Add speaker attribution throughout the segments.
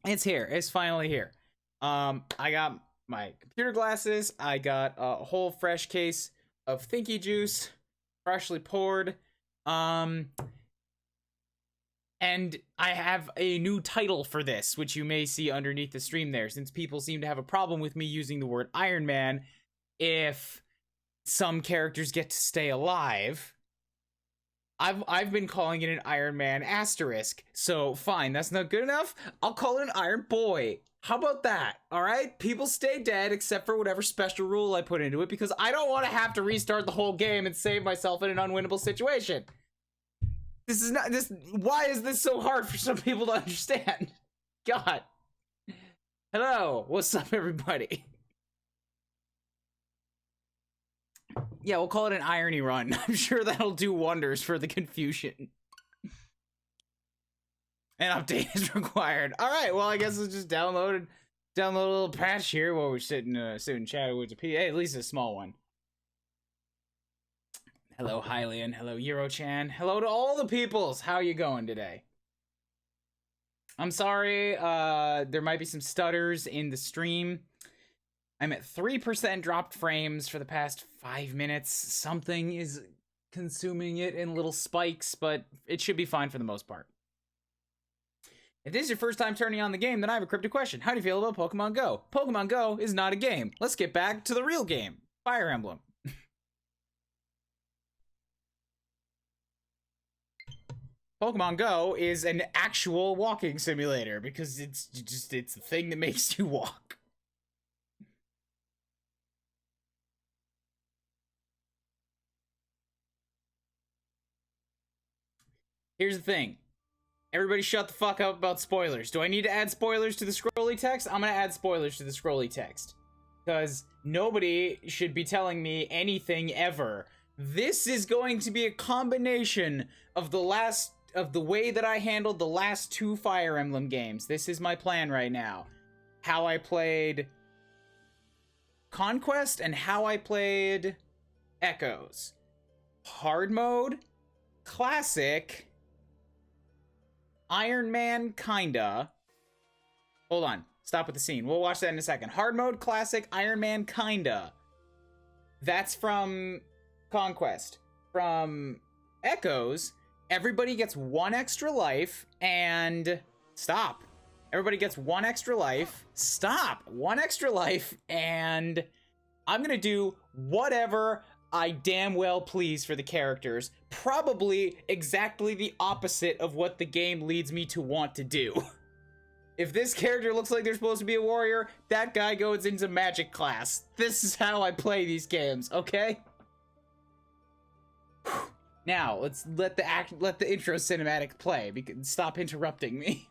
Speaker 1: It's here. It's finally here. I got my computer glasses. I got a whole fresh case of Thinky Juice, freshly poured. And I have a new title for this, which you may see underneath the stream there, since people seem to have a problem with me using the word Iron Man if some characters get to stay alive. I've been calling it an Iron Man asterisk, so fine, that's not good enough. I'll call it an Iron Boy. How about that? All right, people stay dead except for whatever special rule I put into it, because I don't want to have to restart the whole game and save myself in an unwinnable situation. This is not this. Why is this so hard for some people to understand? God. Hello, what's up, everybody? Yeah, we'll call it an irony run. I'm sure that'll do wonders for the confusion. An update is required. All right, well, I guess let's just download a little patch here while we're sitting chatting with the P. Hey, at least a small one. Hello, Hylian. Hello, Eurochan. Hello to all the peoples. How you going today? I'm sorry, there might be some stutters in the stream. I'm at 3% dropped frames for the past 5 minutes. Something is consuming it in little spikes, but it should be fine for the most part. If this is your first time turning on the game, then I have a cryptic question. How do you feel about Pokemon Go? Pokemon Go is not a game. Let's get back to the real game. Fire Emblem. Pokemon Go is an actual walking simulator because it's the thing that makes you walk. Here's the thing. Everybody shut the fuck up about spoilers. Do I need to add spoilers to the scrolly text? I'm gonna add spoilers to the scrolly text. Because nobody should be telling me anything ever. This is going to be a combination of the way that I handled the last 2 Fire Emblem games. This is my plan right now. How I played Conquest and how I played Echoes. Hard mode, classic, Iron Man, kinda. Hold on. Stop with the scene. We'll watch that in a second. Hard mode, classic, Iron Man, kinda. That's from Conquest. From Echoes, everybody gets 1 extra life, and... Stop. Everybody gets 1 extra life. Stop. 1 extra life, and... I'm gonna do whatever I damn well please for the characters. Probably exactly the opposite of what the game leads me to want to do. If this character looks like they're supposed to be a warrior, that guy goes into magic class. This is how I play these games, okay? Now, let's let the intro cinematic play. Stop interrupting me.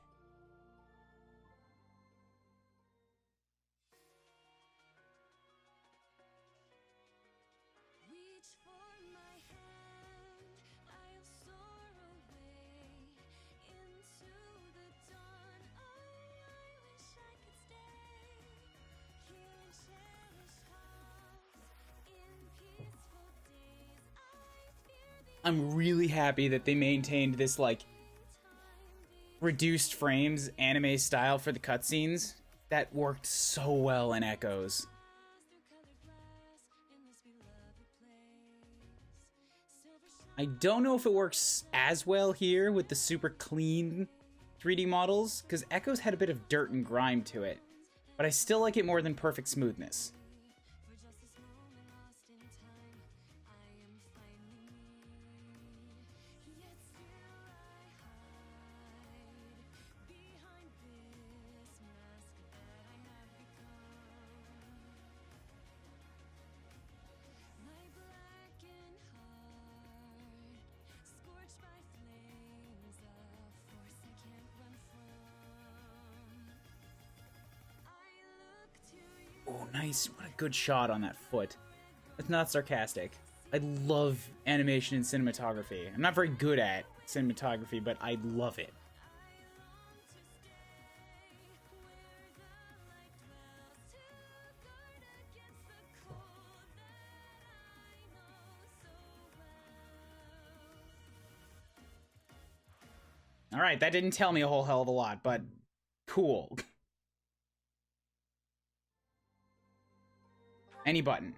Speaker 1: I'm really happy that they maintained this, like, reduced frames anime style for the cutscenes. That worked so well in Echoes. I don't know if it works as well here with the super clean 3D models, because Echoes had a bit of dirt and grime to it, but I still like it more than perfect smoothness. Oh, nice. What a good shot on that foot. That's not sarcastic. I love animation and cinematography. I'm not very good at cinematography, but I love it. Alright, that didn't tell me a whole hell of a lot, but Cool. Any button.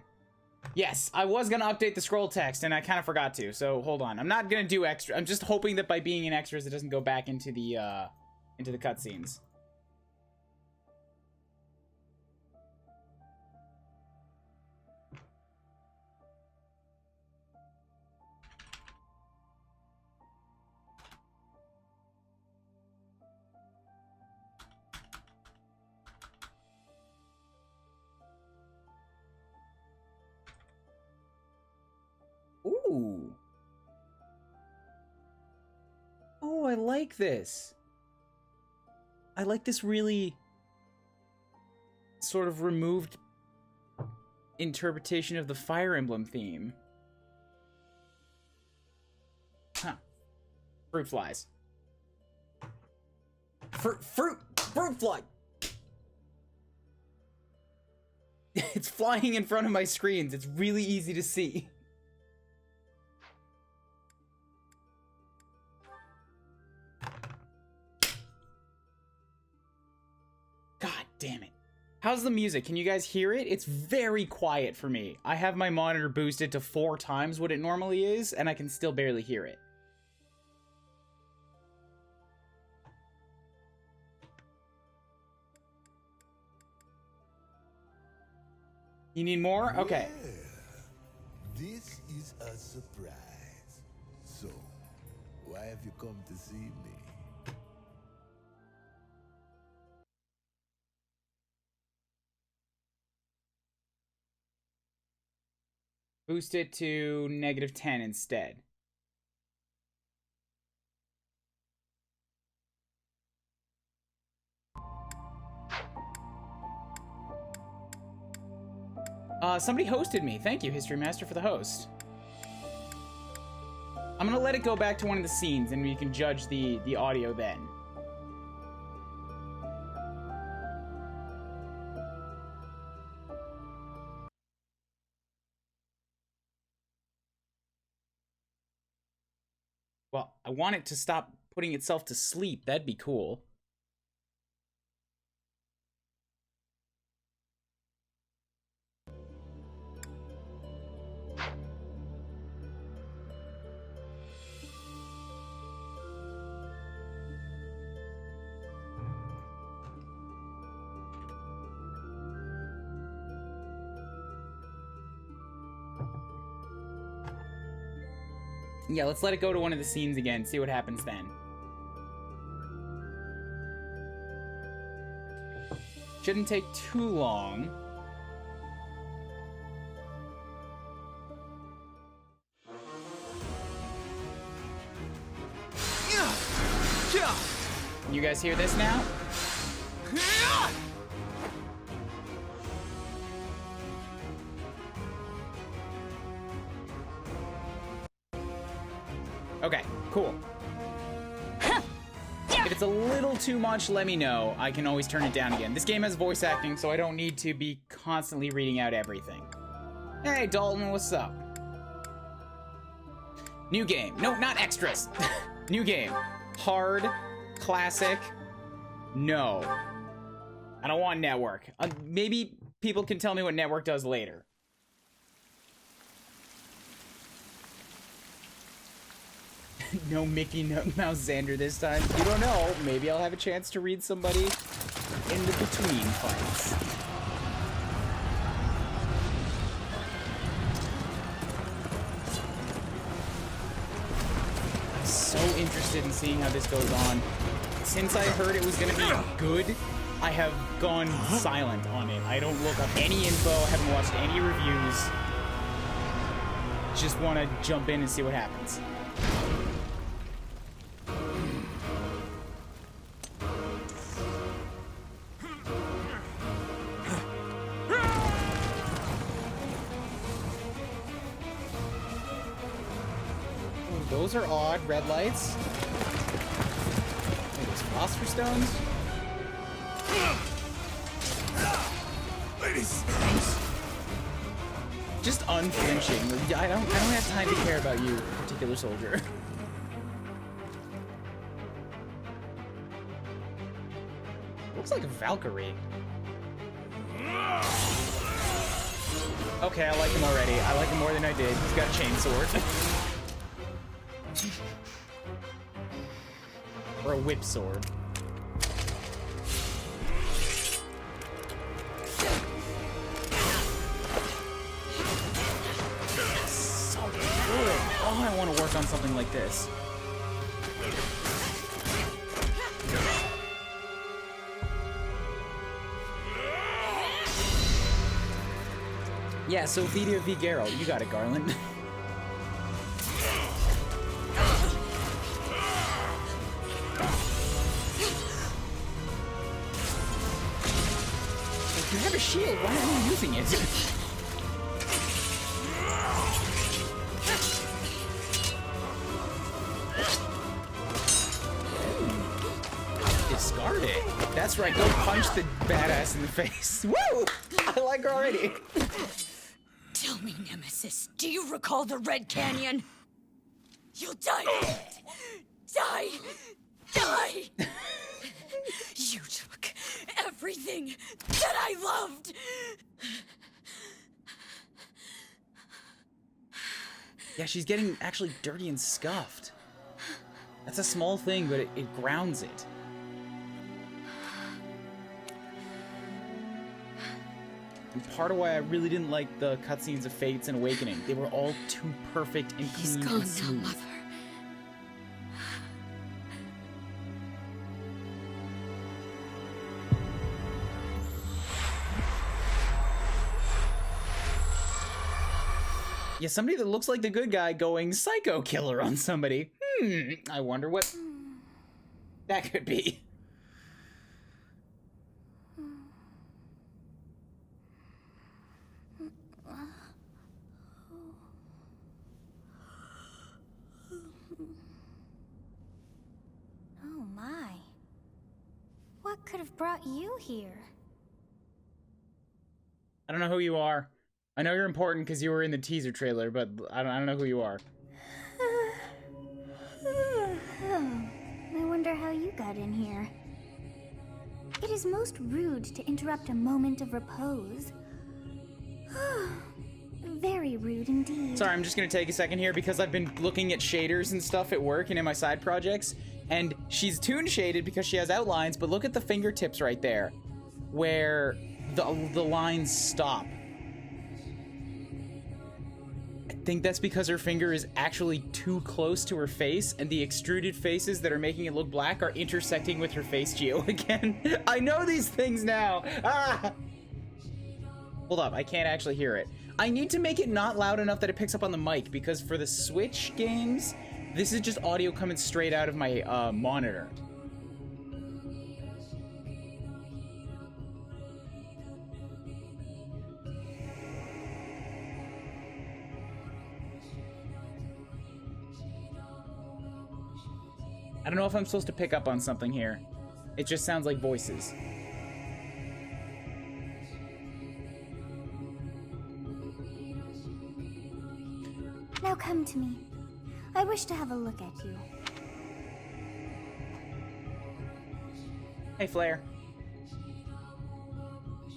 Speaker 1: Yes, I was gonna update the scroll text and I kind of forgot to, so hold on. I'm not gonna do extra. I'm just hoping that by being in extras it doesn't go back into the cutscenes. Ooh. Oh, I like this. I like this really sort of removed interpretation of the Fire Emblem theme. Huh. Fruit flies. Fruit fly! It's flying in front of my screens. It's really easy to see. Damn it. How's the music? Can you guys hear it? It's very quiet for me. I have my monitor boosted to 4 times what it normally is, and I can still barely hear it. You need more? Okay.
Speaker 2: Yeah. This is a surprise. So, why have you come to see me?
Speaker 1: Boost it to -10 instead. Somebody hosted me. Thank you, History Master, for the host. I'm gonna let it go back to one of the scenes, and we can judge the audio then. Well, I want it to stop putting itself to sleep. That'd be cool. Yeah, let's let it go to one of the scenes again, see what happens then. Shouldn't take too long. You guys hear this now? Okay, cool. If it's a little too much, let me know. I can always turn it down again. This game has voice acting, so I don't need to be constantly reading out everything. Hey, Dalton, what's up? New game. No, not extras. New game. Hard. Classic. No. I don't want network. Maybe people can tell me what network does later. No Mickey Mouse Xander this time. You don't know. Maybe I'll have a chance to read somebody in the between fights. I'm so interested in seeing how this goes on. Since I heard it was going to be good, I have gone silent on it. I don't look up any info, haven't watched any reviews. Just want to jump in and see what happens. Those are odd. Red lights. Are those phosphor stones?
Speaker 2: Ladies,
Speaker 1: Just unflinching. I don't have time to care about you, particular soldier. looks like a Valkyrie. Okay, I like him already. I like him more than I did. He's got a chainsword. Or a whip sword. So good. Oh, I want to work on something like this. Yeah, so Vita v. Geralt. You got it, Garland. If you have a shield, why aren't you using it? Discard it. That's right, go punch the badass in the face. Woo! I like her already.
Speaker 3: Tell me, Nemesis, do you recall the Red Canyon? You'll die in it. Die! Die! You took everything that I loved!
Speaker 1: Yeah, she's getting actually dirty and scuffed. That's a small thing, but it grounds it. And part of why I really didn't like the cutscenes of Fates and Awakening. They were all too perfect and
Speaker 3: He's
Speaker 1: clean
Speaker 3: gone
Speaker 1: and smooth.
Speaker 3: now, Mother.
Speaker 1: Yeah, somebody that looks like the good guy going psycho killer on somebody. I wonder what that could be.
Speaker 4: Oh my. What could have brought you here?
Speaker 1: I don't know who you are. I know you're important because you were in the teaser trailer, but I don't know who you are.
Speaker 4: I wonder how you got in here. It is most rude to interrupt a moment of repose. Very rude indeed.
Speaker 1: Sorry, I'm just gonna take a second here because I've been looking at shaders and stuff at work and in my side projects, and she's toon shaded because she has outlines, but look at the fingertips right there, where the lines stop. I think that's because her finger is actually too close to her face, and the extruded faces that are making it look black are intersecting with her face geo again. I know these things now! Ah! Hold up, I can't actually hear it. I need to make it not loud enough that it picks up on the mic, because for the Switch games, this is just audio coming straight out of my monitor. I don't know if I'm supposed to pick up on something here. It just sounds like voices.
Speaker 4: Now come to me. I wish to have a look at you.
Speaker 1: Hey, Flare.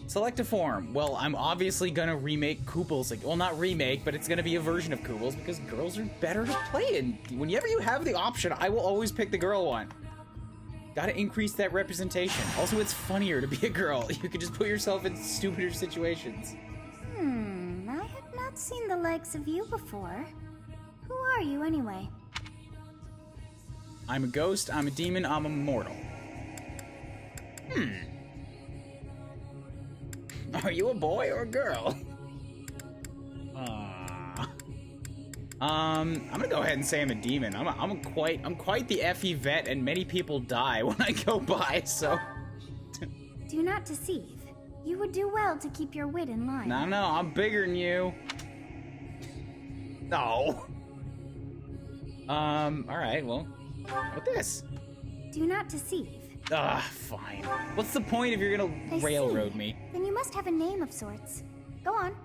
Speaker 1: Select a form. Well, I'm obviously gonna remake Kooples. Well, not remake, but it's gonna be a version of Kooples because girls are better to play in. Whenever you have the option, I will always pick the girl one. Gotta increase that representation. Also, it's funnier to be a girl. You can just put yourself in stupider situations.
Speaker 4: I had not seen the likes of you before. Who are you anyway?
Speaker 1: I'm a ghost, I'm a demon, I'm a mortal. Are you a boy or a girl? I'm gonna go ahead and say I'm a demon. I'm quite the FE vet, and many people die when I go by, so.
Speaker 4: Do not deceive. You would do well to keep your wit in line.
Speaker 1: No, I'm bigger than you. No. Alright, well, what this?
Speaker 4: Do not deceive.
Speaker 1: Fine. What's the point if you're gonna
Speaker 4: I
Speaker 1: railroad
Speaker 4: see.
Speaker 1: me?
Speaker 4: Then you must have a name of sorts. Go on.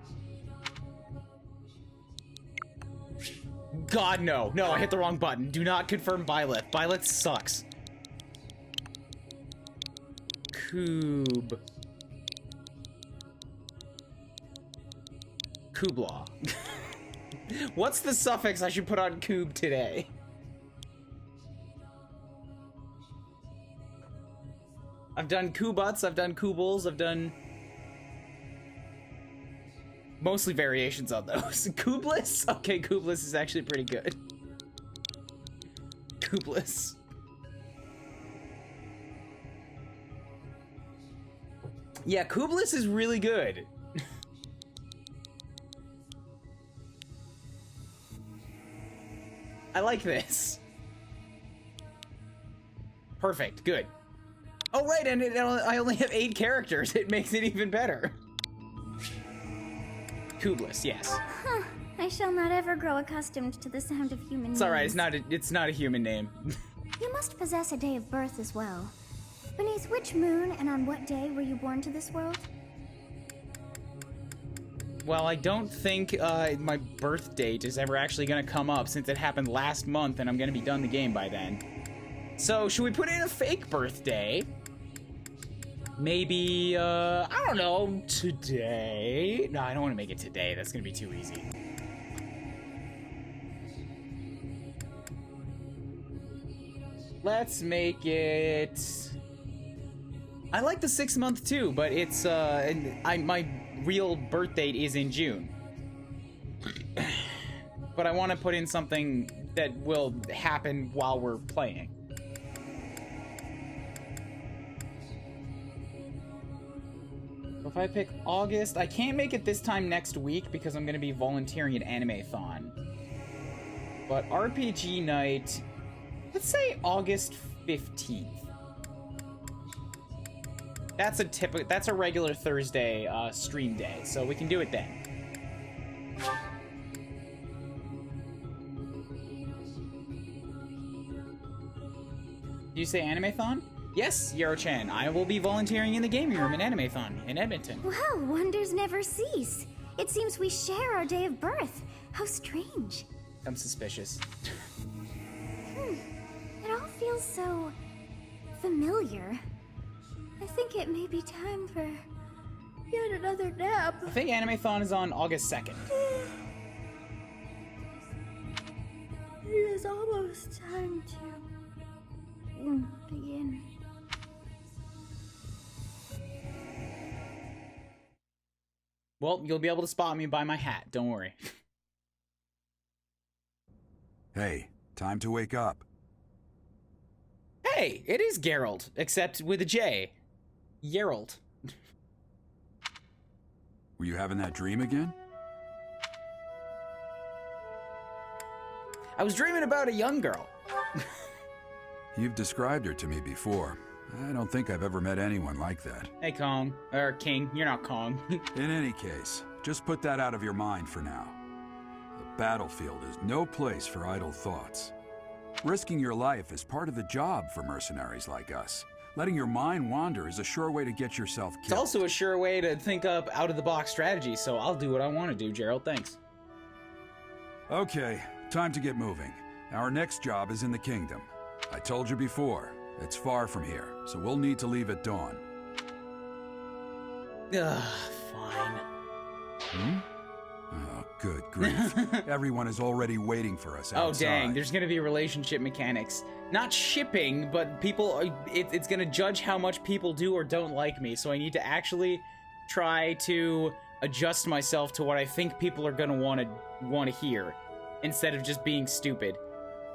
Speaker 1: God, no. No, I hit the wrong button. Do not confirm Byleth. Byleth sucks. Kubla. What's the suffix I should put on Koob today? I've done Kubuts, I've done Kubels, I've done mostly variations on those. Kublis? Okay, Kublis is actually pretty good. Kublis. Yeah, Kublis is really good. I like this. Perfect, good. Oh right, and I only have 8 characters. It makes it even better. Kublis, yes.
Speaker 4: Huh. I shall not ever grow accustomed to the sound of human names.
Speaker 1: It's alright, it's not a human name.
Speaker 4: You must possess a day of birth as well. Beneath which moon and on what day were you born to this world?
Speaker 1: Well, I don't think my birth date is ever actually gonna come up since it happened last month and I'm gonna be done the game by then. So, should we put in a fake birthday? Maybe, I don't know, today? No, I don't want to make it today. That's gonna be too easy. Let's make it... I like the 6 month too, but it's, my real birth date is in June. But I want to put in something that will happen while we're playing. If I pick August, I can't make it this time next week because I'm going to be volunteering at Animathon. But RPG night, let's say August 15th. That's a regular Thursday stream day, so we can do it then. Did you say Animathon? Yes, Yaro-chan, I will be volunteering in the gaming room in Animathon in Edmonton.
Speaker 4: Well, wonders never cease. It seems we share our day of birth. How strange.
Speaker 1: I'm suspicious.
Speaker 4: It all feels so... familiar. I think it may be time for yet another nap.
Speaker 1: I think Animathon is on August 2nd.
Speaker 4: It is almost time to begin.
Speaker 1: Well, you'll be able to spot me by my hat, don't worry.
Speaker 5: Hey, time to wake up.
Speaker 1: Hey, it is Geralt, except with a J. Geralt.
Speaker 5: Were you having that dream again?
Speaker 1: I was dreaming about a young girl.
Speaker 5: You've described her to me before. I don't think I've ever met anyone like that.
Speaker 1: Hey, Kong. Or King. You're not Kong.
Speaker 5: In any case, just put that out of your mind for now. The battlefield is no place for idle thoughts. Risking your life is part of the job for mercenaries like us. Letting your mind wander is a sure way to get yourself killed.
Speaker 1: It's also a sure way to think up out-of-the-box strategy, so I'll do what I want to do, Gerald. Thanks.
Speaker 5: Okay, time to get moving. Our next job is in the kingdom. I told you before, it's far from here, so we'll need to leave at dawn.
Speaker 1: Ugh, fine.
Speaker 5: Hmm? Oh, good grief. Everyone is already waiting for us outside.
Speaker 1: Oh, dang. There's going to be relationship mechanics. Not shipping, but people... It's going to judge how much people do or don't like me, so I need to actually try to adjust myself to what I think people are going to want to hear, instead of just being stupid.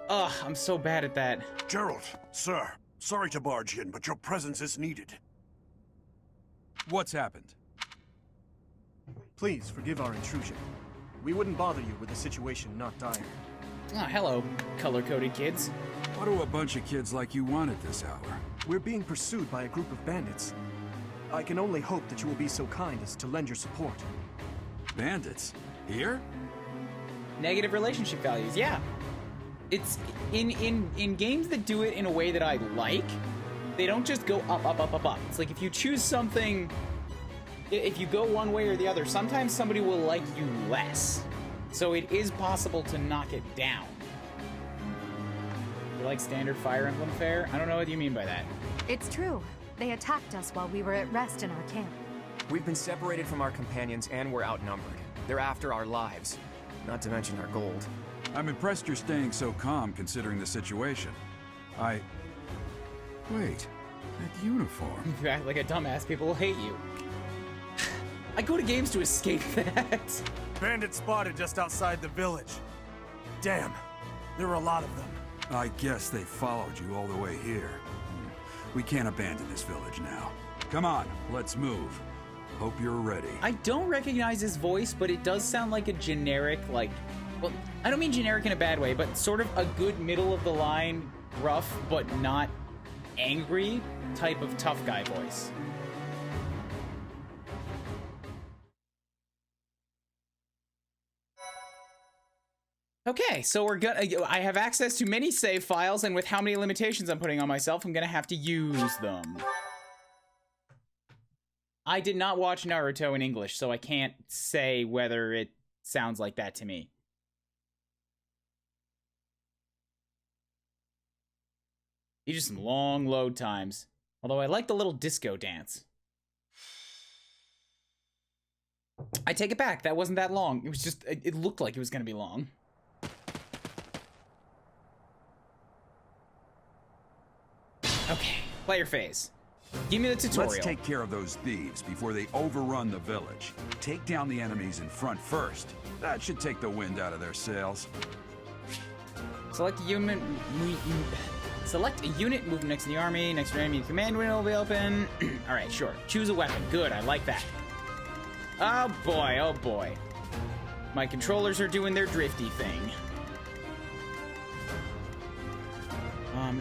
Speaker 1: Ugh, I'm so bad at that.
Speaker 6: Gerald, sir, sorry to barge in, but your presence is needed.
Speaker 5: What's happened?
Speaker 7: Please forgive our intrusion. We wouldn't bother you with a situation not dire.
Speaker 1: Oh, hello, color-coded kids.
Speaker 5: What do a bunch of kids like you want at this hour?
Speaker 7: We're being pursued by a group of bandits. I can only hope that you will be so kind as to lend your support.
Speaker 5: Bandits? Here?
Speaker 1: Negative relationship values, yeah. It's in games that do it in a way that I like, they don't just go up, up, up, up, up. It's like if you choose something, if you go one way or the other, sometimes somebody will like you less. So it is possible to knock it down. You like standard Fire Emblem fare? I don't know what you mean by that.
Speaker 8: It's true. They attacked us while we were at rest in our camp.
Speaker 9: We've been separated from our companions and we're outnumbered. They're after our lives, not to mention our gold.
Speaker 5: I'm impressed you're staying so calm considering the situation. Wait, that uniform.
Speaker 1: You act like a dumbass, people will hate you. I go to games to escape that.
Speaker 7: Bandits spotted just outside the village. Damn, there were a lot of them.
Speaker 5: I guess they followed you all the way here. We can't abandon this village now. Come on, let's move. Hope you're ready.
Speaker 1: I don't recognize his voice, but it does sound like a generic, like... Well, I don't mean generic in a bad way, but sort of a good middle-of-the-line, rough, but not angry type of tough guy voice. Okay, so we're gonna... I have access to many save files, and with how many limitations I'm putting on myself, I'm gonna have to use them. I did not watch Naruto in English, so I can't say whether it sounds like that to me. These are some long load times. Although I like the little disco dance. I take it back, that wasn't that long. It was just, it looked like it was gonna be long. Okay, player phase. Give me the tutorial.
Speaker 5: Let's take care of those thieves before they overrun the village. Take down the enemies in front first. That should take the wind out of their sails.
Speaker 1: Select a unit. Select a unit. Move next to the army. Next to your enemy command window will be open. All right, sure. Choose a weapon. Good. I like that. Oh boy. Oh boy. My controllers are doing their drifty thing.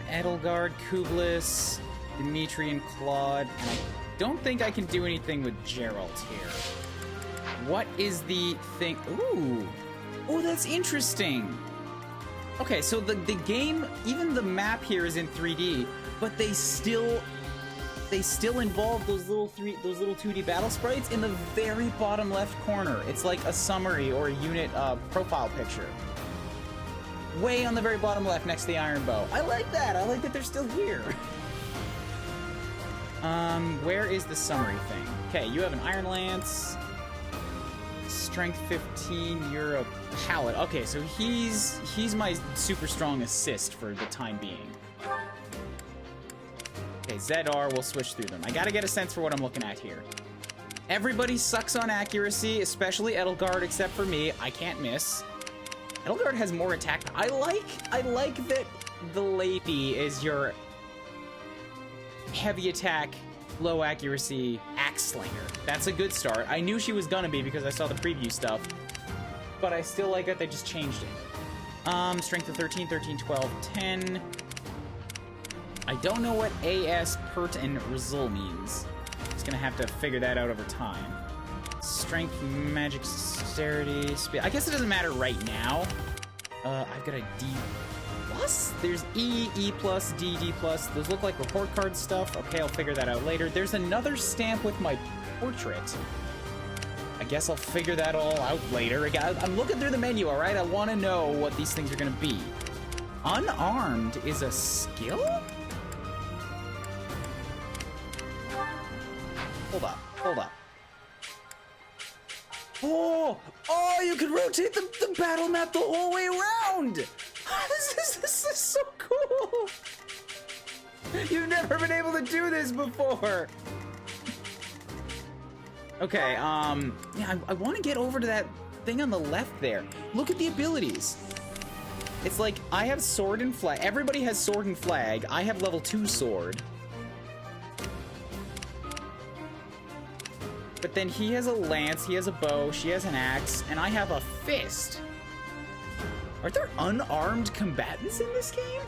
Speaker 1: Edelgard, Kublis, Dimitri, and Claude. And I don't think I can do anything with Geralt here. What is the thing? Ooh. Oh, that's interesting. Okay, so the game, even the map here is in 3D, but they still involve those little 2D battle sprites in the very bottom left corner. It's like a summary or a unit profile picture. Way on the very bottom left next to the iron bow. I like that. I like that they're still here. Where is the summary thing? Okay, you have an iron lance. Strength 15, you're a paladin. Okay, so he's my super strong assist for the time being. Okay, ZR, we'll switch through them. I gotta get a sense for what I'm looking at here. Everybody sucks on accuracy, especially Edelgard, except for me. I can't miss. Edelgard has more attack. I like that the Lady is your heavy attack, low accuracy axe slinger. That's a good start. I knew she was gonna be because I saw the preview stuff, but I still like that they just changed it. Strength of 13, 13, 12, 10. I don't know what AS, Pert, and Rizul means. Just gonna have to figure that out over time. Strength, magic, dexterity, speed. I guess it doesn't matter right now. I've got a D plus. There's E, E plus, D, D plus. Those look like report card stuff. Okay, I'll figure that out later. There's another stamp with my portrait. I guess I'll figure that all out later. I'm looking through the menu, all right? I want to know what these things are going to be. Unarmed is a skill? Hold up, hold up. Oh, you can rotate the battle map the whole way around. This is so cool. You've never been able to do this before. Okay, yeah, I want to get over to that thing on the left there. Look at the abilities. It's like, I have sword and flag. Everybody has sword and flag. I have level 2 sword. But then he has a lance, he has a bow, she has an axe, and I have a fist. Are there unarmed combatants in this game?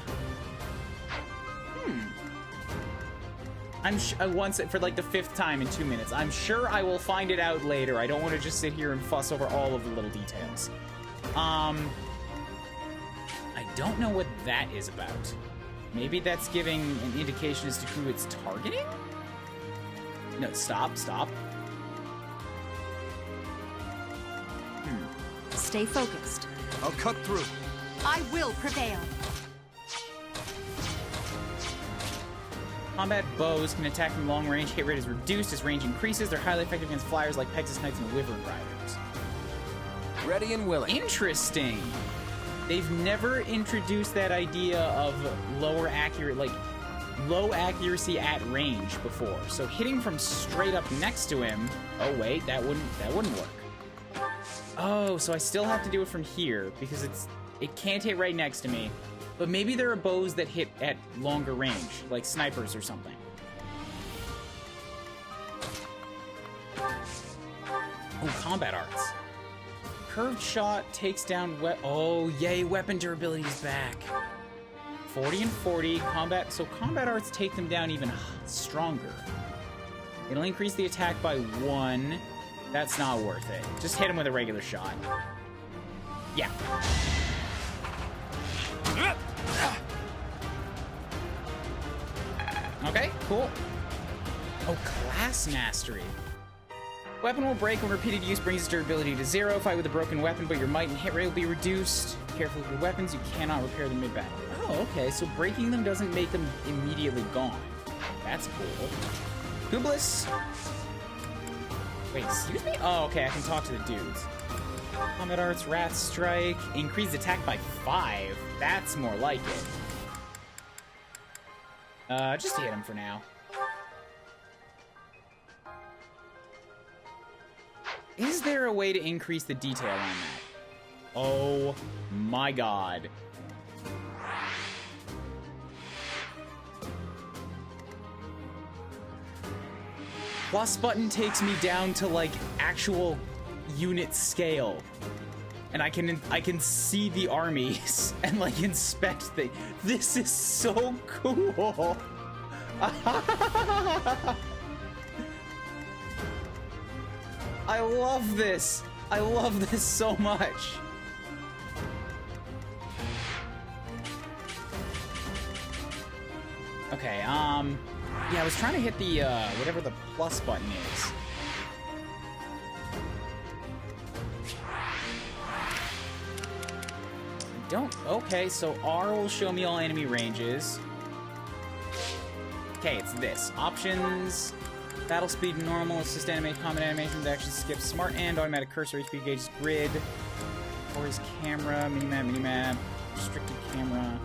Speaker 1: I'm once for like the 5th time in 2 minutes. I'm sure I will find it out later. I don't want to just sit here and fuss over all of the little details. I don't know what that is about. Maybe that's giving an indication as to who it's targeting? No, stop.
Speaker 8: Stay focused.
Speaker 7: I'll cut through.
Speaker 8: I will prevail.
Speaker 1: Combat bows can attack from long range. Hit rate is reduced as range increases. They're highly effective against flyers like Pegasus Knights and Wyvern Riders.
Speaker 9: Ready and willing.
Speaker 1: Interesting. They've never introduced that idea of low accuracy at range before. So hitting from straight up next to him. Oh wait, that wouldn't work. Oh, so I still have to do it from here because it can't hit right next to me. But maybe there are bows that hit at longer range, like snipers or something. Oh, combat arts. Curved shot takes down oh, yay, weapon durability is back. 40 and 40, so combat arts take them down even stronger. It'll increase the attack by 1. That's not worth it. Just hit him with a regular shot. Yeah. Okay, cool. Oh, class mastery. Weapon will break when repeated use brings its durability to 0. Fight with a broken weapon, but your might and hit rate will be reduced. Careful with your weapons, you cannot repair them mid-battle. Oh, okay, so breaking them doesn't make them immediately gone. That's cool. Hublis. Wait, excuse me? Oh, okay, I can talk to the dudes. Combat Arts, Wrath Strike, increased attack by 5. That's more like it. Just hit him for now. Is there a way to increase the detail on that? Oh my god. Plus button takes me down to like actual unit scale. And I can see the armies and like inspect things. This is so cool. I love this. I love this so much. Okay, yeah, I was trying to hit the, whatever the plus button is. Okay, so R will show me all enemy ranges. Okay, it's this. Options, battle speed normal, assist animation, combat animations, action skip, smart and automatic cursor, HP gauges, grid, or his camera, minimap, restricted camera.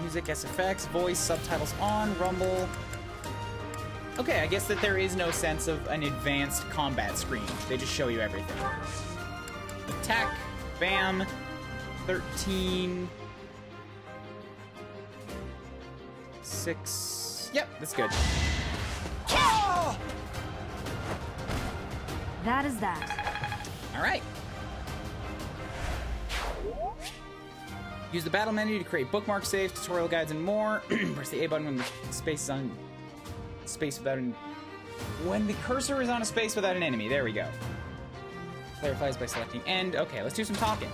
Speaker 1: Music, SFX, voice, subtitles on, rumble. Okay, I guess that there is no sense of an advanced combat screen. They just show you everything. Attack, bam, 13, 6. Yep, that's good.
Speaker 8: That is that.
Speaker 1: All right. Use the battle menu to create bookmark saves, tutorial guides, and more. Press the A button when the space is on space without an... When the cursor is on a space without an enemy. There we go. Clarifies by selecting end. Okay, let's do some talking.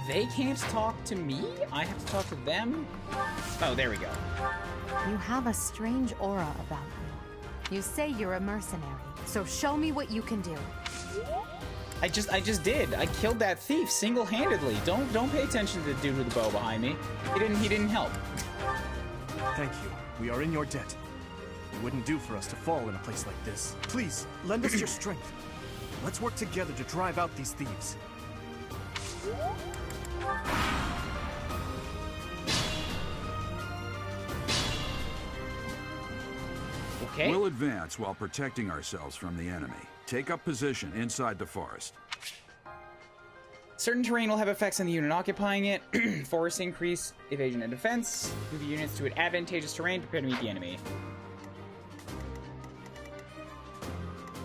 Speaker 1: They can't talk to me? I have to talk to them? Oh, there we go.
Speaker 8: You have a strange aura about you. You say you're a mercenary, so show me what you can do.
Speaker 1: I just did. I killed that thief single-handedly. Don't pay attention to the dude with the bow behind me. He didn't help.
Speaker 7: Thank you. We are in your debt. It wouldn't do for us to fall in a place like this. Please, lend us your strength. Let's work together to drive out these thieves.
Speaker 1: Okay.
Speaker 5: We'll advance while protecting ourselves from the enemy. Take up position inside the forest.
Speaker 1: Certain terrain will have effects on the unit occupying it. Forest increase evasion and defense. Move your units to an advantageous terrain. Prepare to meet the enemy.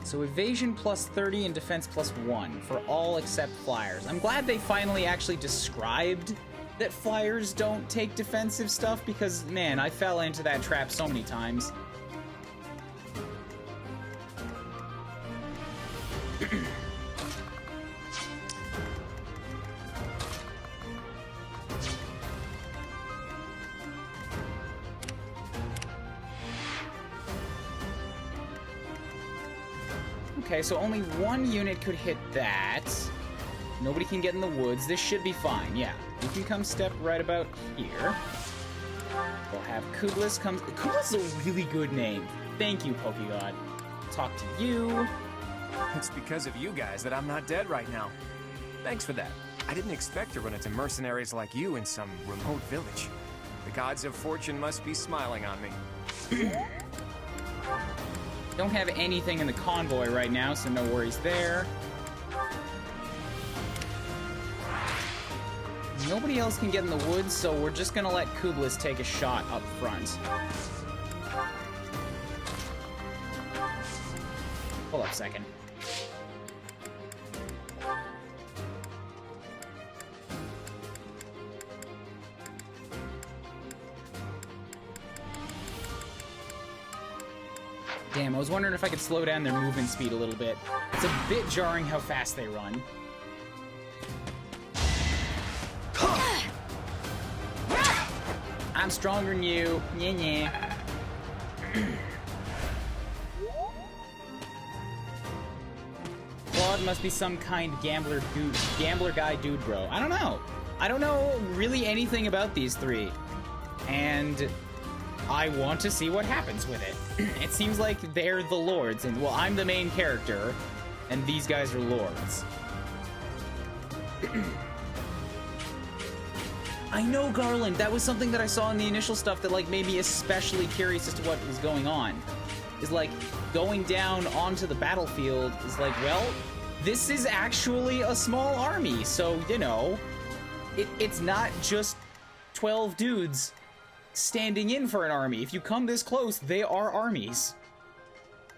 Speaker 1: So evasion plus 30 and defense plus 1 for all except flyers. I'm glad they finally actually described that flyers don't take defensive stuff because, man, I fell into that trap so many times. Okay, so only one unit could hit that. Nobody can get in the woods. This should be fine, yeah. You can come step right about here. We'll have Kublis come. Kublis is a really good name. Thank you, Pokegod. Talk to you.
Speaker 9: It's because of you guys that I'm not dead right now. Thanks for that. I didn't expect to run into mercenaries like you in some remote village. The gods of fortune must be smiling on me.
Speaker 1: Don't have anything in the convoy right now, so no worries there. Nobody else can get in the woods, so we're just gonna let Kublis take a shot up front. Hold up a second. Damn, I was wondering if I could slow down their movement speed a little bit. It's a bit jarring how fast they run. I'm stronger than you. Yeah. Claude must be some kind gambler guy dude bro. I don't know. I don't know really anything about these three. And I want to see what happens with it. It seems like they're the lords, and well, I'm the main character, and these guys are lords. I know, Garland. That was something that I saw in the initial stuff that like made me especially curious as to what was going on. Is like going down onto the battlefield is like, well, this is actually a small army, so you know, it's not just 12 dudes standing in for an army. If you come this close, they are armies.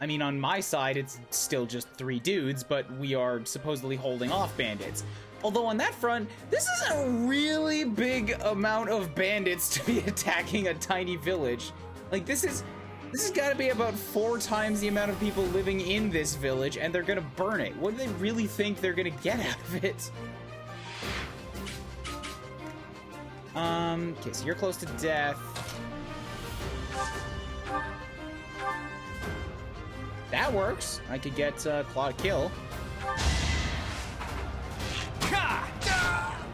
Speaker 1: I mean, on my side, it's still just 3 dudes, but we are supposedly holding off bandits. Although on that front, this is a really big amount of bandits to be attacking a tiny village. Like, this has gotta be about 4 times the amount of people living in this village, and they're gonna burn it. What do they really think they're gonna get out of it? Okay, so you're close to death. That works. I could get Claw to kill.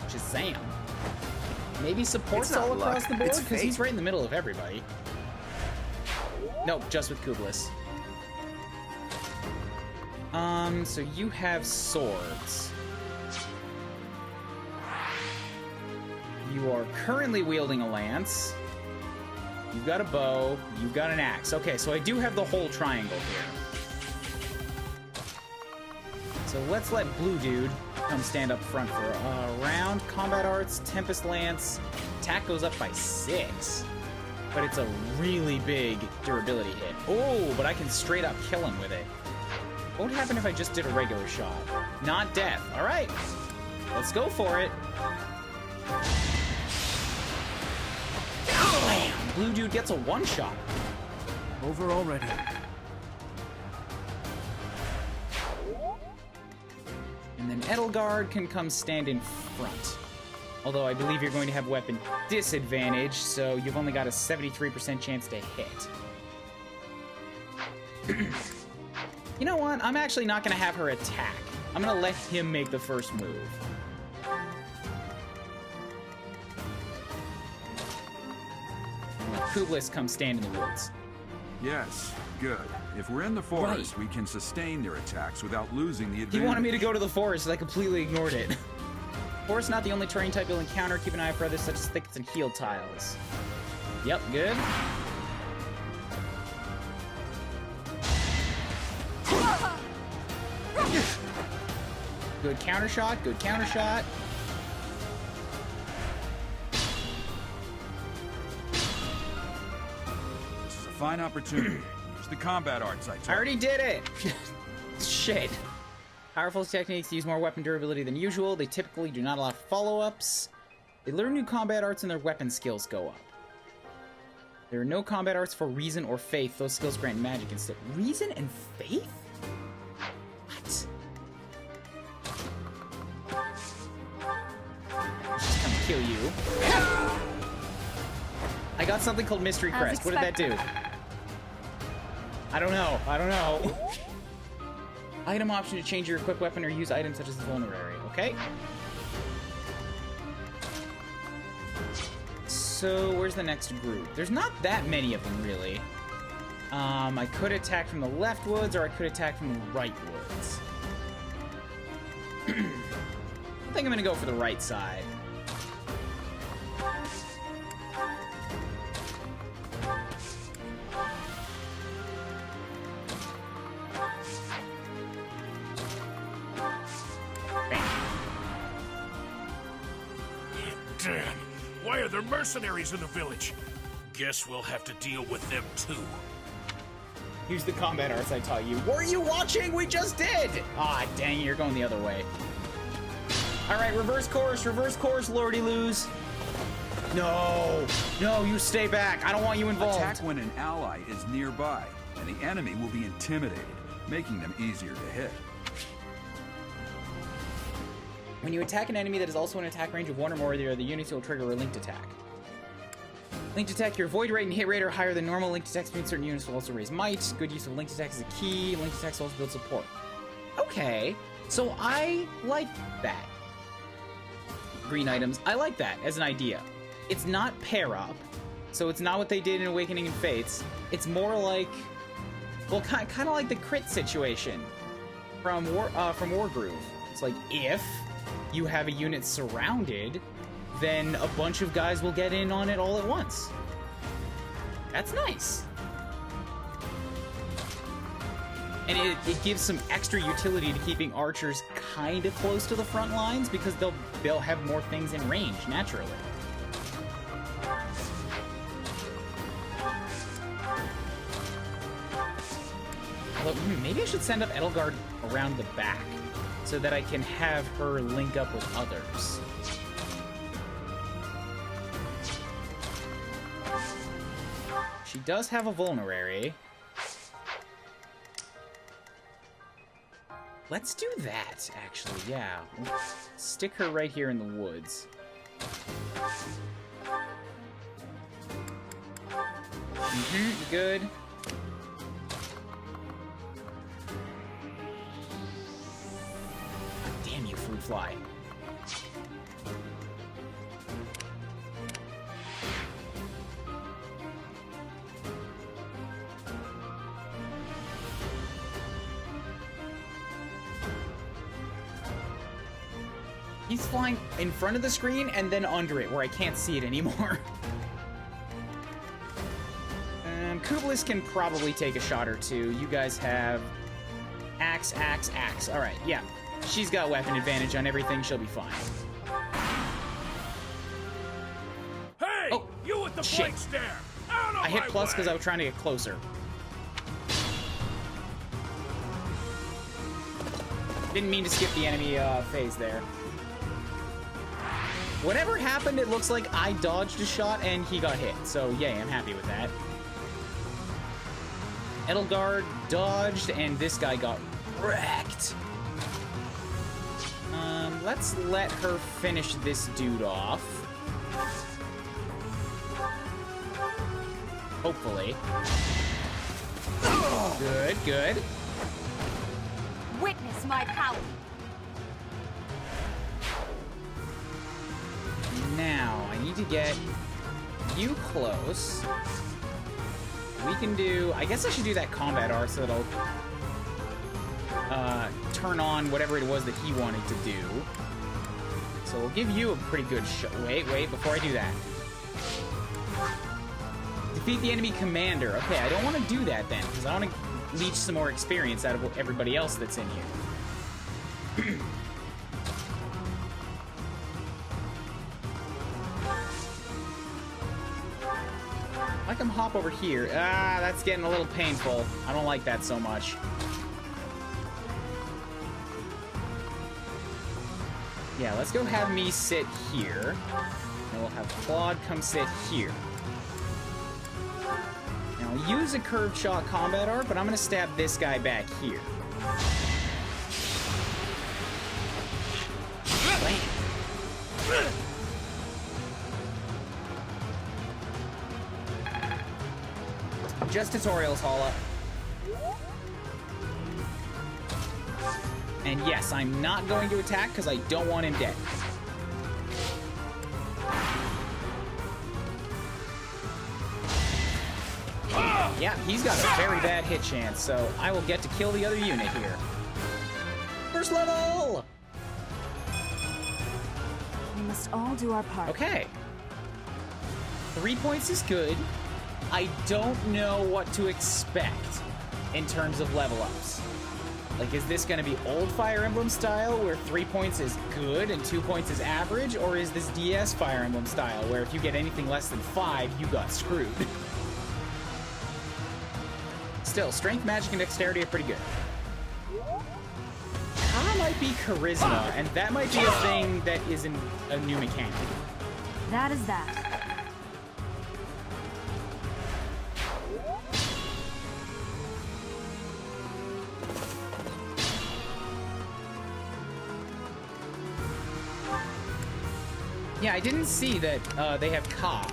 Speaker 1: Shazam. Maybe supports all across the board, because he's right in the middle of everybody. Nope, just with Kublis. So you have swords. You are currently wielding a lance. You've got a bow. You've got an axe. Okay, so I do have the whole triangle here. So let's let Blue Dude come stand up front for a round. Combat Arts, Tempest Lance. Attack goes up by 6. But it's a really big durability hit. Oh, but I can straight up kill him with it. What would happen if I just did a regular shot? Not death. All right. Let's go for it. Bam! Blue Dude gets a one-shot.
Speaker 7: Over already.
Speaker 1: And then Edelgard can come stand in front. Although I believe you're going to have weapon disadvantage, so you've only got a 73% chance to hit. You know what? I'm actually not going to have her attack. I'm going to let him make the first move. Kublis come stand in the woods.
Speaker 5: Yes, good. If we're in the forest, we can sustain their attacks without losing the advantage.
Speaker 1: He wanted me to go to the forest, and I completely ignored it. Forest not the only terrain type you'll encounter. Keep an eye out for others such as thickets and heal tiles. Yep, good. Good counter shot, good counter shot.
Speaker 5: This is a fine opportunity. Use the combat arts I taught.
Speaker 1: I already did it! Shit. Powerful techniques use more weapon durability than usual. They typically do not allow follow-ups. They learn new combat arts and their weapon skills go up. There are no combat arts for reason or faith. Those skills grant magic instead. Reason and faith? What? Let's just come kill you. I got something called Mystery Crest. What did that do? I don't know. I don't know. Item option to change your equipped weapon or use items such as vulnerary. Okay. So where's the next group? There's not that many of them, really. I could attack from the left woods, or I could attack from the right woods. I think I'm gonna go for the right side.
Speaker 6: Dan, why are there mercenaries in the village? Guess we'll have to deal with them too.
Speaker 1: Use the combat arts I taught you. Were you watching? We just did! Ah, dang, you're going the other way. Alright, reverse course, lordy-loos. No, no, you stay back. I don't want you involved.
Speaker 5: Attack when an ally is nearby, and the enemy will be intimidated, making them easier to hit.
Speaker 1: When you attack an enemy that is also in attack range of one or more of the other units, you'll trigger a linked attack. Linked attack, your avoid rate and hit rate are higher than normal. Linked attacks between certain units will also raise might. Good use of linked attacks is a key. Linked attacks also build support. Okay, so I like that. Green items, I like that as an idea. It's not pair up, so it's not what they did in Awakening and Fates. It's more like, well, kind of like the crit situation from Wargroove. It's like, if you have a unit surrounded, then a bunch of guys will get in on it all at once. That's nice. And it gives some extra utility to keeping archers kind of close to the front lines, because they'll have more things in range, naturally. Although, maybe I should send up Edelgard around the back, so that I can have her link up with others. She does have a vulnerary. Let's do that, actually, yeah. We'll stick her right here in the woods. Good. Damn you, fruit fly. He's flying in front of the screen and then under it, where I can't see it anymore. Kublis can probably take a shot or two. You guys have axe, axe, axe. All right, yeah. She's got weapon advantage on everything. She'll be fine.
Speaker 6: Hey,
Speaker 1: oh,
Speaker 6: you with the
Speaker 1: shit.
Speaker 6: blank stare! Out of
Speaker 1: I hit
Speaker 6: my
Speaker 1: plus
Speaker 6: way!
Speaker 1: because I was trying to get closer. Didn't mean to skip the enemy phase there. Whatever happened, it looks like I dodged a shot and he got hit. So, yay, I'm happy with that. Edelgard dodged and this guy got wrecked. Let's let her finish this dude off. Hopefully. Good, good.
Speaker 3: Witness my power.
Speaker 1: Now, I need to get you close. We can do... I guess I should do that combat art so it'll turn on whatever it was that he wanted to do. So we'll give you a pretty good shot. Wait, before I do that. Defeat the enemy commander. Okay, I don't want to do that then, because I want to leech some more experience out of everybody else that's in here. I can hop over here. Ah, that's getting a little painful. I don't like that so much. Yeah, let's go have me sit here. And we'll have Claude come sit here. Now, I'll use a curved shot combat art, but I'm going to stab this guy back here. Bam. Just tutorials, Holla. And yes, I'm not going to attack because I don't want him dead. Yeah, he's got a very bad hit chance, so I will get to kill the other unit here. First level!
Speaker 8: We must all do our part.
Speaker 1: Okay. 3 points is good. I don't know what to expect in terms of level ups. Like, is this gonna be old Fire Emblem style, where 3 points is good and 2 points is average? Or is this DS Fire Emblem style, where if you get anything less than 5, you got screwed? Still, strength, magic, and dexterity are pretty good. That might be charisma, and that might be a thing that isn't a new mechanic.
Speaker 8: That is that.
Speaker 1: Yeah, I didn't see that they have Ka.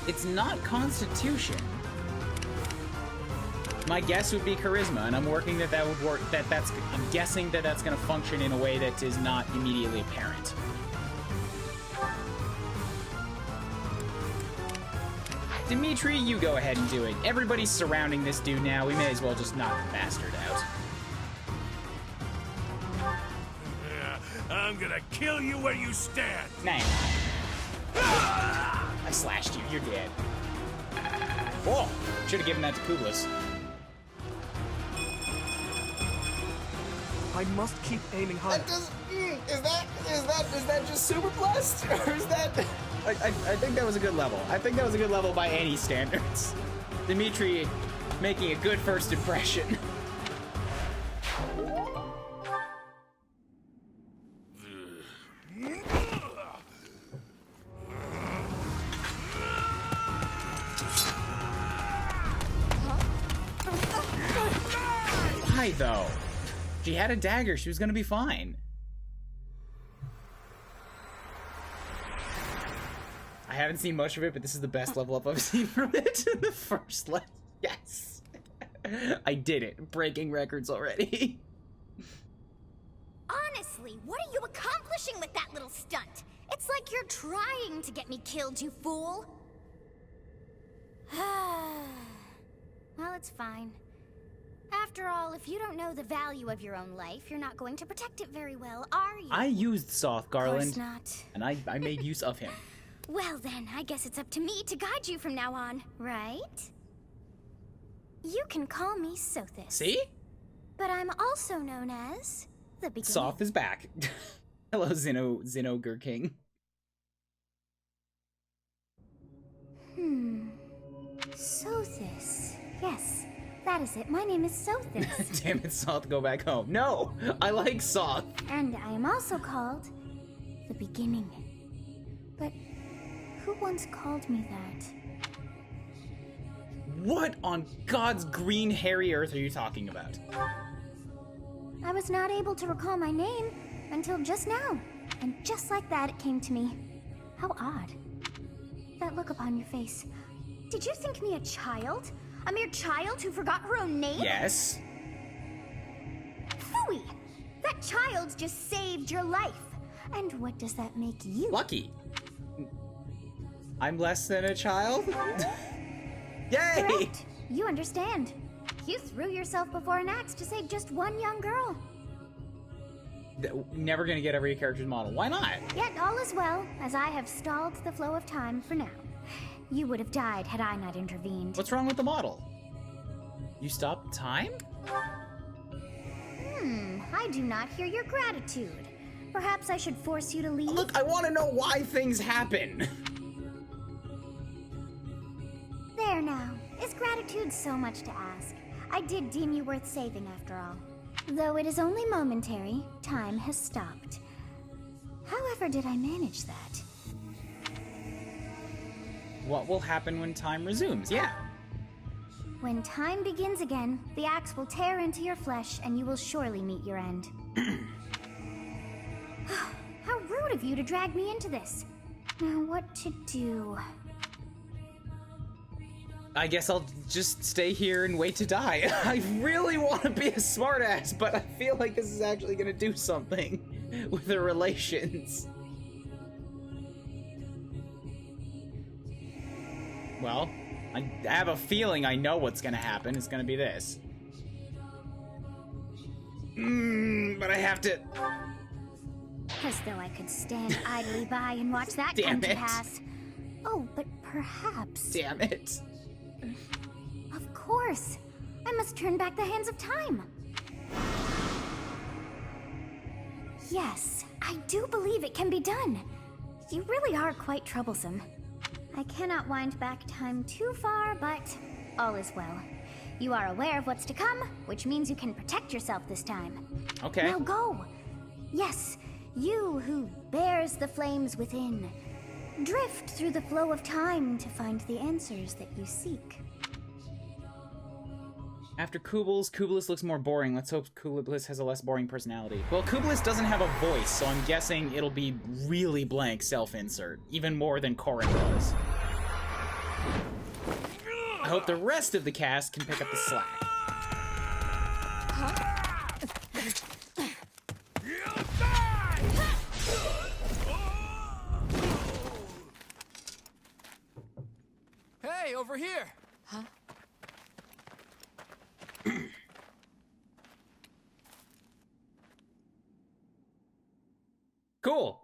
Speaker 1: It's not Constitution. My guess would be charisma, and I'm working that would work. I'm guessing that that's going to function in a way that is not immediately apparent. Dimitri, you go ahead and do it. Everybody's surrounding this dude now. We may as well just knock the bastard out.
Speaker 6: I'm gonna kill you where you stand.
Speaker 1: Nah. I slashed you. You're dead. Whoa! Should have given that to Kublis.
Speaker 7: I must keep aiming high.
Speaker 1: Is that just super blessed? Or is that... I think that was a good level. I think that was a good level by any standards. Dimitri making a good first impression. Why though? She had a dagger, she was gonna be fine. I haven't seen much of it, but this is the best level up I've seen from it. The first level. Yes. I did it. Breaking records already.
Speaker 4: Honestly, what are you accomplishing with that little stunt? It's like you're trying to get me killed, you fool. Well, it's fine. After all, if you don't know the value of your own life, you're not going to protect it very well, are you?
Speaker 1: I used Soft Garland.
Speaker 4: Of course not.
Speaker 1: And I made use of him.
Speaker 4: Well then, I guess it's up to me to guide you from now on, right? You can call me Sothis.
Speaker 1: See?
Speaker 4: But I'm also known as the beginning.
Speaker 1: Soft is back. Hello, Zeno King.
Speaker 4: Sothis. Yes, that is it. My name is Sothis.
Speaker 1: Damn it, Soth, go back home. No, I like Soth.
Speaker 4: And I am also called the beginning. But who once called me that?
Speaker 1: What on God's green hairy earth are you talking about?
Speaker 4: I was not able to recall my name until just now. And just like that, it came to me. How odd. That look upon your face. Did you think me a child? A mere child who forgot her own name?
Speaker 1: Yes.
Speaker 4: Phooey! That child just saved your life. And what does that make you?
Speaker 1: Lucky. I'm less than a child? Yay!
Speaker 4: Correct. You understand. You threw yourself before an axe to save just one young girl.
Speaker 1: Never gonna get every character's model. Why not?
Speaker 4: Yet all is well, as I have stalled the flow of time for now. You would have died had I not intervened.
Speaker 1: What's wrong with the model? You stopped time?
Speaker 4: I do not hear your gratitude. Perhaps I should force you to leave?
Speaker 1: Look, I want to know why things happen.
Speaker 4: There now. Is gratitude so much to ask? I did deem you worth saving after all. Though it is only momentary, time has stopped. However did I manage that?
Speaker 1: What will happen when time resumes? Yeah.
Speaker 4: When time begins again, the axe will tear into your flesh and you will surely meet your end. How rude of you to drag me into this. Now what to do?
Speaker 1: I guess I'll just stay here and wait to die. I really want to be a smartass, but I feel like this is actually going to do something with the relations. Well, I have a feeling I know what's gonna happen. It's gonna be this. But I have to...
Speaker 4: As though I could stand idly by and watch that
Speaker 1: Damn
Speaker 4: come to
Speaker 1: it.
Speaker 4: pass. Oh, but perhaps...
Speaker 1: Damn it.
Speaker 4: Of course. I must turn back the hands of time. Yes, I do believe it can be done. You really are quite troublesome. I cannot wind back time too far, but all is well. You are aware of what's to come, which means you can protect yourself this time.
Speaker 1: Okay.
Speaker 4: Now go. Yes, you who bears the flames within. Drift through the flow of time to find the answers that you seek.
Speaker 1: After Kubelis looks more boring. Let's hope Kubelis has a less boring personality. Well, Kubelis doesn't have a voice, so I'm guessing it'll be really blank self-insert. Even more than Corin does. I hope the rest of the cast can pick up the slack.
Speaker 9: Hey, over here! Huh?
Speaker 1: Cool.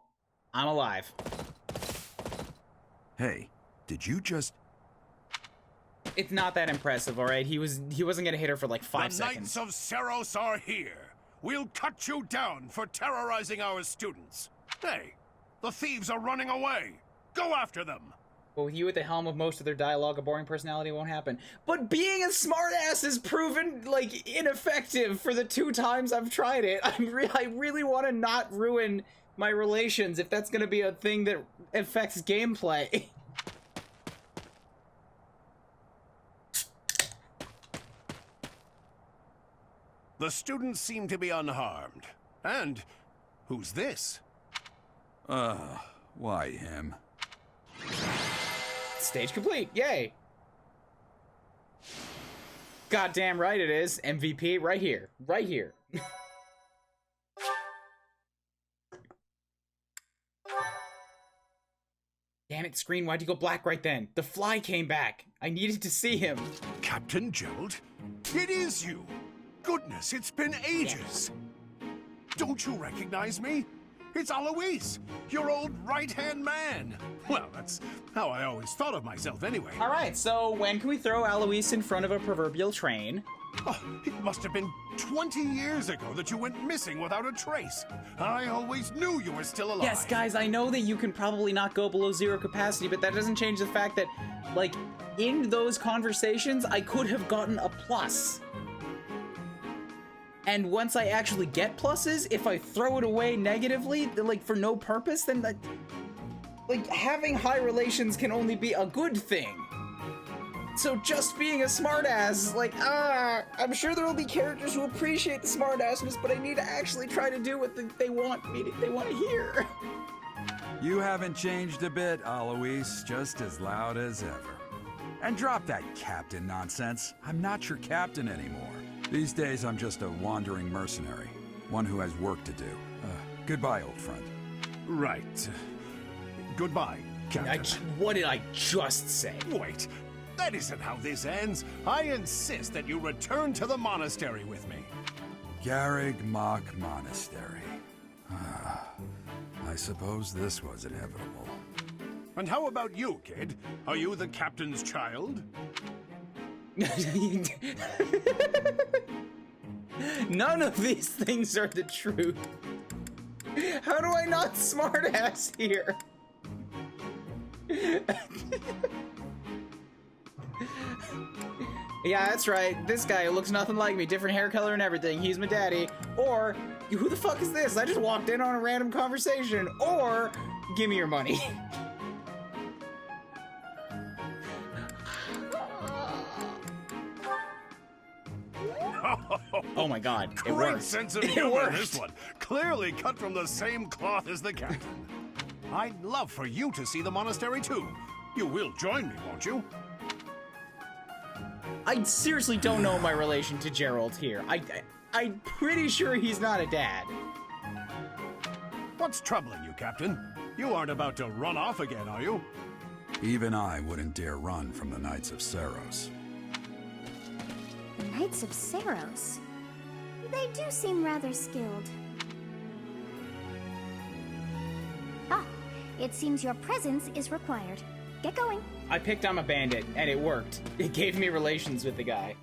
Speaker 1: I'm alive.
Speaker 5: Hey, did you just...
Speaker 1: It's not that impressive, alright? He wasn't gonna hit her for like 5 seconds.
Speaker 6: The Knights of Seros are here. We'll cut you down for terrorizing our students. Hey, the thieves are running away. Go after them.
Speaker 1: But with you at the helm of most of their dialogue, a boring personality won't happen. But being a smartass is proven, like, ineffective for the 2 times I've tried it. I really want to not ruin my relations if that's gonna be a thing that affects gameplay.
Speaker 6: The students seem to be unharmed. And who's this?
Speaker 5: Why him?
Speaker 1: Stage complete, yay! Goddamn right it is. MVP right here, right here. Damn it, screen, why'd you go black right then? The fly came back. I needed to see him.
Speaker 6: Captain Gerald? It is you! Goodness, it's been ages! Don't you recognize me? It's Alois, your old right-hand man. Well, that's how I always thought of myself anyway.
Speaker 1: All right, so when can we throw Alois in front of a proverbial train?
Speaker 6: Oh, it must have been 20 years ago that you went missing without a trace. I always knew you were still alive.
Speaker 1: Yes, guys, I know that you can probably not go below 0 capacity, but that doesn't change the fact that, like, in those conversations, I could have gotten a plus. And once I actually get pluses, if I throw it away negatively, like, for no purpose, then, like, having high relations can only be a good thing. So just being a smartass, like, I'm sure there will be characters who appreciate the smartassness, but I need to actually try to do what they want to hear.
Speaker 5: You haven't changed a bit, Alois. Just as loud as ever. And drop that captain nonsense. I'm not your captain anymore. These days, I'm just a wandering mercenary. One who has work to do. Goodbye, old friend.
Speaker 6: Right. Goodbye, Captain.
Speaker 1: What did I just say?
Speaker 6: Wait. That isn't how this ends. I insist that you return to the monastery with me.
Speaker 5: Garrig Mach Monastery. I suppose this was inevitable.
Speaker 6: And how about you, kid? Are you the captain's child?
Speaker 1: None of these things are the truth. How do I not smartass here? Yeah, that's right. This guy looks nothing like me. Different hair color and everything. He's my daddy. Or, who the fuck is this? I just walked in on a random conversation. Or, give me your money. Oh my god, it
Speaker 6: Great
Speaker 1: worked.
Speaker 6: sense of
Speaker 1: It
Speaker 6: humor,
Speaker 1: worked.
Speaker 6: this one. Clearly cut from the same cloth as the captain. I'd love for you to see the monastery too. You will join me, won't you?
Speaker 1: I seriously don't know my relation to Gerald here. I'm pretty sure he's not a dad.
Speaker 6: What's troubling you, Captain? You aren't about to run off again, are you?
Speaker 5: Even I wouldn't dare run from the Knights of Seros.
Speaker 4: The Knights of Seros. They do seem rather skilled. Ah, it seems your presence is required. Get going.
Speaker 1: I picked I'm a bandit, and it worked. It gave me relations with the guy.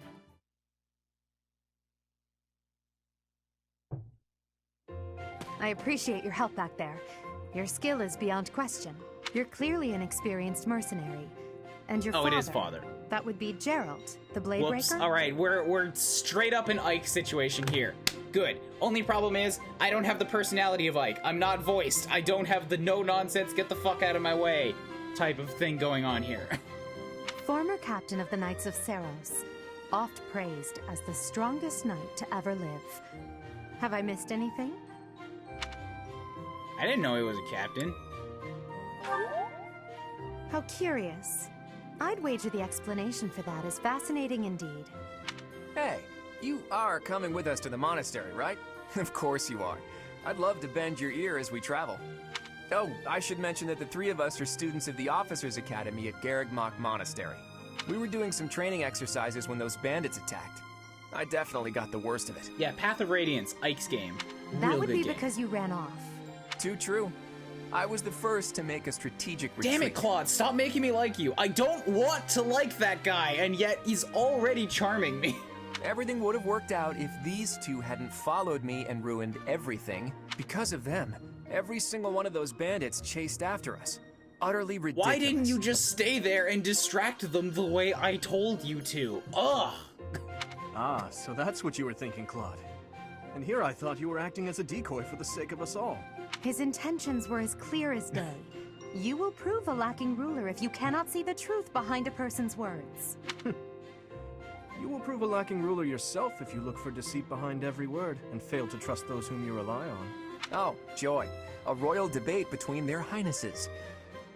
Speaker 8: I appreciate your help back there. Your skill is beyond question. You're clearly an experienced mercenary. And your father...
Speaker 1: Oh, it is father.
Speaker 8: That would be Gerald, the blade
Speaker 1: Whoops.
Speaker 8: breaker?
Speaker 1: Alright, we're straight up an Ike situation here. Good. Only problem is, I don't have the personality of Ike. I'm not voiced. I don't have the no-nonsense, get the fuck out of my way type of thing going on here.
Speaker 8: Former captain of the Knights of Seros. Oft praised as the strongest knight to ever live. Have I missed anything?
Speaker 1: I didn't know he was a captain.
Speaker 8: How curious. I'd wager the explanation for that is fascinating indeed.
Speaker 9: Hey, you are coming with us to the monastery, right? Of course you are. I'd love to bend your ear as we travel. Oh, I should mention that the three of us are students of the Officers' Academy at Garrigmach Monastery. We were doing some training exercises when those bandits attacked. I definitely got the worst of it.
Speaker 1: Yeah, Path of Radiance, Ike's game.
Speaker 8: That
Speaker 1: Real
Speaker 8: would
Speaker 1: good
Speaker 8: be
Speaker 1: game.
Speaker 8: because you ran off.
Speaker 9: Too true. I was the first to make a strategic retreat.
Speaker 1: Damn it, Claude, stop making me like you. I don't want to like that guy, and yet he's already charming me.
Speaker 9: Everything would have worked out if these two hadn't followed me and ruined everything. Because of them, every single one of those bandits chased after us. Utterly ridiculous.
Speaker 1: Why didn't you just stay there and distract them the way I told you to? Ugh.
Speaker 7: Ah, so that's what you were thinking, Claude. And here I thought you were acting as a decoy for the sake of us all.
Speaker 8: His intentions were as clear as day. You will prove a lacking ruler if you cannot see the truth behind a person's words.
Speaker 7: You will prove a lacking ruler yourself if you look for deceit behind every word and fail to trust those whom you rely on.
Speaker 9: Oh, joy. A royal debate between their highnesses.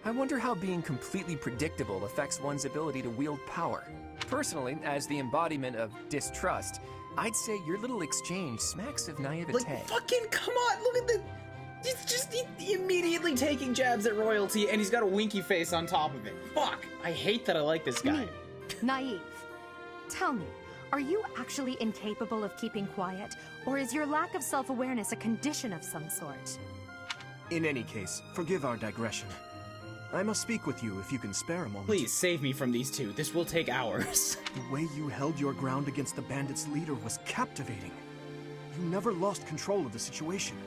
Speaker 9: I wonder how being completely predictable affects one's ability to wield power. Personally, as the embodiment of distrust, I'd say your little exchange smacks of naivete.
Speaker 1: Like, fucking come on, look at the... He's just immediately taking jabs at royalty, and he's got a winky face on top of it. Fuck! I hate that I like this guy.
Speaker 8: Me, naive. Tell me, are you actually incapable of keeping quiet, or is your lack of self-awareness a condition of some sort?
Speaker 7: In any case, forgive our digression. I must speak with you if you can spare a moment.
Speaker 1: Please, save me from these two. This will take hours.
Speaker 7: The way you held your ground against the bandits' leader was captivating. You never lost control of the situation.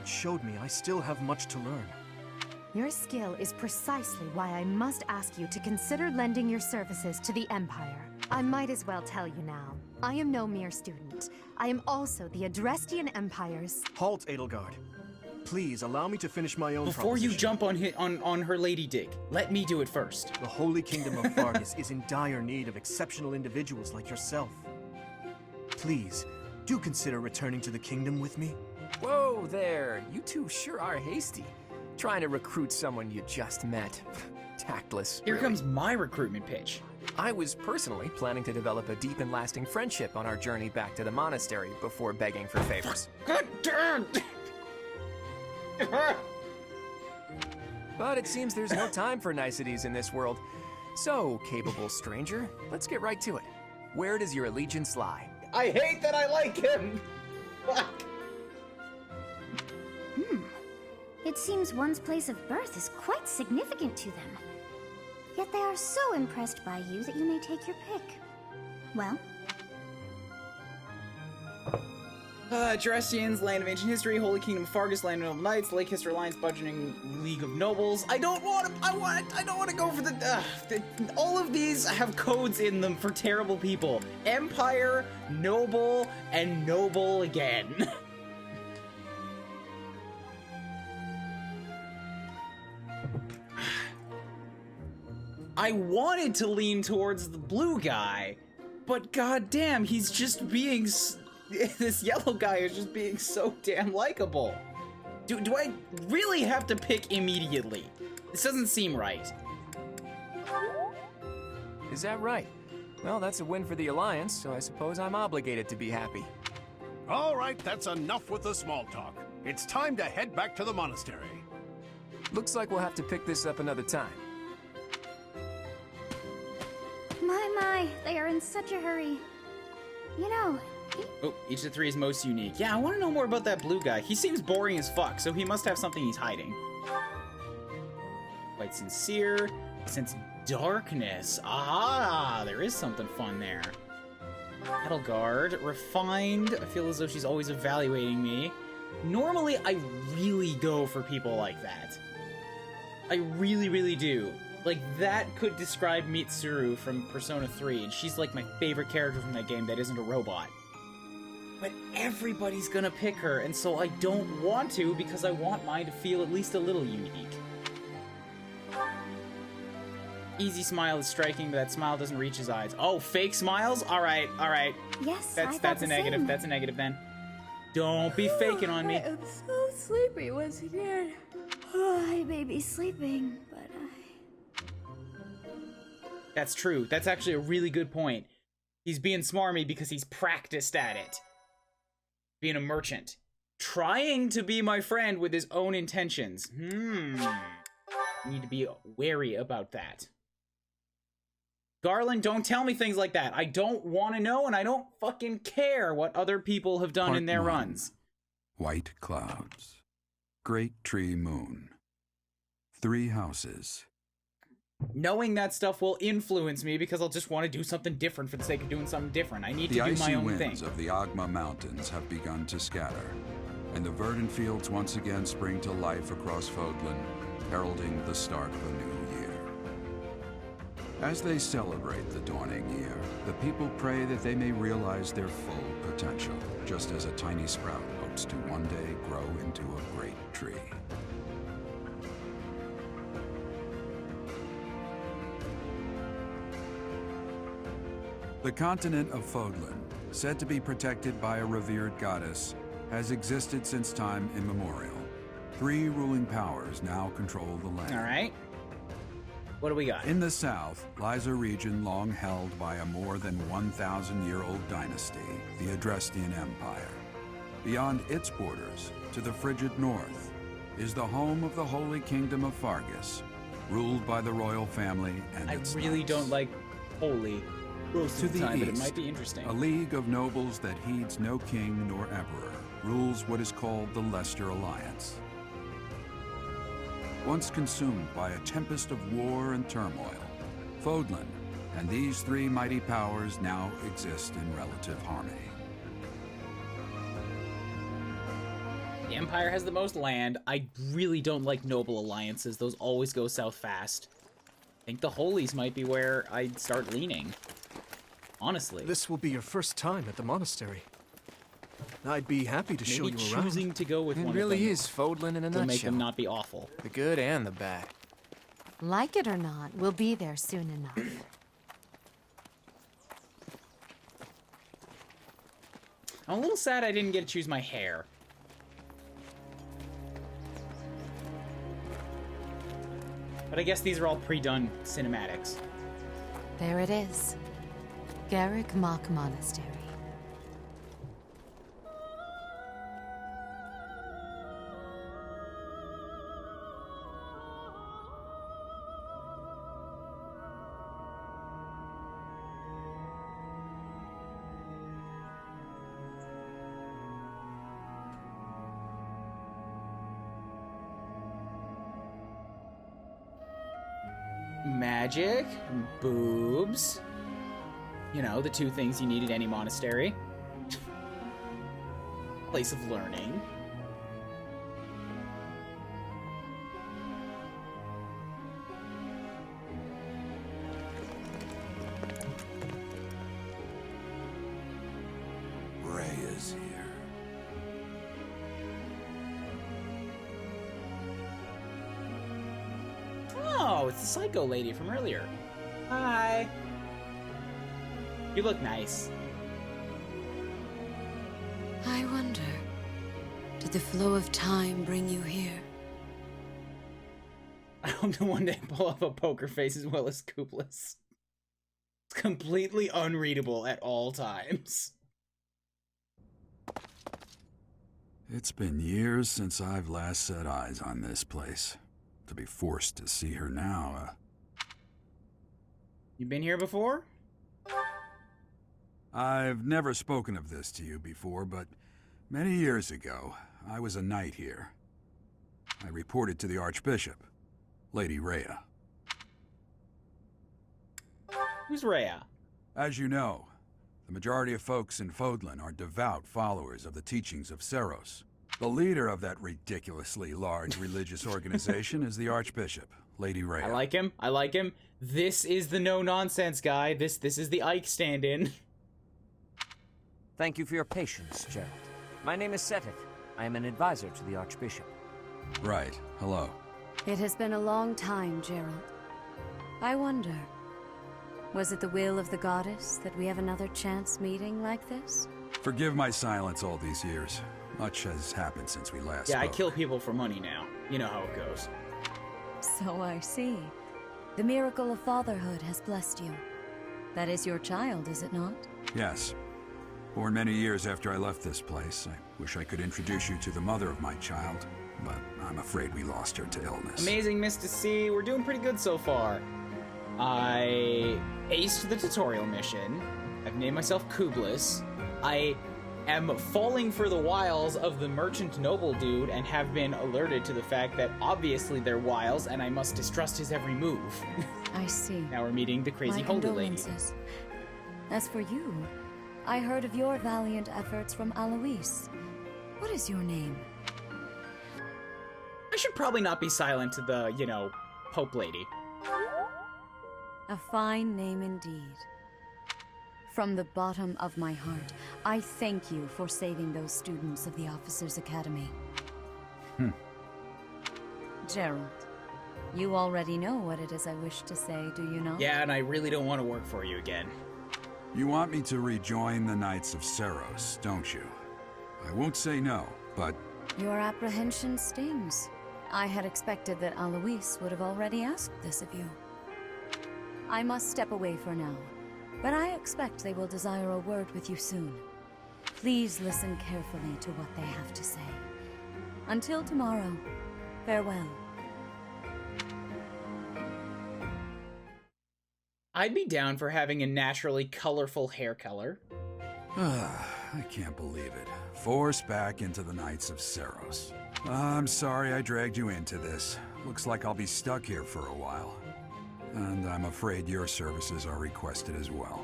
Speaker 7: It showed me I still have much to learn.
Speaker 8: Your skill is precisely why I must ask you to consider lending your services to the Empire. I might as well tell you now. I am no mere student. I am also the Adrestian Empire's...
Speaker 7: Halt, Edelgard. Please allow me to finish my own
Speaker 1: Before you
Speaker 7: proposition.
Speaker 1: jump on her lady dig, let me do it first.
Speaker 7: The Holy Kingdom of Vargas is in dire need of exceptional individuals like yourself. Please, do consider returning to the kingdom with me.
Speaker 9: Whoa there, you two sure are hasty. Trying to recruit someone you just met. Tactless.
Speaker 1: Here
Speaker 9: really.
Speaker 1: comes my recruitment pitch.
Speaker 9: I was personally planning to develop a deep and lasting friendship on our journey back to the monastery before begging for favors.
Speaker 1: God damn!
Speaker 9: But it seems there's no time for niceties in this world. So, capable stranger, let's get right to it. Where does your allegiance lie?
Speaker 1: I hate that I like him! Fuck.
Speaker 4: It seems one's place of birth is quite significant to them. Yet they are so impressed by you that you may take your pick. Well?
Speaker 1: Dressians, Land of Ancient History, Holy Kingdom of Fargus, Land of Noble Knights, Lake History Alliance, Budgeting League of Nobles. I don't want to go for the, all of these have codes in them for terrible people. Empire, Noble, and Noble again. I wanted to lean towards the blue guy, but goddamn, he's just being... This yellow guy is just being so damn likable. Do I really have to pick immediately? This doesn't seem right.
Speaker 9: Is that right? Well, that's a win for the Alliance, so I suppose I'm obligated to be happy.
Speaker 6: All right, that's enough with the small talk. It's time to head back to the monastery.
Speaker 9: Looks like we'll have to pick this up another time.
Speaker 4: My, they are in such a hurry. You know,
Speaker 1: Oh, each of the three is most unique. Yeah, I want to know more about that blue guy. He seems boring as fuck, so he must have something he's hiding. Quite sincere. Sense darkness. Ah, there is something fun there. Battle guard. Refined. I feel as though she's always evaluating me. Normally, I really go for people like that. I really, really do. Like, that could describe Mitsuru from Persona 3, and she's like my favorite character from that game that isn't a robot. But everybody's gonna pick her, and so I don't want to because I want mine to feel at least a little unique. Easy smile is striking, but that smile doesn't reach his eyes. Oh, fake smiles? Alright, alright.
Speaker 4: yes,
Speaker 1: That's a negative.
Speaker 4: Same.
Speaker 1: That's a negative then. Don't be faking on me.
Speaker 4: I am so sleepy once again. Oh, I may be sleeping, but
Speaker 1: That's true. That's actually a really good point. He's being smarmy because he's practiced at it. Being a merchant. Trying to be my friend with his own intentions. Need to be wary about that. Garland, don't tell me things like that. I don't want to know, and I don't fucking care what other people have done in their
Speaker 5: Part 1.
Speaker 1: runs.
Speaker 5: White clouds. Great tree moon. 3 houses.
Speaker 1: Knowing that stuff will influence me because I'll just want to do something different for the sake of doing something different. I need to
Speaker 5: The
Speaker 1: do my
Speaker 5: icy
Speaker 1: own
Speaker 5: winds
Speaker 1: thing.
Speaker 5: of the Agma Mountains have begun to scatter, and the verdant fields once again spring to life across Fodlan, heralding the start of a new year. As they celebrate the dawning year, the people pray that they may realize their full potential, just as a tiny sprout hopes to one day grow into a great tree. The continent of Fodlan, said to be protected by a revered goddess, has existed since time immemorial. 3 ruling powers now control the land.
Speaker 1: All right. What do we got?
Speaker 5: In the south lies a region long held by a more than 1,000-year-old dynasty, the Adrestian Empire. Beyond its borders, to the frigid north, is the home of the Holy Kingdom of Fargus, ruled by the royal family and
Speaker 1: I
Speaker 5: its
Speaker 1: really
Speaker 5: knights.
Speaker 1: don't like holy most
Speaker 5: To
Speaker 1: of the
Speaker 5: the
Speaker 1: time, but it
Speaker 5: east,
Speaker 1: might be interesting.
Speaker 5: a league of nobles that heeds no king nor emperor rules what is called the Leicester Alliance. Once consumed by a tempest of war and turmoil, Fodlan and these 3 mighty powers now exist in relative harmony.
Speaker 1: The Empire has the most land. I really don't like noble alliances. Those always go south fast. I think the Holies might be where I'd start leaning. Honestly.
Speaker 7: This will be your first time at the monastery. I'd be happy to show
Speaker 1: Maybe
Speaker 7: you around.
Speaker 1: choosing to go with
Speaker 9: It
Speaker 1: one
Speaker 9: really
Speaker 1: of them
Speaker 9: is Fodlan in a
Speaker 1: will make
Speaker 9: nutshell.
Speaker 1: them not be awful.
Speaker 9: The good and the bad.
Speaker 8: Like it or not, we'll be there soon enough.
Speaker 1: I'm a little sad I didn't get to choose my hair. But I guess these are all pre-done cinematics.
Speaker 8: There it is. Garrick Mock Monastery.
Speaker 1: Magic, boobs. You know, the 2 things you need at any monastery. Place of learning.
Speaker 2: Ray is here.
Speaker 1: Oh, it's the psycho lady from earlier. Hi. You look nice.
Speaker 3: I wonder, did the flow of time bring you here?
Speaker 1: I hope to one day pull off a poker face as well as Koopless. It's completely unreadable at all times.
Speaker 5: It's been years since I've last set eyes on this place. To be forced to see her now,
Speaker 1: You been here before?
Speaker 5: I've never spoken of this to you before, but many years ago, I was a knight here. I reported to the Archbishop, Lady Rhea.
Speaker 1: Who's Rhea?
Speaker 5: As you know, the majority of folks in Fodlan are devout followers of the teachings of Seros. The leader of that ridiculously large religious organization is the Archbishop, Lady Rhea.
Speaker 1: I like him. I like him. This is the no-nonsense guy. This is the Ike stand-in.
Speaker 10: Thank you for your patience, Gerald. My name is Seteth. I am an advisor to the Archbishop.
Speaker 5: Right. Hello.
Speaker 8: It has been a long time, Gerald. I wonder, was it the will of the goddess that we have another chance meeting like this?
Speaker 5: Forgive my silence all these years. Much has happened since we last spoke.
Speaker 1: I kill people for money now. You know how it goes.
Speaker 8: So I see. The miracle of fatherhood has blessed you. That is your child, is it not?
Speaker 5: Yes. Born many years after I left this place. I wish I could introduce you to the mother of my child, but I'm afraid we lost her to illness.
Speaker 1: Amazing, Mr. C. We're doing pretty good so far. I aced the tutorial mission. I've named myself Kublis. I am falling for the wiles of the merchant noble dude and have been alerted to the fact that obviously they're wiles and I must distrust his every move.
Speaker 8: I see.
Speaker 1: Now we're meeting the crazy
Speaker 8: My
Speaker 1: holy lady.
Speaker 8: condolences. As for you, I heard of your valiant efforts from Alois. What is your name?
Speaker 1: I should probably not be silent to the, you know, Pope lady.
Speaker 8: A fine name indeed. From the bottom of my heart, I thank you for saving those students of the Officers' Academy. Gerald, you already know what it is I wish to say, do you not?
Speaker 1: Yeah, and I really don't want to work for you again.
Speaker 5: You want me to rejoin the Knights of Seros, don't you? I won't say no, but...
Speaker 8: Your apprehension stings. I had expected that Alois would have already asked this of you. I must step away for now, but I expect they will desire a word with you soon. Please listen carefully to what they have to say. Until tomorrow, farewell.
Speaker 1: I'd be down for having a naturally colorful hair color.
Speaker 5: I can't believe it. Forced back into the Knights of Seros. I'm sorry I dragged you into this. Looks like I'll be stuck here for a while. And I'm afraid your services are requested as well.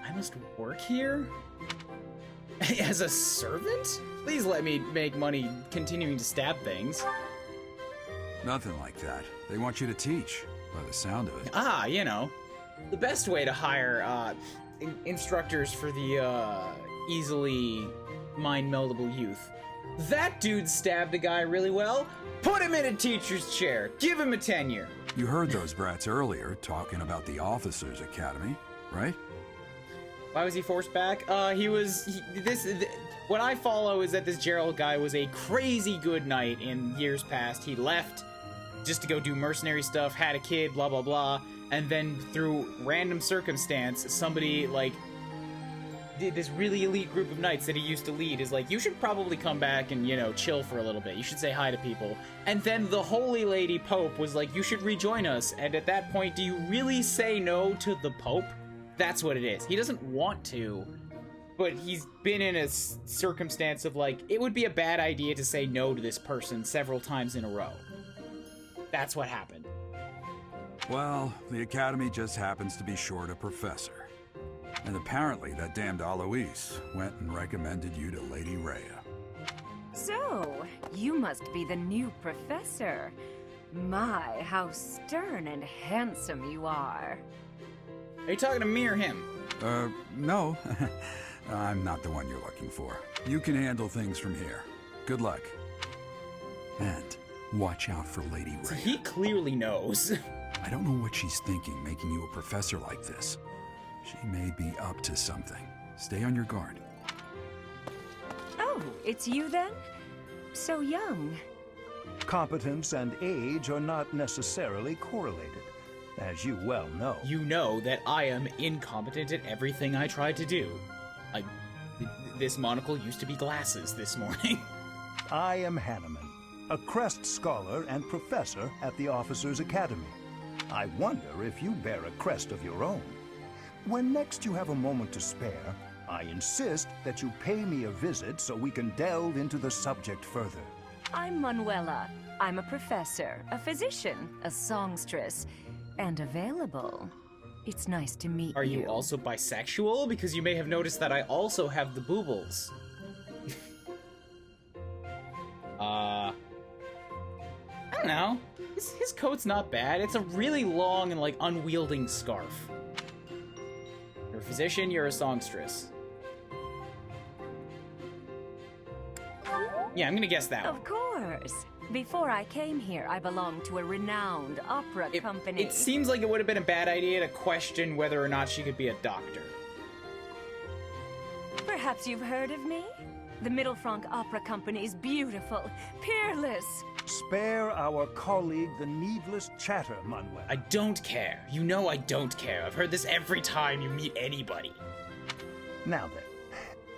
Speaker 1: I must work here? As a servant? Please let me make money continuing to stab things.
Speaker 5: Nothing like that. They want you to teach, by the sound of it.
Speaker 1: Ah, you know. The best way to hire, instructors for the, easily mind-meldable youth. That dude stabbed a guy really well. Put him in a teacher's chair. Give him a tenure.
Speaker 5: You heard those brats earlier talking about the Officers' Academy, right?
Speaker 1: Why was he forced back? What I follow is that this Gerald guy was a crazy good knight in years past. He left just to go do mercenary stuff, had a kid, blah, blah, blah. And then through random circumstance, somebody, like, this really elite group of knights that he used to lead is like, you should probably come back and, you know, chill for a little bit. You should say hi to people. And then the Holy Lady Pope was like, you should rejoin us. And at that point, do you really say no to the Pope? That's what it is. He doesn't want to, but he's been in a circumstance of like, it would be a bad idea to say no to this person several times in a row. That's what happened.
Speaker 5: Well, the Academy just happens to be short a professor. And apparently that damned Alois went and recommended you to Lady Rhea.
Speaker 11: So, you must be the new professor. My, how stern and handsome you are.
Speaker 1: Are you talking to me or him?
Speaker 5: No. I'm not the one you're looking for. You can handle things from here. Good luck. And watch out for Lady Rhea.
Speaker 1: So he clearly knows.
Speaker 5: I don't know what she's thinking, making you a professor like this. She may be up to something. Stay on your guard.
Speaker 11: Oh, it's you then? So young.
Speaker 12: Competence and age are not necessarily correlated, as you well know.
Speaker 1: You know that I am incompetent at everything I try to do. This monocle used to be glasses this morning.
Speaker 12: I am Hanneman, a Crest Scholar and Professor at the Officers' Academy. I wonder if you bear a crest of your own. when next you have a moment to spare, I insist that you pay me a visit so we can delve into the subject further.
Speaker 11: I'm Manuela. I'm a professor, a physician, a songstress, and available. It's nice to meet you.
Speaker 1: Are you also bisexual? Because you may have noticed that I also have the boobles. I don't know. His coat's not bad. It's a really long and, like, unwielding scarf. You're a physician, you're a songstress. Yeah, I'm gonna guess that one.
Speaker 11: Of course. Before I came here, I belonged to a renowned opera company.
Speaker 1: It seems like it would have been a bad idea to question whether or not she could be a doctor.
Speaker 11: Perhaps you've heard of me? The Middlefranc Opera Company's beautiful, peerless.
Speaker 12: Spare our colleague the needless chatter, Manuel.
Speaker 1: I don't care. You know I don't care. I've heard this every time you meet anybody.
Speaker 12: Now then,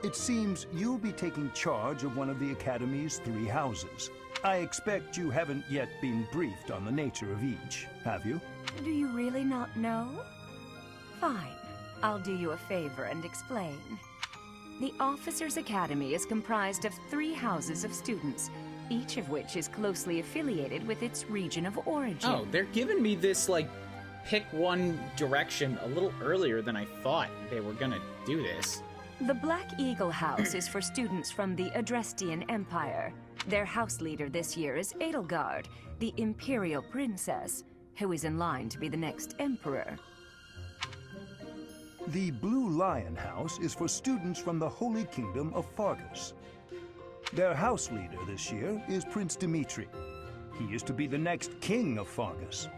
Speaker 12: it seems you'll be taking charge of one of the Academy's 3 houses. I expect you haven't yet been briefed on the nature of each, have you?
Speaker 11: Do you really not know? Fine. I'll do you a favor and explain. The Officers' Academy is comprised of 3 houses of students, each of which is closely affiliated with its region of origin.
Speaker 1: Oh, they're giving me this, like, pick one direction a little earlier than I thought they were gonna do this.
Speaker 11: The Black Eagle House is for students from the Adrestian Empire. Their house leader this year is Edelgard, the Imperial Princess, who is in line to be the next Emperor.
Speaker 12: The Blue Lion House is for students from the Holy Kingdom of Fargus. Their house leader this year is Prince Dimitri. He is to be the next king of Fargus.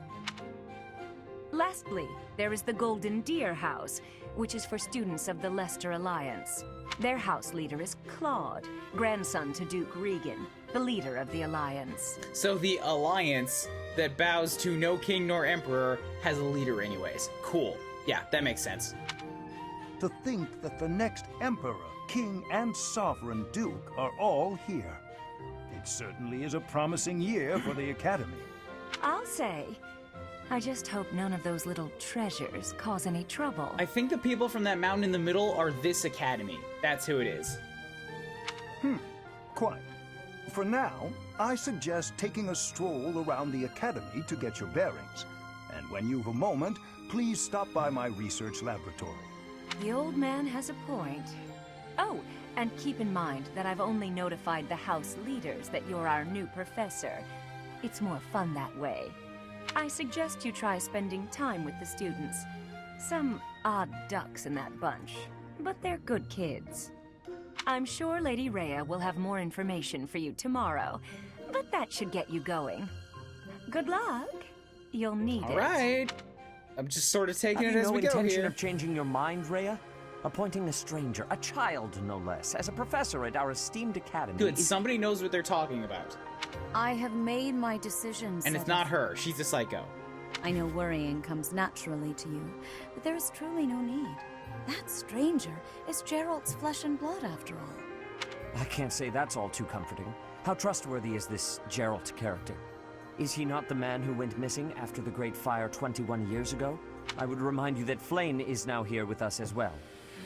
Speaker 11: Lastly, there is the Golden Deer House, which is for students of the Leicester Alliance. Their house leader is Claude, grandson to Duke Regan, the leader of the Alliance.
Speaker 1: So the Alliance that bows to no king nor emperor has a leader anyways. Cool. Yeah, that makes sense.
Speaker 12: To think that the next emperor, king, and sovereign duke are all here. It certainly is a promising year for the Academy.
Speaker 11: I'll say. I just hope none of those little treasures cause any trouble.
Speaker 1: I think the people from that mountain in the middle are this academy. That's who it is.
Speaker 12: Quite. For now, I suggest taking a stroll around the Academy to get your bearings. And when you've a moment, please stop by my research laboratory.
Speaker 11: The old man has a point. Oh, and keep in mind that I've only notified the house leaders that you're our new professor. It's more fun that way. I suggest you try spending time with the students. Some odd ducks in that bunch, but they're good kids. I'm sure Lady Rhea will have more information for you tomorrow, but that should get you going. Good luck. You'll need it.
Speaker 1: All right. I'm just sort of taking it as we go
Speaker 10: Have you no intention
Speaker 1: here.
Speaker 10: of changing your mind, Rhea? Appointing a stranger, a child no less, as a professor at our esteemed academy
Speaker 1: Good, somebody knows what they're talking about.
Speaker 13: I have made my decisions.
Speaker 1: And it's not her, she's a psycho.
Speaker 13: I know worrying comes naturally to you, but there is truly no need. That stranger is Geralt's flesh and blood, after all.
Speaker 10: I can't say that's all too comforting. How trustworthy is this Geralt character? Is he not the man who went missing after the Great Fire 21 years ago? I would remind you that Flane is now here with us as well.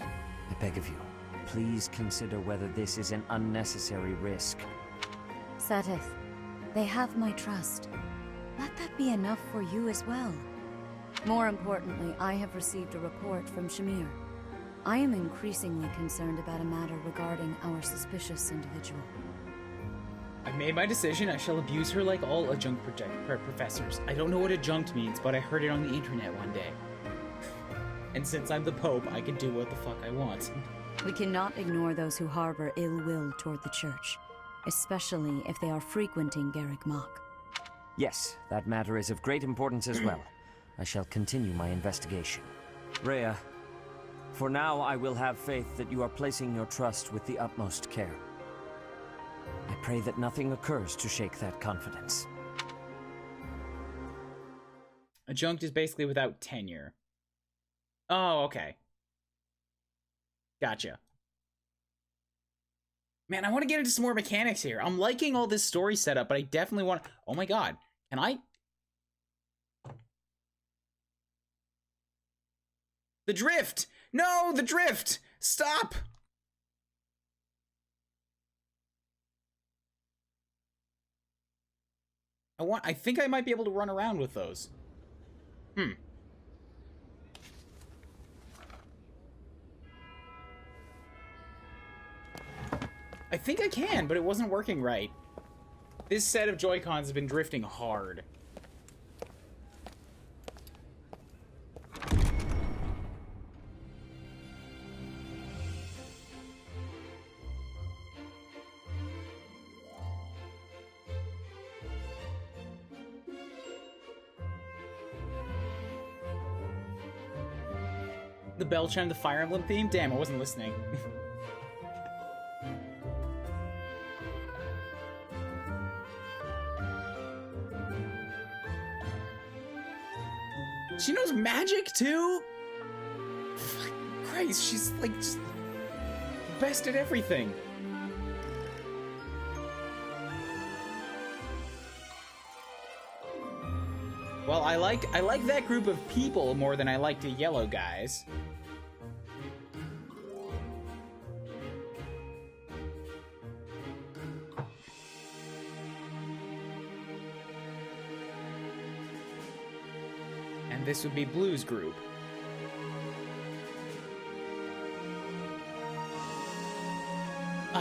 Speaker 10: I beg of you, please consider whether this is an unnecessary risk.
Speaker 13: Seteth, they have my trust. Let that be enough for you as well. More importantly, I have received a report from Shamir. I am increasingly concerned about a matter regarding our suspicious individual.
Speaker 1: I've made my decision. I shall abuse her like all adjunct professors. I don't know what adjunct means, but I heard it on the internet one day. And since I'm the Pope, I can do what the fuck I want.
Speaker 13: We cannot ignore those who harbor ill will toward the Church, especially if they are frequenting Garrick Mach.
Speaker 10: Yes, that matter is of great importance as well. I shall continue my investigation. Rhea, for now I will have faith that you are placing your trust with the utmost care. I pray that nothing occurs to shake that confidence.
Speaker 1: Adjunct is basically without tenure. Oh, okay. Gotcha. Man, I want to get into some more mechanics here. I'm liking all this story setup, but I definitely want... Oh my god. Can I... The drift! No, the drift! Stop! I think I might be able to run around with those. I think I can, but it wasn't working right. This set of Joy-Cons has been drifting hard. The bell chime, the Fire Emblem theme? Damn, I wasn't listening. She knows magic too? Fucking Christ, she's like just best at everything. Well, I like that group of people more than I like the yellow guys. And this would be Blue's group.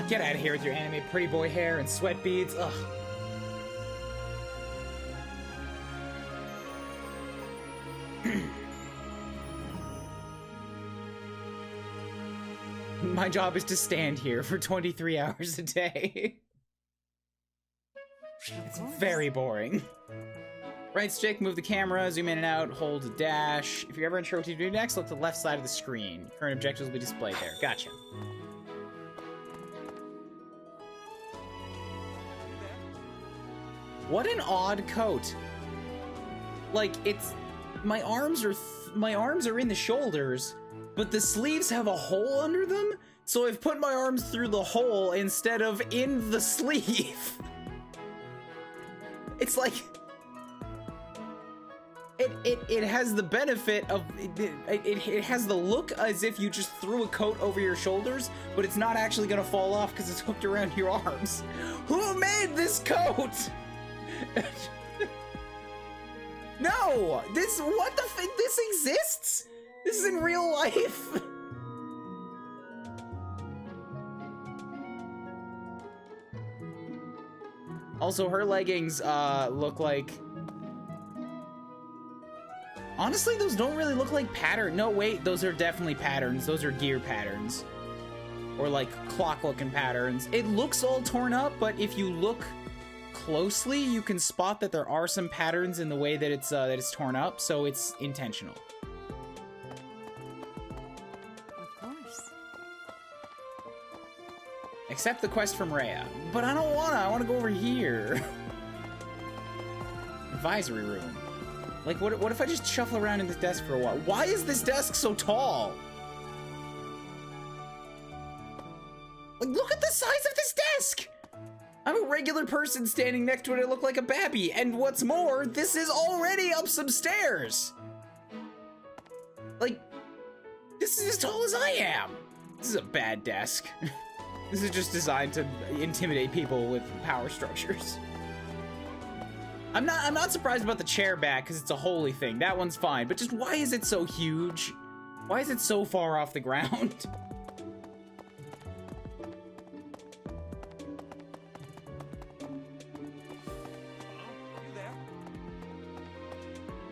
Speaker 1: Get out of here with your anime pretty boy hair and sweat beads. Ugh. My job is to stand here for 23 hours a day. It's very boring. Right stick, move the camera, zoom in and out, hold dash. If you're ever unsure what to do next, look to the left side of the screen. Current objectives will be displayed there. Gotcha. What an odd coat. Like, it's... My arms are in the shoulders, but the sleeves have a hole under them, so I've put my arms through the hole instead of in the sleeve. It's like... It has the benefit of... It has the look as if you just threw a coat over your shoulders, but it's not actually gonna fall off because it's hooked around your arms. Who made this coat? No! This exists? This is in real life? Also, her leggings, look like... Honestly, those don't really look like pattern. No, wait, those are definitely patterns. Those are gear patterns. Or, like, clock-looking patterns. It looks all torn up, but if you look closely, you can spot that there are some patterns in the way that it's torn up, so it's intentional.
Speaker 13: Of course.
Speaker 1: Except the quest from Rhea. But I don't wanna, I wanna go over here. Advisory room. Like, what if I just shuffle around in this desk for a while? Why is this desk so tall? Like, look at the size of this desk! I'm a regular person standing next to it, I look like a babby, and what's more, this is already up some stairs! Like, this is as tall as I am! This is a bad desk. This is just designed to intimidate people with power structures. I'm not surprised about the chair back, because it's a holy thing. That one's fine, but just why is it so huge? Why is it so far off the ground?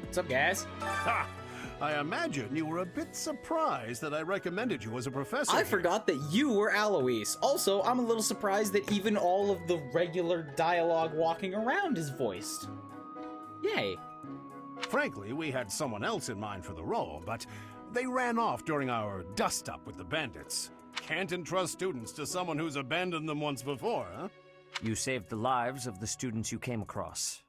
Speaker 1: What's up, guys?
Speaker 6: Ha! I imagine you were a bit surprised that I recommended you as a professor.
Speaker 1: I forgot that you were Alois. Also, I'm a little surprised that even all of the regular dialogue walking around is voiced. Yay.
Speaker 6: Frankly, we had someone else in mind for the role, but they ran off during our dust-up with the bandits. Can't entrust students to someone who's abandoned them once before, huh?
Speaker 10: You saved the lives of the students you came across.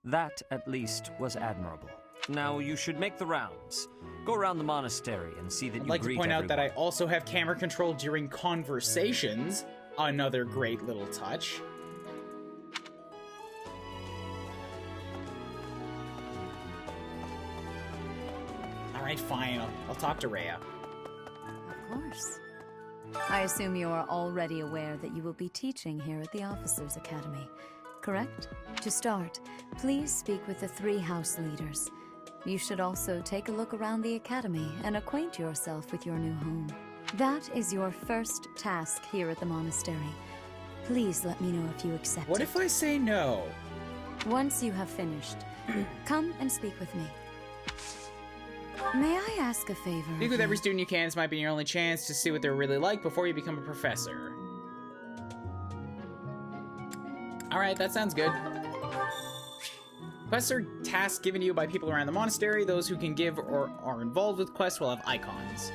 Speaker 10: That, at least, was admirable. Now you should make the rounds. Go around the monastery and see that you greet
Speaker 1: I'd like to point out that I
Speaker 10: everyone.
Speaker 1: also have camera control during conversations. Another great little touch. Alright, fine. I'll talk to Rhea.
Speaker 13: Of course. I assume you are already aware that you will be teaching here at the Officers' Academy, correct? To start, please speak with the 3 house leaders. You should also take a look around the academy and acquaint yourself with your new home. That is your first task here at the monastery. Please let me know if you accept it.
Speaker 1: What if I say no?
Speaker 13: Once you have finished, come and speak with me. May I ask a favor?
Speaker 1: Speak with every student you can. This might be your only chance to see what they're really like before you become a professor. Alright, that sounds good. Quests are tasks given to you by people around the monastery. Those who can give or are involved with quests will have icons.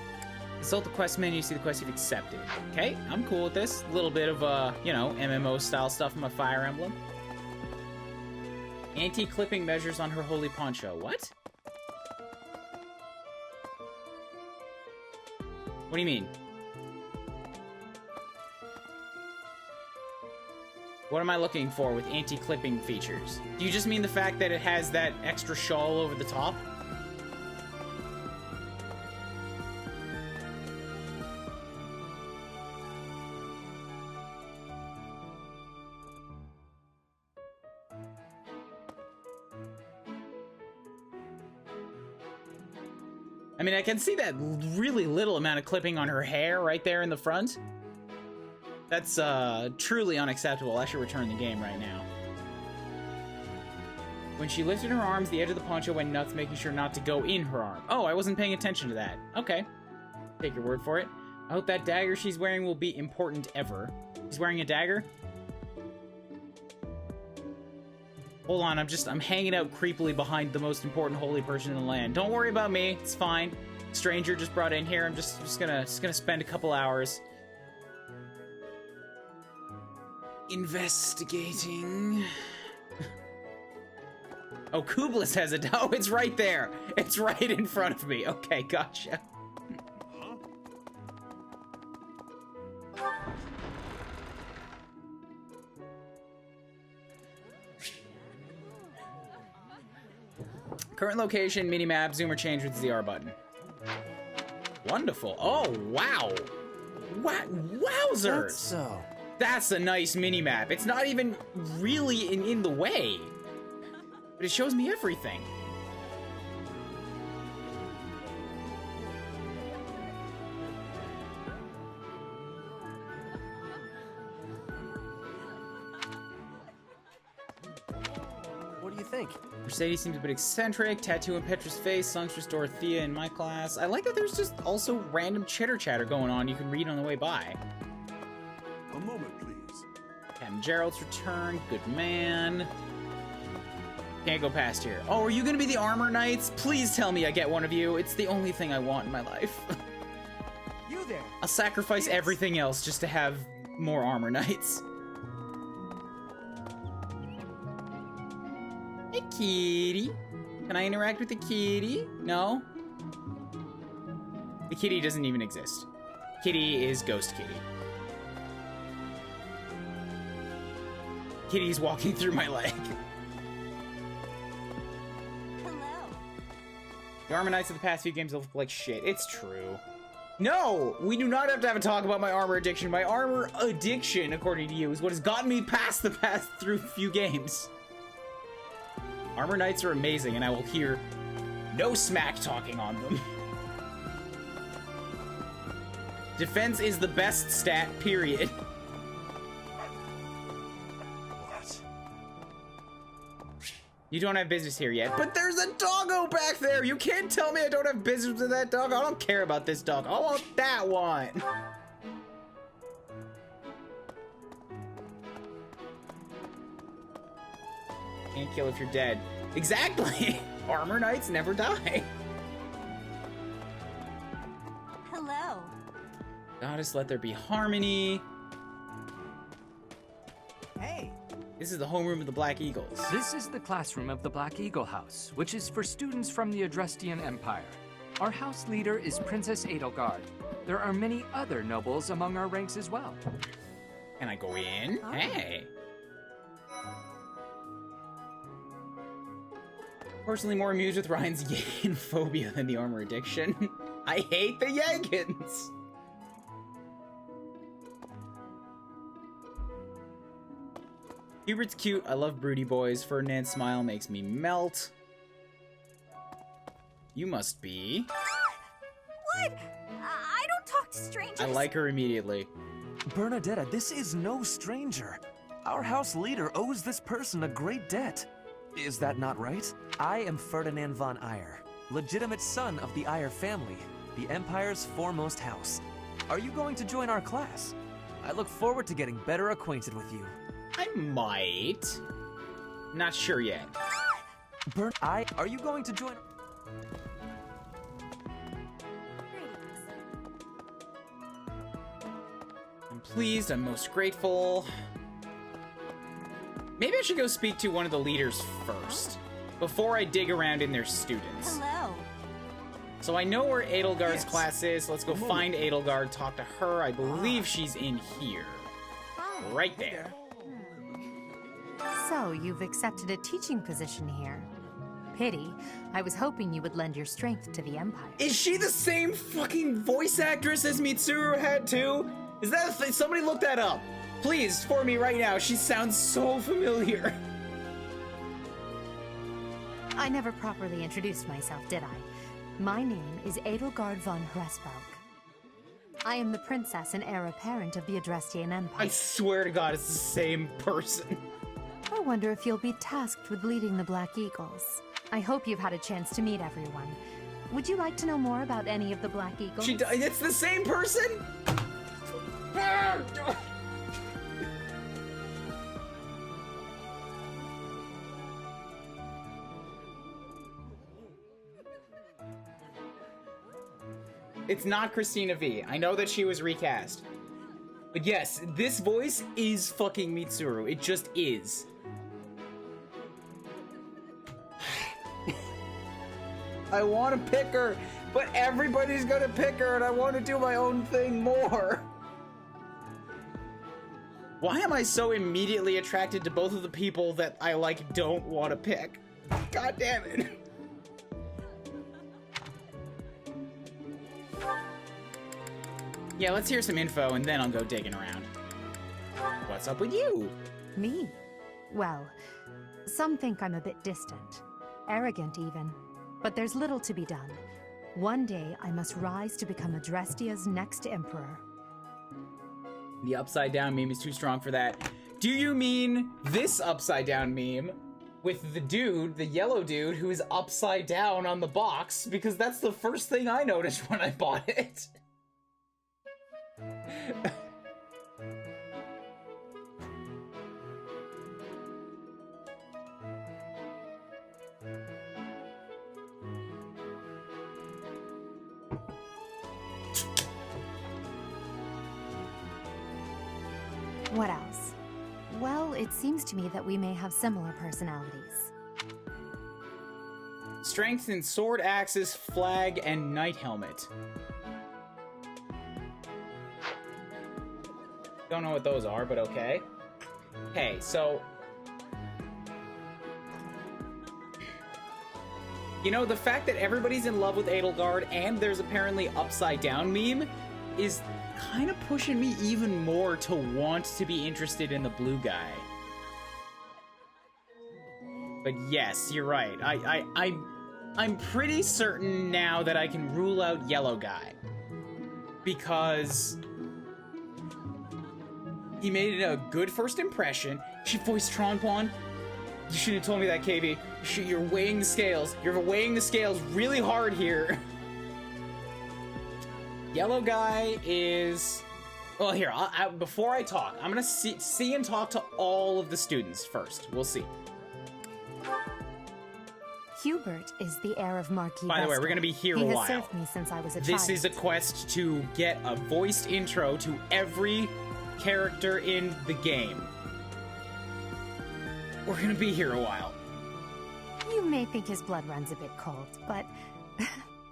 Speaker 1: Consult the quest menu to see the quest you've accepted. Okay, I'm cool with this. A little bit of, you know, MMO-style stuff in my Fire Emblem. Anti-clipping measures on her holy poncho. What? What do you mean? What am I looking for with anti-clipping features? Do you just mean the fact that it has that extra shawl over the top? I mean, I can see that really little amount of clipping on her hair right there in the front. That's truly unacceptable. I should return the game right now. When she lifted her arms, the edge of the poncho went nuts, making sure not to go in her arm. Oh, I wasn't paying attention to that. Okay. Take your word for it. I hope that dagger she's wearing will be important ever. She's wearing a dagger? Hold on, I'm hanging out creepily behind the most important holy person in the land. Don't worry about me, it's fine. Stranger just brought in here. I'm just gonna spend a couple hours investigating. Oh, Kublis has a... Oh, it's right there. It's right in front of me. Okay, gotcha. Current location, minimap, zoom or change with the ZR button. Wonderful. Oh, wow. Wowzers. That's a nice minimap. It's not even really in the way, but it shows me everything.
Speaker 7: What do you think?
Speaker 1: Mercedes seems a bit eccentric. Tattoo in Petra's face. Songstress Dorothea in my class. I like that there's just also random chitter chatter going on you can read on the way by.
Speaker 6: A moment, please.
Speaker 1: Captain Gerald's return. Good man. Can't go past here. Oh, are you gonna be the Armor Knights? Please tell me I get one of you. It's the only thing I want in my life.
Speaker 7: You there.
Speaker 1: I'll sacrifice everything else just to have more Armor Knights. Hey, kitty. Can I interact with the kitty? No? The kitty doesn't even exist. Kitty is Ghost Kitty. Kitty's walking through my leg.
Speaker 4: Hello.
Speaker 1: The Armor Knights of the past few games look like shit. It's true. No! We do not have to have a talk about my armor addiction. My armor addiction, according to you, is what has gotten me past the past through few games. Armor Knights are amazing, and I will hear no smack talking on them. Defense is the best stat, period.
Speaker 6: What?
Speaker 1: You don't have business here yet, but there's a doggo back there! You can't tell me I don't have business with that dog. I don't care about this dog. I want that one. Can't kill if you're dead. Exactly! Armor Knights never die.
Speaker 4: Hello.
Speaker 1: Goddess, let there be harmony.
Speaker 14: Hey!
Speaker 1: This is the homeroom of the Black Eagles.
Speaker 14: This is the classroom of the Black Eagle House, which is for students from the Adrestian Empire. Our house leader is Princess Edelgard. There are many other nobles among our ranks as well.
Speaker 1: Can I go in?
Speaker 4: Oh.
Speaker 1: Hey! Personally more amused with Ryan's Yagan phobia than the armor addiction. I hate the Yagans! Hubert's cute. I love broody boys. Ferdinand's smile makes me melt. You must be...
Speaker 3: What? I don't talk to strangers.
Speaker 1: I like her immediately.
Speaker 15: Bernadetta, this is no stranger. Our house leader owes this person a great debt. Is that not right? I am Ferdinand von Eyre, legitimate son of the Eyre family, the Empire's foremost house. Are you going to join our class? I look forward to getting better acquainted with you.
Speaker 1: I might. Not sure yet.
Speaker 15: Are you going to join?
Speaker 1: I'm pleased, I'm most grateful. Maybe I should go speak to one of the leaders first, before I dig around in their students.
Speaker 3: Hello.
Speaker 1: So I know where Edelgard's class is. Let's go find Edelgard, talk to her. I believe she's in here. Right there.
Speaker 8: So, you've accepted a teaching position here. Pity. I was hoping you would lend your strength to the Empire.
Speaker 1: Is she the same fucking voice actress as Mitsuru had too? Is that a thing? Somebody look that up. Please, for me right now. She sounds so familiar.
Speaker 8: I never properly introduced myself, did I? My name is Edelgard von Hresbalg. I am the princess and heir apparent of the Adrestian Empire.
Speaker 1: I swear to God, it's the same person.
Speaker 8: I wonder if you'll be tasked with leading the Black Eagles. I hope you've had a chance to meet everyone. Would you like to know more about any of the Black Eagles?
Speaker 1: It's the same person? It's not Christina V. I know that she was recast. But yes, this voice is fucking Mitsuru. It just is. I want to pick her, but everybody's gonna pick her and I want to do my own thing more. Why am I so immediately attracted to both of the people that I, like, don't want to pick? God damn it. Yeah, let's hear some info and then I'll go digging around. What's up with you?
Speaker 8: Me? Well, some think I'm a bit distant. Arrogant, even. But there's little to be done. One day, I must rise to become Adrestia's next emperor.
Speaker 1: The upside down meme is too strong for that. Do you mean this upside down meme with the dude, the yellow dude, who is upside down on the box? Because that's the first thing I noticed when I bought it.
Speaker 8: What else? Well, it seems to me that we may have similar personalities.
Speaker 1: Strength in sword, axes, flag, and knight helmet. Don't know what those are, but okay. Okay, so... You know, the fact that everybody's in love with Edelgard and there's apparently upside down meme is kind of pushing me even more to want to be interested in the blue guy. But yes, you're right. I'm pretty certain now that I can rule out yellow guy. Because he made a good first impression. She voiced Tronquan. You shouldn't have told me that, KB. You're weighing the scales. You're weighing the scales really hard here. Yellow guy is... Well, here, before I talk, I'm gonna see and talk to all of the students first. We'll see.
Speaker 8: Hubert is the heir of Marquis
Speaker 1: By the way,
Speaker 8: Vestal.
Speaker 1: we're gonna be here a while.
Speaker 8: He has served me since I was a child.
Speaker 1: This is a quest to get a voiced intro to every character in the game. We're gonna be here a while.
Speaker 8: You may think his blood runs a bit cold, but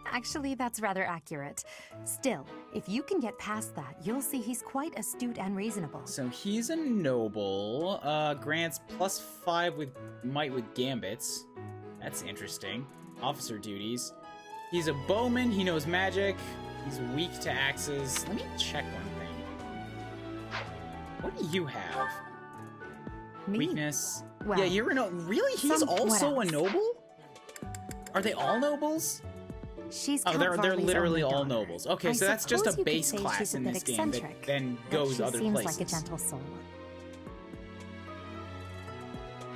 Speaker 8: actually that's rather accurate. Still, if you can get past that, you'll see he's quite astute and reasonable.
Speaker 1: So he's a noble, grants +5 with might with gambits. That's interesting. Officer duties. He's a bowman. He knows magic. He's weak to axes. Let me check one thing. What do you have?
Speaker 8: Me?
Speaker 1: Weakness.
Speaker 8: Well,
Speaker 1: yeah, you're a noble. Really? He's also a noble? Are they all nobles?
Speaker 8: She's
Speaker 1: oh, they're
Speaker 8: Varley's
Speaker 1: literally
Speaker 8: only
Speaker 1: all
Speaker 8: daughter.
Speaker 1: nobles. Okay,
Speaker 8: I
Speaker 1: so that's just a
Speaker 8: suppose you could
Speaker 1: base
Speaker 8: say
Speaker 1: class
Speaker 8: she's a
Speaker 1: in
Speaker 8: bit
Speaker 1: this game that
Speaker 8: eccentric,
Speaker 1: then
Speaker 8: but
Speaker 1: goes
Speaker 8: she
Speaker 1: other
Speaker 8: seems
Speaker 1: places.
Speaker 8: like a gentle soul.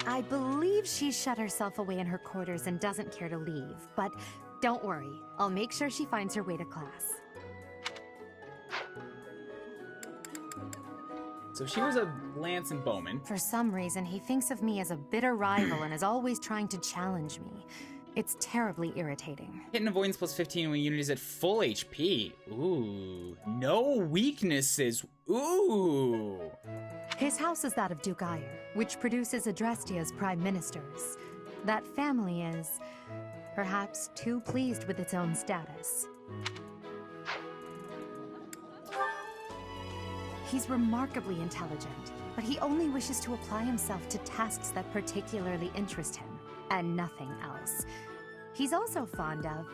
Speaker 8: I believe she shut herself away in her quarters and doesn't care to leave, but don't worry. I'll make sure she finds her way to class.
Speaker 1: So she was a lance and bowman.
Speaker 8: For some reason, he thinks of me as a bitter rival and is always trying to challenge me. It's terribly irritating.
Speaker 1: Hit and avoidance plus 15 when unit is at full HP. Ooh. No weaknesses. Ooh.
Speaker 8: His house is that of Duke Ire, which produces Adrestia's prime ministers. That family is, perhaps, too pleased with its own status. He's remarkably intelligent, but he only wishes to apply himself to tasks that particularly interest him, and nothing else. He's also fond of,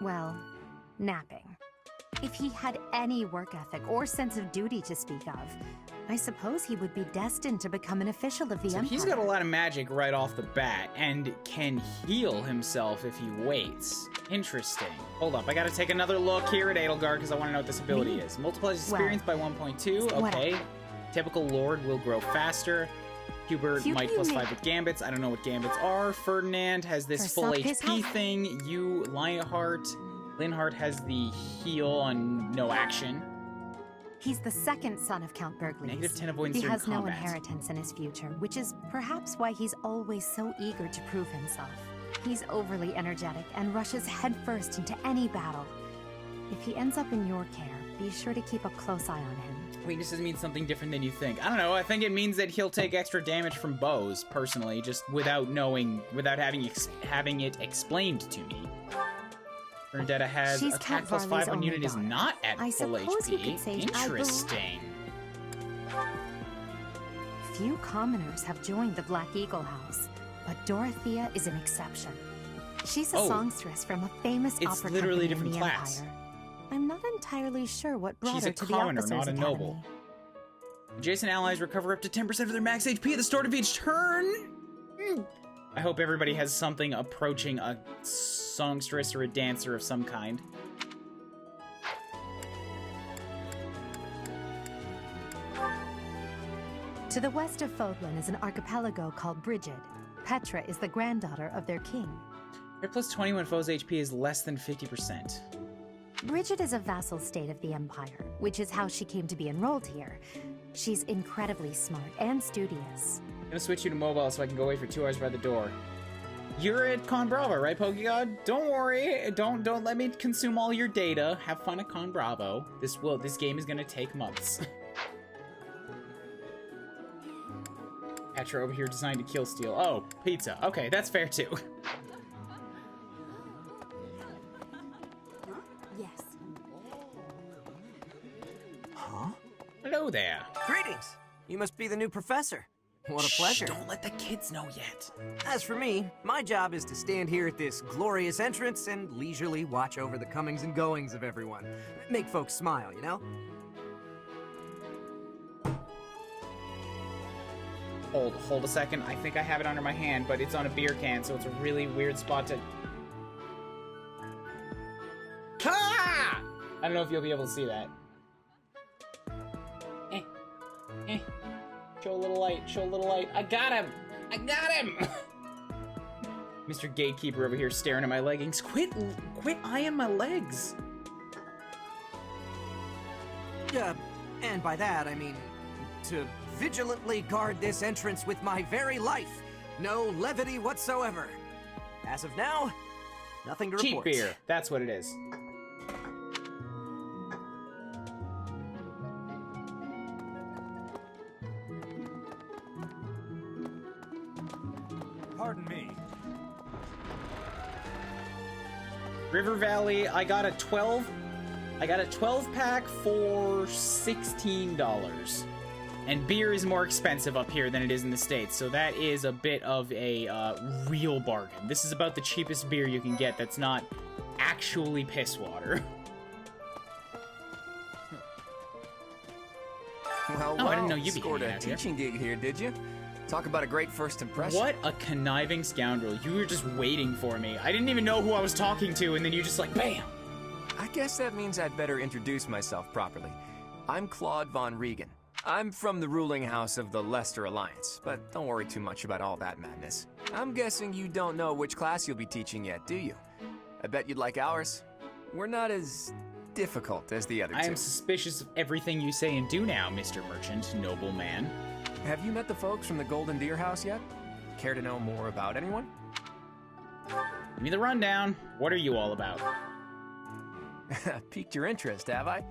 Speaker 8: well, napping. If he had any work ethic or sense of duty to speak of, I suppose he would be destined to become an official of the Empire.
Speaker 1: He's got a lot of magic right off the bat, and can heal himself if he waits. Interesting. Hold up, I gotta take another look here at Edelgard because I want to know what this ability is. Multiplies experience by 1.2, okay. Typical Lord will grow faster. Hubert might plus 5 with gambits. I don't know what gambits are. Ferdinand has this full HP thing. You, Linhart has the heal on no action.
Speaker 8: He's the second son of Count Berglis.
Speaker 1: Negative 10 avoidance
Speaker 8: He
Speaker 1: during
Speaker 8: has no
Speaker 1: combat.
Speaker 8: inheritance in his future, which is perhaps why he's always so eager to prove himself. He's overly energetic and rushes headfirst into any battle. If he ends up in your care, be sure to keep a close eye on him.
Speaker 1: Weaknesses mean something different than you think. I don't know, I think it means that he'll take extra damage from bows, personally, just without knowing, without having it explained to me. Bernadetta has
Speaker 8: She's
Speaker 1: attack
Speaker 8: Count
Speaker 1: plus 5
Speaker 8: Varley's
Speaker 1: when
Speaker 8: only
Speaker 1: unit is
Speaker 8: daughter.
Speaker 1: not at
Speaker 8: I
Speaker 1: full
Speaker 8: suppose you
Speaker 1: HP.
Speaker 8: could say
Speaker 1: Interesting.
Speaker 8: Few commoners have joined the Black Eagle House, but Dorothea is an exception. She's a songstress from a famous
Speaker 1: It's
Speaker 8: opera
Speaker 1: literally a
Speaker 8: company
Speaker 1: different
Speaker 8: in the
Speaker 1: class.
Speaker 8: Empire. I'm not entirely sure what brought
Speaker 1: She's
Speaker 8: her
Speaker 1: a
Speaker 8: to the
Speaker 1: commoner,
Speaker 8: Officers
Speaker 1: not a
Speaker 8: Academy.
Speaker 1: noble. Adjacent allies recover up to 10% of their max HP at the start of each turn. I hope everybody has something approaching a songstress or a dancer of some kind.
Speaker 8: To the west of Fodlan is an archipelago called Brigid. Petra is the granddaughter of their king.
Speaker 1: Their plus 20 when foe's HP is less than 50%.
Speaker 8: Brigid is a vassal state of the Empire, which is how she came to be enrolled here. She's incredibly smart and studious.
Speaker 1: I'm gonna switch you to mobile so I can go away for 2 hours by the door. You're at Con Bravo, right, Pokegod? Don't worry, don't let me consume all your data. Have fun at Con Bravo. This game is gonna take months. Petra over here designed to kill steal. Oh, pizza. Okay, that's fair too.
Speaker 8: Yes.
Speaker 15: Huh?
Speaker 1: Hello there.
Speaker 15: Greetings! You must be the new professor. What a pleasure.
Speaker 1: Don't let the kids know yet.
Speaker 15: As for me, my job is to stand here at this glorious entrance and leisurely watch over the comings and goings of everyone. Make folks smile, you know?
Speaker 1: Hold a second. I think I have it under my hand, but it's on a beer can, so it's a really weird spot to... Ah! I don't know if you'll be able to see that. Show a little light, show a little light. I got him! I got him! Mr. Gatekeeper over here staring at my leggings. Quit eyeing my legs.
Speaker 15: And by that, I mean to vigilantly guard this entrance with my very life. No levity whatsoever. As of now, nothing to report.
Speaker 1: Cheap beer. That's what it is.
Speaker 12: Pardon me.
Speaker 1: River Valley, I got a 12 pack for $16. And beer is more expensive up here than it is in the States, so that is a bit of a real bargain. This is about the cheapest beer you can get that's not actually piss water.
Speaker 9: Well,
Speaker 1: I didn't know you
Speaker 9: scored a teaching gig here, did you? Talk about a great first impression.
Speaker 1: What a conniving scoundrel. You were just waiting for me. I didn't even know who I was talking to, and then you just like, bam!
Speaker 9: I guess that means I'd better introduce myself properly. I'm Claude von Regan. I'm from the ruling house of the Leicester Alliance, but don't worry too much about all that madness. I'm guessing you don't know which class you'll be teaching yet, do you? I bet you'd like ours. We're not as difficult as the other two.
Speaker 1: I am suspicious of everything you say and do now, Mr. Merchant, noble man.
Speaker 9: Have you met the folks from the Golden Deer House yet? Care to know more about anyone?
Speaker 1: Give me the rundown. What are you all about?
Speaker 9: Piqued your interest, have I?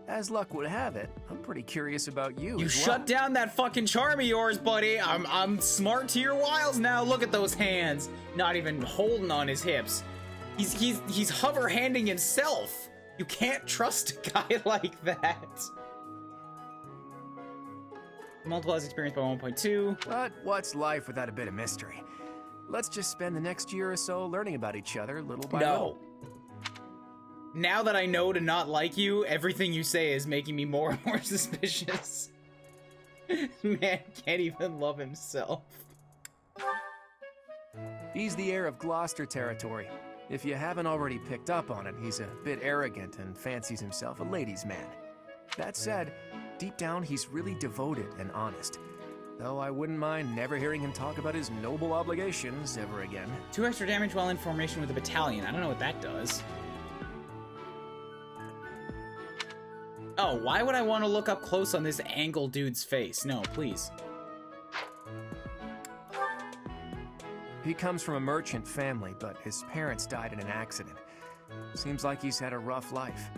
Speaker 9: As luck would have it, I'm pretty curious about you
Speaker 1: You
Speaker 9: as well.
Speaker 1: shut down that fucking charm of yours, buddy. I'm smart to your wiles now. Look at those hands. Not even holding on his hips. He's hover-handing himself. You can't trust a guy like that. Multiplies experience by 1.2.
Speaker 9: But what's life without a bit of mystery? Let's just spend the next year or so learning about each other little by little.
Speaker 1: Now that I know to not like you, everything you say is making me more and more suspicious. Man can't even love himself.
Speaker 9: He's the heir of Gloucester territory. If you haven't already picked up on it, he's a bit arrogant and fancies himself a ladies' man. That said, deep down he's really devoted and honest. Though I wouldn't mind never hearing him talk about his noble obligations ever again.
Speaker 1: 2 extra damage while in formation with a battalion. I don't know what that does. Oh, why would I want to look up close on this angle dude's face? No, please.
Speaker 9: He comes from a merchant family, but his parents died in an accident. Seems like he's had a rough life.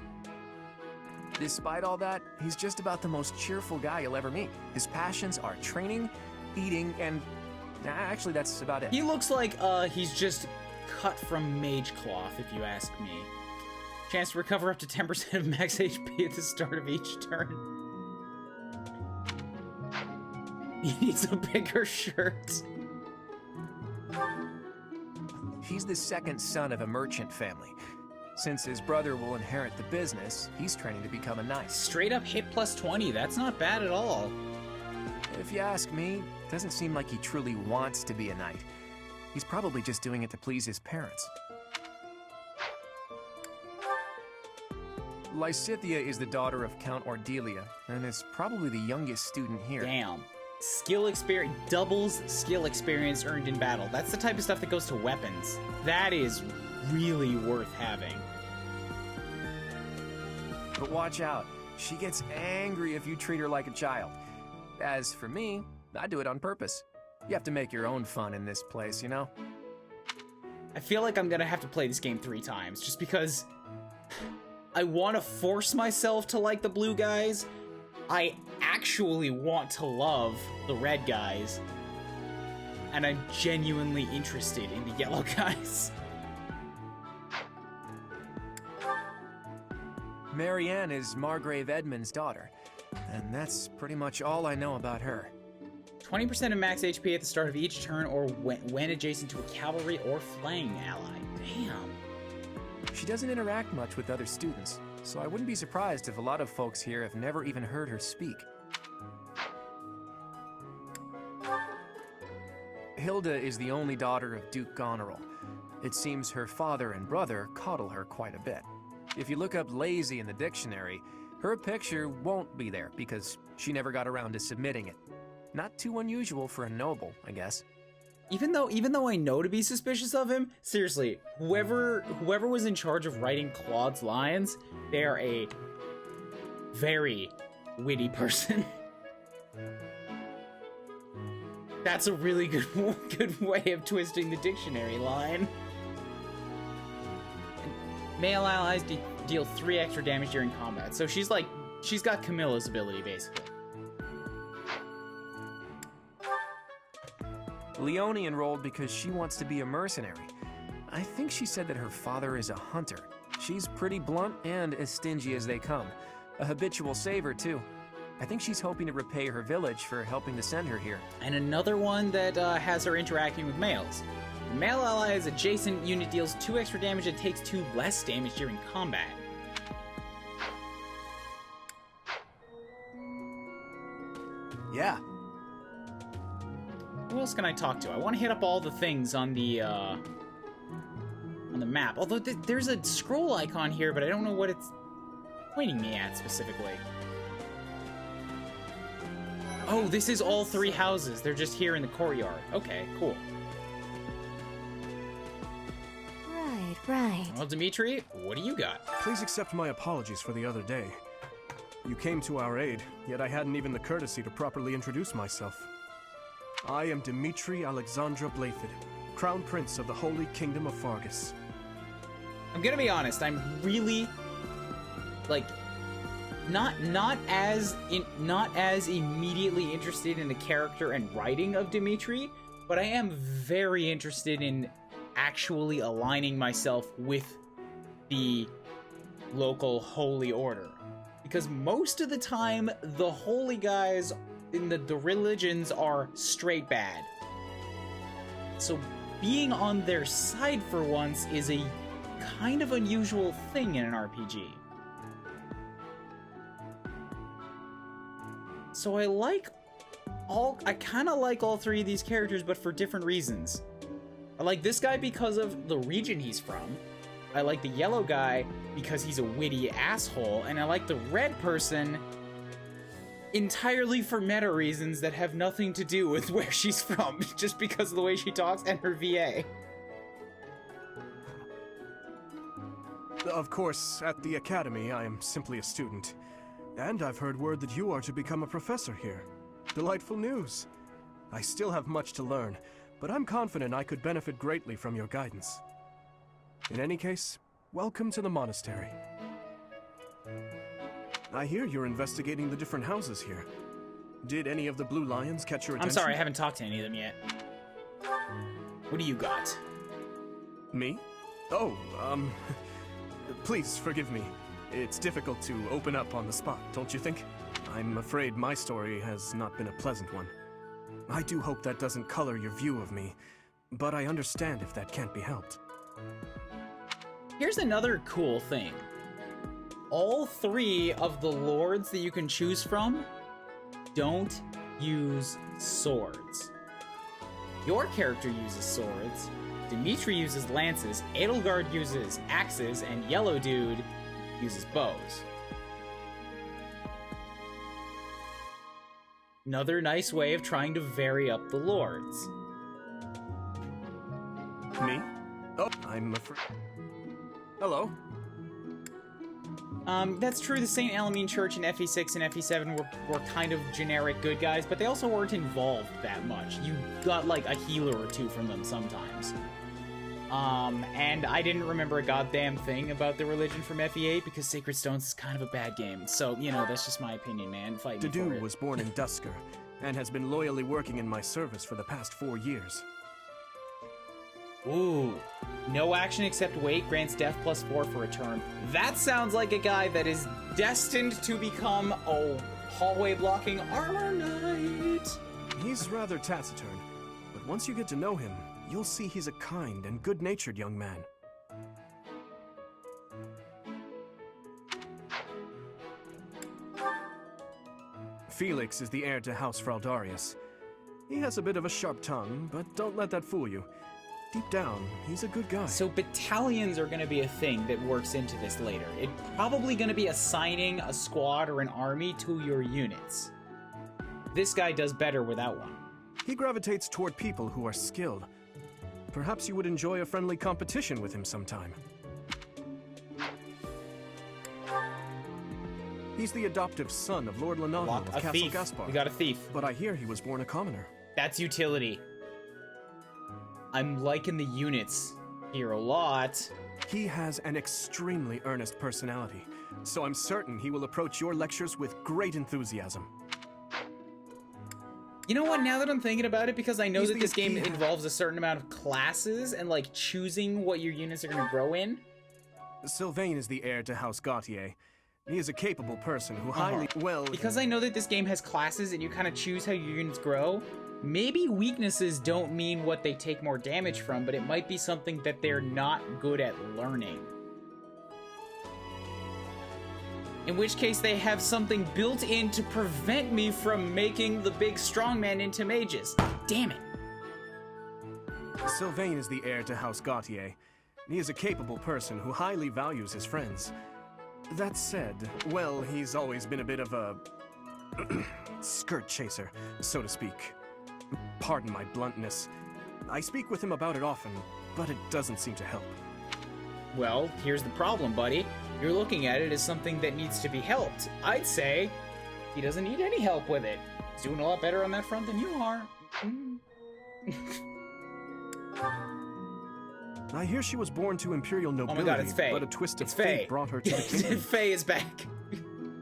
Speaker 9: Despite all that, he's just about the most cheerful guy you'll ever meet. His passions are training, eating, and... actually, that's about it.
Speaker 1: He looks like he's just cut from mage cloth, if you ask me. Chance to recover up to 10% of max HP at the start of each turn. He needs a bigger shirt.
Speaker 9: He's the second son of a merchant family. Since his brother will inherit the business, he's training to become a knight.
Speaker 1: Straight up hit plus 20, that's not bad at all.
Speaker 9: If you ask me, it doesn't seem like he truly wants to be a knight. He's probably just doing it to please his parents. Lysithea is the daughter of Count Ordelia, and is probably the youngest student here.
Speaker 1: Damn. Skill experience, doubles skill experience earned in battle. That's the type of stuff that goes to weapons. That is really worth having.
Speaker 9: But watch out. She gets angry if you treat her like a child. As for me, I do it on purpose. You have to make your own fun in this place, you know?
Speaker 1: I feel like I'm gonna have to play this game 3 times, just because I want to force myself to like the blue guys. I actually want to love the red guys. And I'm genuinely interested in the yellow guys.
Speaker 9: Marianne is Margrave Edmund's daughter, and that's pretty much all I know about her.
Speaker 1: 20% of max HP at the start of each turn or when adjacent to a cavalry or flank ally. Damn.
Speaker 9: She doesn't interact much with other students, so I wouldn't be surprised if a lot of folks here have never even heard her speak. Hilda is the only daughter of Duke Goneril. It seems her father and brother coddle her quite a bit. If you look up lazy in the dictionary, her picture won't be there because she never got around to submitting it. Not too unusual for a noble, I guess.
Speaker 1: Even though I know to be suspicious of him, seriously, whoever was in charge of writing Claude's lines, they are a very witty person. That's a really good way of twisting the dictionary line. Male allies deal 3 extra damage during combat. So she's got Camilla's ability, basically.
Speaker 9: Leone enrolled because she wants to be a mercenary. I think she said that her father is a hunter. She's pretty blunt and as stingy as they come. A habitual saver, too. I think she's hoping to repay her village for helping to send her here.
Speaker 1: And another one that has her interacting with males. The male ally is adjacent unit deals 2 extra damage and takes 2 less damage during combat.
Speaker 7: Yeah.
Speaker 1: Who else can I talk to? I want to hit up all the things on the map. Although there's a scroll icon here, but I don't know what it's pointing me at specifically. Oh, this is all 3 houses. They're just here in the courtyard. Okay, cool.
Speaker 13: Right.
Speaker 1: Well, Dimitri, what do you got?
Speaker 7: Please accept my apologies for the other day. You came to our aid, yet I hadn't even the courtesy to properly introduce myself. I am Dimitri Alexandra Blathid, Crown Prince of the Holy Kingdom of Fargus.
Speaker 1: I'm gonna be honest, I'm really, like, not as immediately interested in the character and writing of Dimitri, but I am very interested in actually aligning myself with the local holy order. Because most of the time, the holy guys in the religions are straight bad. So being on their side for once is a kind of unusual thing in an RPG. So I kind of like all 3 of these characters, but for different reasons. I like this guy because of the region he's from. I like the yellow guy because he's a witty asshole, and I like the red person entirely for meta reasons that have nothing to do with where she's from, just because of the way she talks and her VA.
Speaker 7: Of course, at the Academy, I am simply a student. And I've heard word that you are to become a professor here. Delightful news. I still have much to learn, but I'm confident I could benefit greatly from your guidance. In any case, welcome to the monastery. I hear you're investigating the different houses here. Did any of the blue lions catch your attention?
Speaker 1: I'm sorry, I haven't talked to any of them yet. What do you got?
Speaker 7: Me? Oh, please forgive me. It's difficult to open up on the spot, don't you think? I'm afraid my story has not been a pleasant one. I do hope that doesn't color your view of me, but I understand if that can't be helped.
Speaker 1: Here's another cool thing. All 3 of the lords that you can choose from don't use swords. Your character uses swords, Dimitri uses lances, Edelgard uses axes, and Yellow Dude uses bows. Another nice way of trying to vary up the lords.
Speaker 7: Me? Oh, I'm afraid. Hello.
Speaker 1: That's true. The St. Alamine Church in FE6 and FE7 were kind of generic good guys, but they also weren't involved that much. You got, like, a healer or 2 from them sometimes. And I didn't remember a goddamn thing about the religion from FE8 because Sacred Stones is kind of a bad game. So, you know, that's just my opinion, man. Fight me for
Speaker 7: Dedu
Speaker 1: it.
Speaker 7: was born in Dusker and has been loyally working in my service for the past 4 years.
Speaker 1: Ooh. No action except wait grants death +4 for a turn. That sounds like a guy that is destined to become a hallway blocking armor knight.
Speaker 7: He's rather taciturn, but once you get to know him, you'll see he's a kind and good-natured young man. Felix is the heir to House Fraldarius. He has a bit of a sharp tongue, but don't let that fool you. Deep down, he's a good guy.
Speaker 1: So battalions are going to be a thing that works into this later. It's probably going to be assigning a squad or an army to your units. This guy does better without one.
Speaker 7: He gravitates toward people who are skilled. Perhaps you would enjoy a friendly competition with him sometime. He's the adoptive son of Lord Lenano of Castle
Speaker 1: thief.
Speaker 7: Gaspar.
Speaker 1: We got a thief.
Speaker 7: But I hear he was born a commoner.
Speaker 1: That's utility. I'm liking the units here a lot.
Speaker 7: He has an extremely earnest personality, so I'm certain he will approach your lectures with great enthusiasm.
Speaker 1: You know what, now that I'm thinking about it, because I know
Speaker 7: He's
Speaker 1: that
Speaker 7: the-
Speaker 1: this game involves a certain amount of classes and, like, choosing what your units are going to grow in.
Speaker 7: Sylvain is the heir to House Gautier, He is a capable person who highly, well...
Speaker 1: Because I know that this game has classes and you kind of choose how your units grow, maybe weaknesses don't mean what they take more damage from, but it might be something that they're not good at learning. In which case they have something built in to prevent me from making the big strongman into mages. Damn it.
Speaker 7: Sylvain is the heir to House Gautier. He is a capable person who highly values his friends. That said, well, he's always been a bit of a... skirt chaser, so to speak. Pardon my bluntness. I speak with him about it often, but it doesn't seem to help.
Speaker 1: Well, here's the problem, buddy. You're looking at it as something that needs to be helped. I'd say he doesn't need any help with it. He's doing a lot better on that front than you are.
Speaker 7: I hear she was born to imperial nobility,
Speaker 1: oh my God, it's Faye.
Speaker 7: but a twist of
Speaker 1: it's
Speaker 7: fate brought her to the kingdom.
Speaker 1: Faye is back.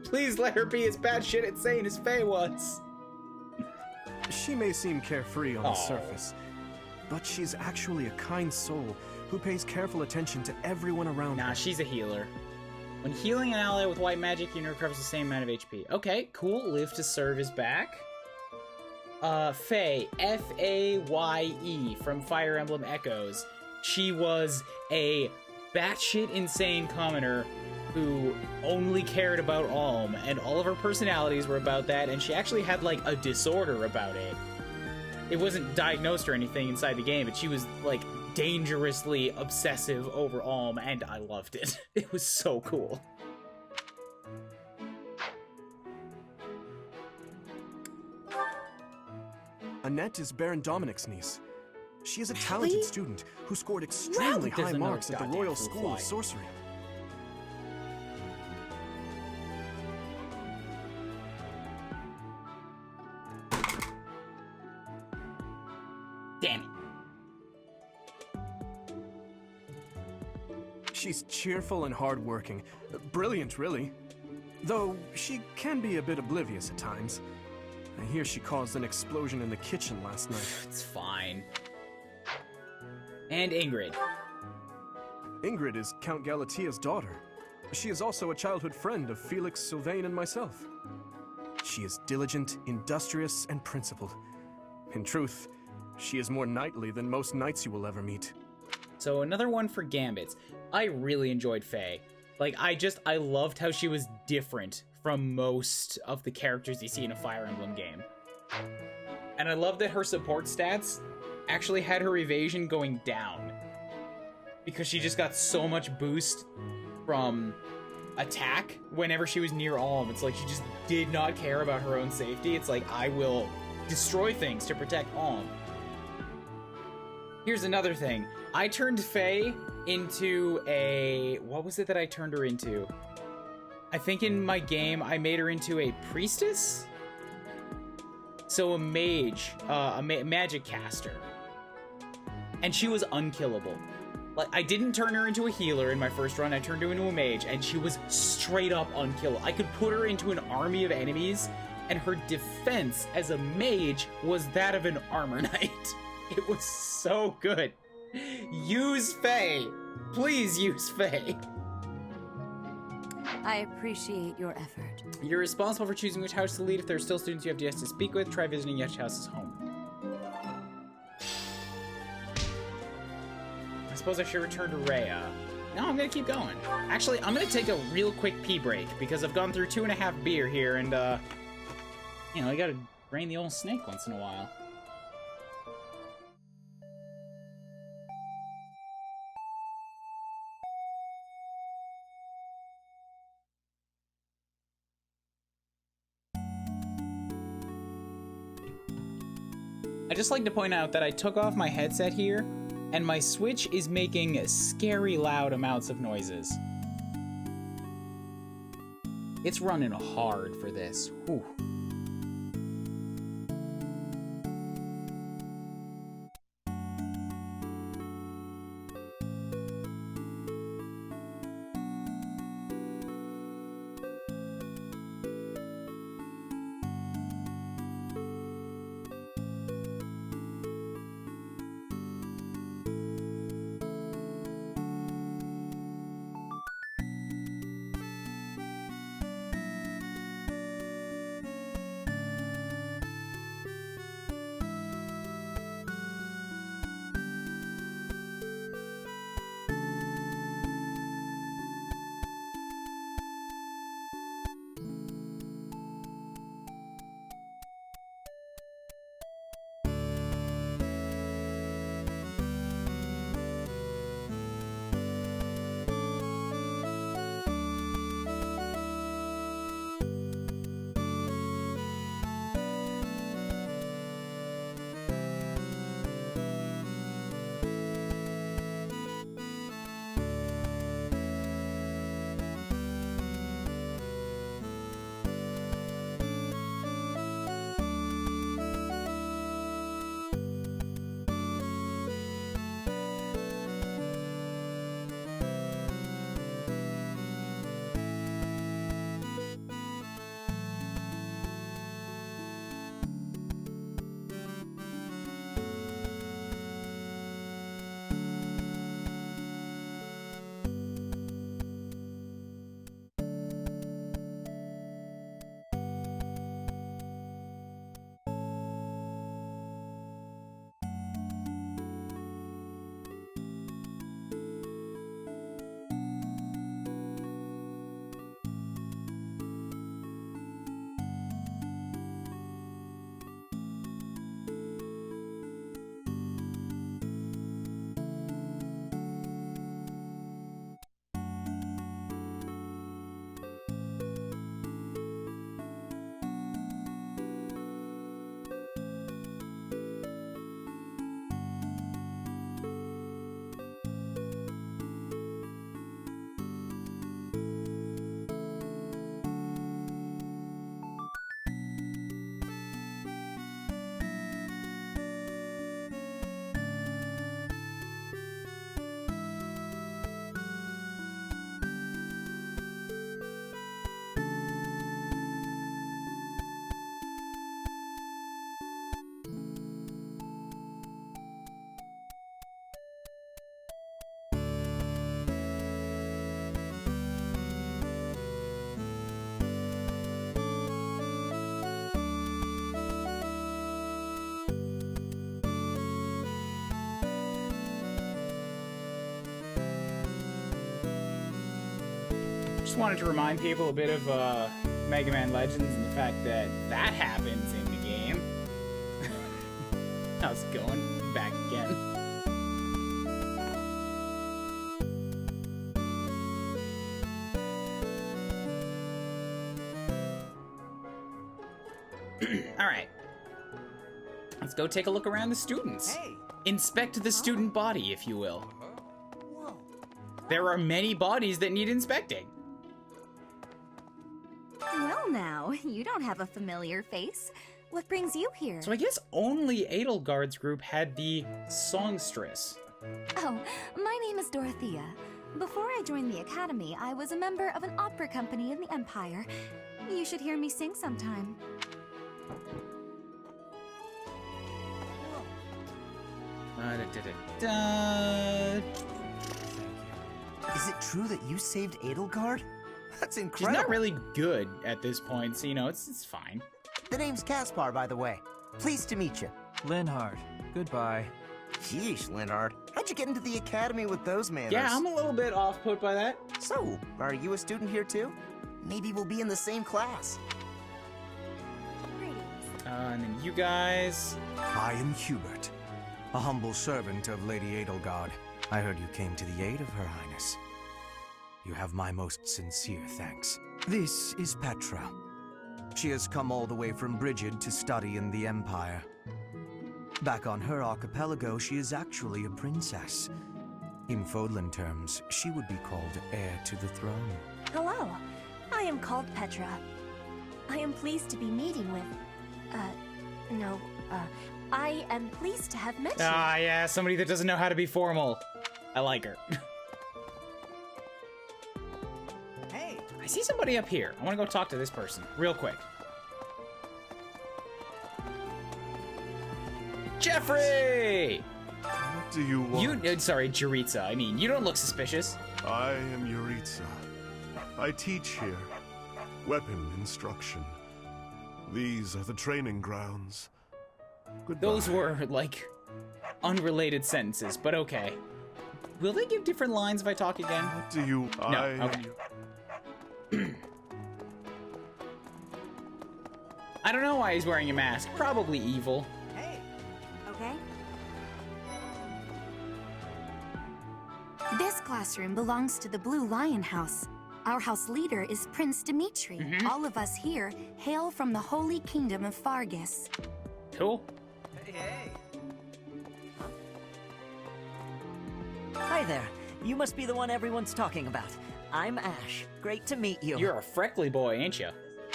Speaker 1: Please let her be as bad shit insane as Faye was.
Speaker 7: She may seem carefree on the surface, but she's actually a kind soul who pays careful attention to everyone around her.
Speaker 1: Nah, she's a healer. When healing an ally with white magic, you recovers the same amount of HP. Okay, cool. Live to serve is back. Faye, F-A-Y-E, from Fire Emblem Echoes. She was a batshit insane commoner who only cared about Alm, and all of her personalities were about that, and she actually had, like, a disorder about it. It wasn't diagnosed or anything inside the game, but she was, like, dangerously obsessive over Alm, and I loved it. It was so cool.
Speaker 7: Annette is Baron Dominic's niece. She is a talented student who scored extremely high marks at the Royal School of Sorcery.
Speaker 1: Damn it.
Speaker 7: She's cheerful and hardworking. Brilliant, really. Though she can be a bit oblivious at times. I hear she caused an explosion in the kitchen last night.
Speaker 1: It's fine. And Ingrid.
Speaker 7: Ingrid is Count Galatia's daughter. She is also a childhood friend of Felix, Sylvain, and myself. She is diligent, industrious, and principled. In truth, she is more knightly than most knights you will ever meet.
Speaker 1: So another one for Gambits. I really enjoyed Faye. Like, I loved how she was different from most of the characters you see in a Fire Emblem game. And I love that her support stats actually had her evasion going down. Because she just got so much boost from attack whenever she was near Alm. It's like she just did not care about her own safety. It's like, I will destroy things to protect Alm. Here's another thing. I turned Faye into a... What was it that I turned her into? I think in my game, I made her into a priestess? So a mage, magic caster. And she was unkillable. Like, I didn't turn her into a healer in my first run, I turned her into a mage, and she was straight up unkillable. I could put her into an army of enemies, and her defense as a mage was that of an armor knight. It was so good. Use Faye. Please use Faye.
Speaker 13: I appreciate your effort.
Speaker 1: You're responsible for choosing which house to lead. If there are still students you have yet to speak with, try visiting each house's home. I suppose I should return to Rhea. No, I'm gonna keep going. Actually, I'm gonna take a real quick pee break because I've gone through 2.5 beer here, and you know, you gotta drain the old snake once in a while. I'd just like to point out that I took off my headset here, and my Switch is making scary loud amounts of noises. It's running hard for this. Whew. Just wanted to remind people a bit of Mega Man Legends and the fact that that happens in the game. How's it going? Back again. Alright. Let's go take a look around the students.
Speaker 15: Hey.
Speaker 1: Inspect the student body, if you will. There are many bodies that need inspecting.
Speaker 16: Well now, you don't have a familiar face. What brings you here?
Speaker 1: So I guess only Edelgard's group had the songstress.
Speaker 16: Oh, my name is Dorothea. Before I joined the Academy, I was a member of an opera company in the Empire. You should hear me sing sometime.
Speaker 17: Is it true that you saved Edelgard? That's incredible.
Speaker 1: She's not really good at this point, so you know, it's fine.
Speaker 17: The name's Caspar, by the way. Pleased to meet you.
Speaker 15: Linhard, goodbye.
Speaker 17: Sheesh, Linhard. How'd you get into the academy with those manners?
Speaker 1: Yeah, I'm a little bit off-put by that.
Speaker 17: So, are you a student here too? Maybe we'll be in the same class.
Speaker 1: And then you guys.
Speaker 18: I am Hubert, a humble servant of Lady Edelgard. I heard you came to the aid of Her Highness. You have my most sincere thanks. This is Petra. She has come all the way from Brigid to study in the Empire. Back on her archipelago, she is actually a princess. In Fodlan terms, she would be called heir to the throne.
Speaker 16: Hello, I am called Petra. I am pleased to be meeting with... I am pleased to have met you.
Speaker 1: Ah, yeah, somebody that doesn't know how to be formal. I like her.
Speaker 17: Hey!
Speaker 1: I see somebody up here. I want to go talk to this person real quick. Jeffrey!
Speaker 6: What do you want?
Speaker 1: Sorry, Jeritza. I mean, you don't look suspicious.
Speaker 6: I am Yuritsa. I teach here. Weapon instruction. These are the training grounds. Goodbye.
Speaker 1: Those were, like, unrelated sentences, but okay. Will they give different lines if I talk again?
Speaker 6: What do you...
Speaker 1: No, okay. I don't know why he's wearing a mask. Probably evil.
Speaker 17: Hey!
Speaker 16: Okay. This classroom belongs to the Blue Lion House. Our house leader is Prince Dimitri. All of us here hail from the Holy Kingdom of Fargus.
Speaker 1: Cool.
Speaker 17: Hey!
Speaker 19: Hi there. You must be the one everyone's talking about. I'm Ash. Great to meet you.
Speaker 1: You're a freckly boy, ain't you?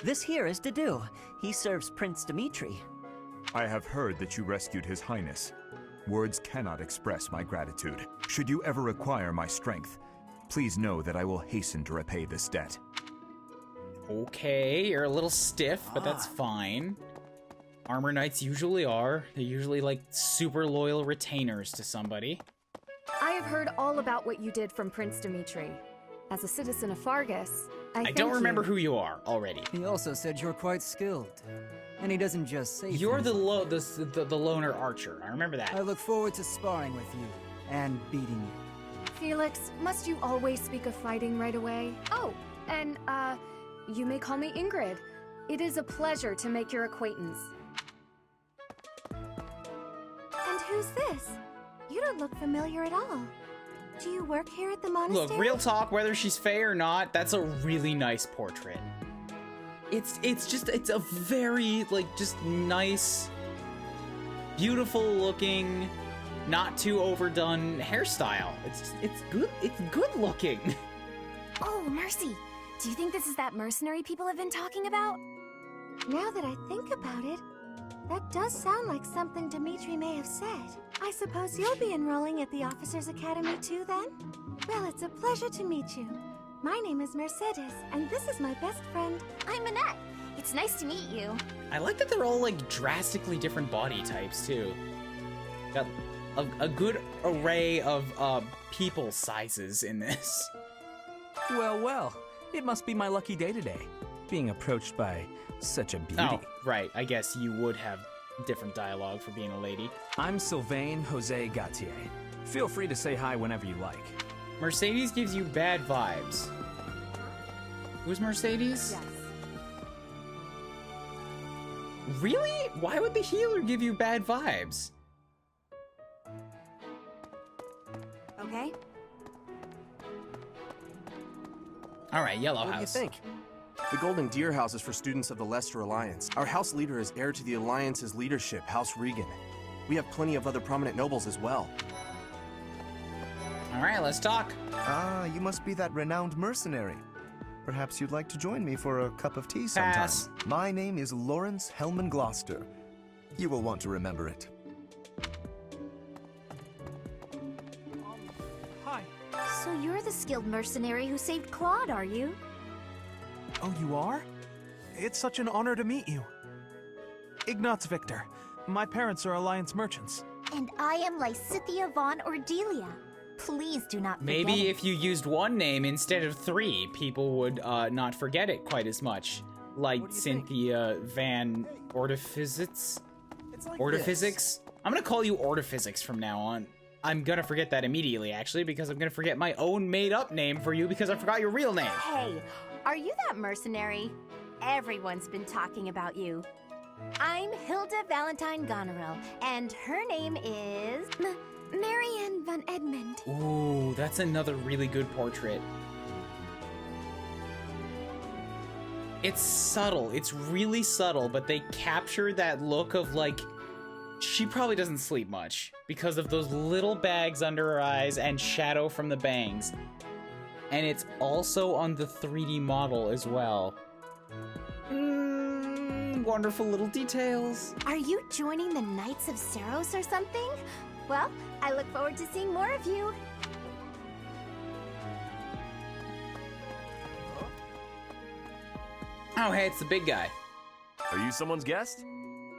Speaker 19: This here is Dedu. He serves Prince Dimitri.
Speaker 20: I have heard that you rescued His Highness. Words cannot express my gratitude. Should you ever require my strength, please know that I will hasten to repay this debt.
Speaker 1: Okay, you're a little stiff, but that's fine. Armor Knights usually are. They're usually like super loyal retainers to somebody.
Speaker 8: I have heard all about what you did from Prince Dimitri. As a citizen of Fargus,
Speaker 1: I don't remember who you are already.
Speaker 21: He also said you're quite skilled. And he doesn't just say
Speaker 1: you're the loner archer. I remember that.
Speaker 21: I look forward to sparring with you and beating you.
Speaker 8: Felix, must you always speak of fighting right away? Oh, and, you may call me Ingrid. It is a pleasure to make your acquaintance.
Speaker 4: And who's this? You don't look familiar at all. Do you work here at the monastery?
Speaker 1: Look, real talk, whether she's Fae or not, that's a really nice portrait. It's a very, like, just nice, beautiful looking, not too overdone hairstyle. It's good looking.
Speaker 4: Oh, mercy. Do you think this is that mercenary people have been talking about? Now that I think about it, that does sound like something Dimitri may have said. I suppose you'll be enrolling at the Officers' Academy too, then? Well, it's a pleasure to meet you. My name is Mercedes, and this is my best friend.
Speaker 16: I'm Annette. It's nice to meet you.
Speaker 1: I like that they're all, like, drastically different body types, too. Got a good array of, people sizes in this.
Speaker 15: Well, well. It must be my lucky day today, being approached by such a beauty.
Speaker 1: Oh, right. I guess you would have different dialogue for being a lady.
Speaker 15: I'm Sylvain Jose Gautier. Feel free to say hi whenever you like.
Speaker 1: Mercedes gives you bad vibes. Who's Mercedes?
Speaker 8: Yes.
Speaker 1: Really? Why would the healer give you bad vibes?
Speaker 8: Okay.
Speaker 1: All right, Yellow
Speaker 7: What
Speaker 1: House.
Speaker 7: do you think? The Golden Deer House is for students of the Leicester Alliance. Our house leader is heir to the Alliance's leadership, House Regan. We have plenty of other prominent nobles as well.
Speaker 1: All right, let's talk.
Speaker 17: Ah, you must be that renowned mercenary. Perhaps you'd like to join me for a cup of tea sometime.
Speaker 1: Pass.
Speaker 17: My name is Lawrence Hellman Gloucester. You will want to remember it.
Speaker 7: Hi.
Speaker 4: So you're the skilled mercenary who saved Claude, are you?
Speaker 15: Oh, you are? It's such an honor to meet you. Ignatz Victor. My parents are Alliance merchants.
Speaker 4: And I am Lysithia von Ordelia. Please do not forget
Speaker 1: Maybe
Speaker 4: it.
Speaker 1: if you used one name instead of 3, people would not forget it quite as much. Like Cynthia Van Ortophysics?
Speaker 15: Like
Speaker 1: Ortophysics? I'm gonna call you Ortophysics from now on. I'm gonna forget that immediately, actually, because I'm gonna forget my own made-up name for you because I forgot your real name.
Speaker 2: Hey, are you that mercenary? Everyone's been talking about you. I'm Hilda Valentine Goneril, and her name is...
Speaker 4: Marianne von Edmund.
Speaker 1: Ooh, that's another really good portrait. It's subtle. It's really subtle, but they capture that look of, like, she probably doesn't sleep much because of those little bags under her eyes and shadow from the bangs. And it's also on the 3D model as well. Wonderful little details.
Speaker 2: Are you joining the Knights of Saros or something? Well, I look forward to seeing more of you.
Speaker 1: Oh, hey, it's the big guy.
Speaker 9: Are you someone's guest?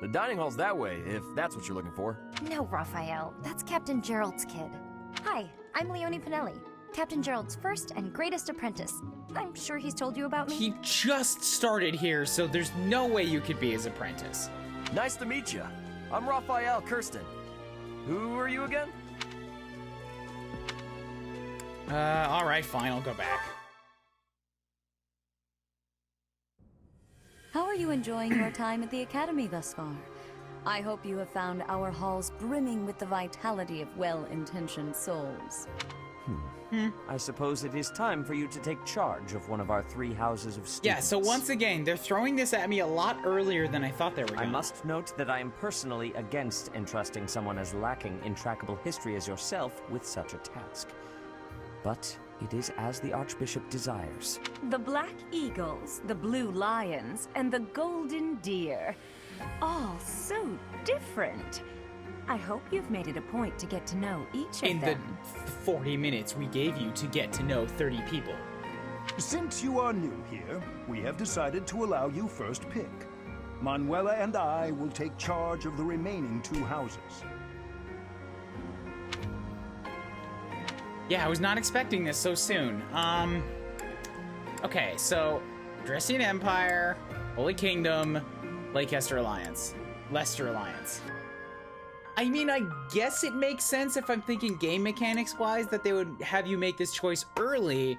Speaker 9: The dining hall's that way, if that's what you're looking for.
Speaker 2: No, Raphael. That's Captain Gerald's kid. Hi, I'm Leonie Pinelli, Captain Gerald's first and greatest apprentice. I'm sure he's told you about me.
Speaker 1: He just started here, so there's no way you could be his apprentice.
Speaker 9: Nice to meet you. I'm Raphael Kirsten. Who are you again?
Speaker 1: Alright, fine, I'll go back.
Speaker 13: How are you enjoying your time at the Academy thus far? I hope you have found our halls brimming with the vitality of well-intentioned souls.
Speaker 10: I suppose it is time for you to take charge of one of our 3 houses of students.
Speaker 1: Yeah, so once again, they're throwing this at me a lot earlier than I thought they were going to.
Speaker 10: I must note that I am personally against entrusting someone as lacking in trackable history as yourself with such a task. But it is as the Archbishop desires.
Speaker 11: The Black Eagles, the Blue Lions, and the Golden Deer. All so different. I hope you've made it a point to get to know each of
Speaker 1: In
Speaker 11: them.
Speaker 1: the 40 minutes we gave you to get to know 30 people.
Speaker 12: Since you are new here, we have decided to allow you first pick. Manuela and I will take charge of the remaining 2 houses.
Speaker 1: Yeah, I was not expecting this so soon. Okay, so Dressian Empire, Holy Kingdom, Leicester Alliance. I mean, I guess it makes sense if I'm thinking game mechanics-wise that they would have you make this choice early.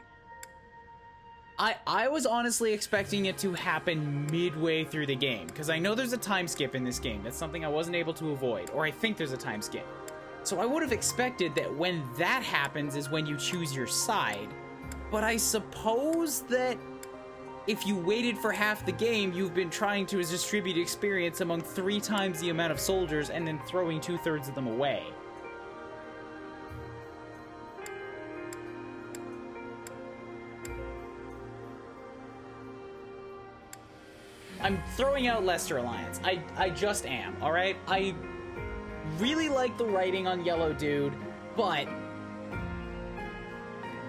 Speaker 1: I was honestly expecting it to happen midway through the game, because I know there's a time skip in this game. That's something I wasn't able to avoid, or I think there's a time skip. So I would have expected that when that happens is when you choose your side. But I suppose that if you waited for half the game, you've been trying to distribute experience among 3 times the amount of soldiers and then throwing 2/3 of them away. I'm throwing out Leicester Alliance. I just am, alright? I really like the writing on Yellow Dude, but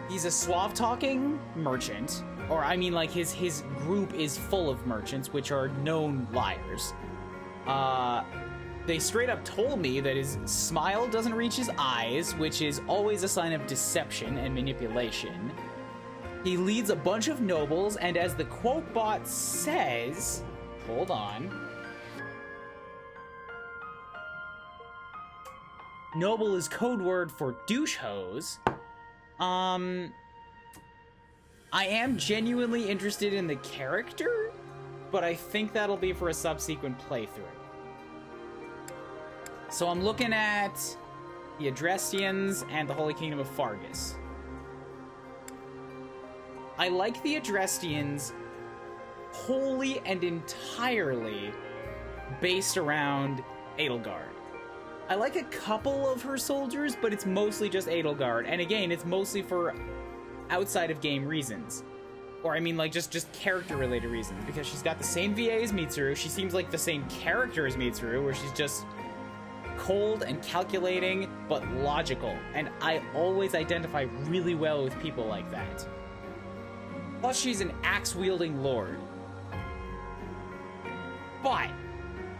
Speaker 1: he's a suave-talking merchant. Or, I mean, like, his group is full of merchants, which are known liars. They straight up told me that his smile doesn't reach his eyes, which is always a sign of deception and manipulation. He leads a bunch of nobles, and as the quote bot says... Hold on. Noble is code word for douche hose. I am genuinely interested in the character, but I think that'll be for a subsequent playthrough. So I'm looking at the Adrestians and the Holy Kingdom of Fargus. I like the Adrestians wholly and entirely based around Edelgard. I like a couple of her soldiers, but it's mostly just Edelgard. And again, it's mostly for outside of game reasons. Or I mean like just character related reasons, because she's got the same VA as Mitsuru. She seems like the same character as Mitsuru, where she's just cold and calculating, but logical. And I always identify really well with people like that. Plus she's an axe-wielding lord. But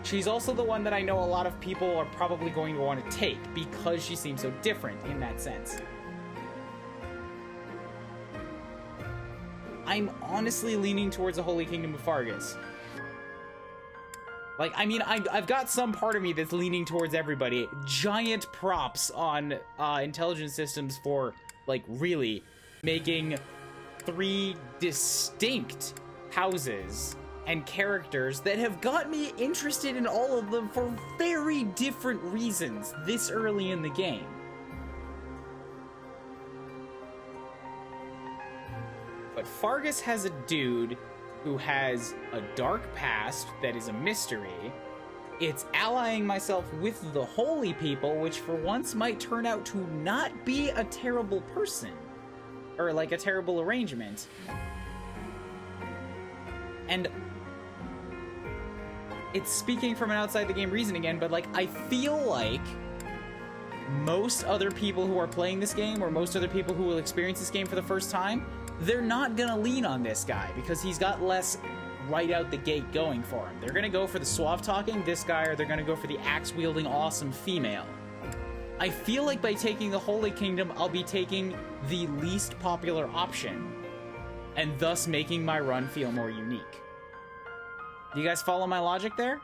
Speaker 1: she's also the one that I know a lot of people are probably going to want to take because she seems so different in that sense. I'm honestly leaning towards the Holy Kingdom of Fargus. Like, I mean, I've got some part of me that's leaning towards everybody. Giant props on intelligence systems for, like, really making 3 distinct houses and characters that have got me interested in all of them for very different reasons this early in the game. But Fargus has a dude who has a dark past that is a mystery. It's allying myself with the holy people, which for once might turn out to not be a terrible person. Or like a terrible arrangement. And it's speaking from an outside the game reason again, but like I feel like most other people who are playing this game, or most other people who will experience this game for the first time, they're not gonna lean on this guy because he's got less right out the gate going for him. They're gonna go for the suave talking, this guy, or they're gonna go for the axe wielding awesome female. I feel like by taking the Holy Kingdom, I'll be taking the least popular option, and thus making my run feel more unique. You guys follow my logic there?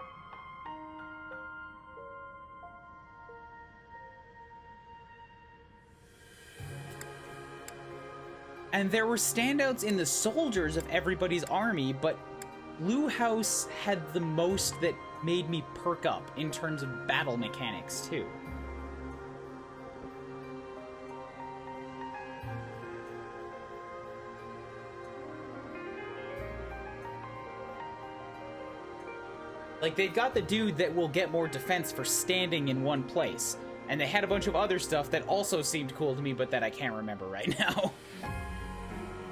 Speaker 1: And there were standouts in the soldiers of everybody's army, but Blue House had the most that made me perk up in terms of battle mechanics, too. Like, they've got the dude that will get more defense for standing in one place. And they had a bunch of other stuff that also seemed cool to me, but that I can't remember right now.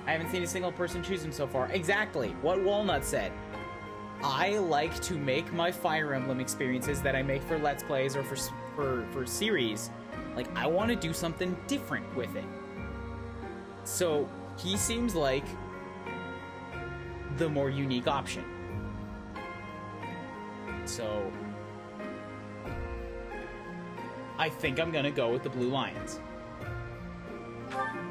Speaker 1: I haven't seen a single person choose him so far. Exactly, what Walnut said. I like to make my Fire Emblem experiences that I make for Let's Plays or for series. Like, I want to do something different with it. So, he seems like the more unique option. So, I think I'm gonna go with the Blue Lions.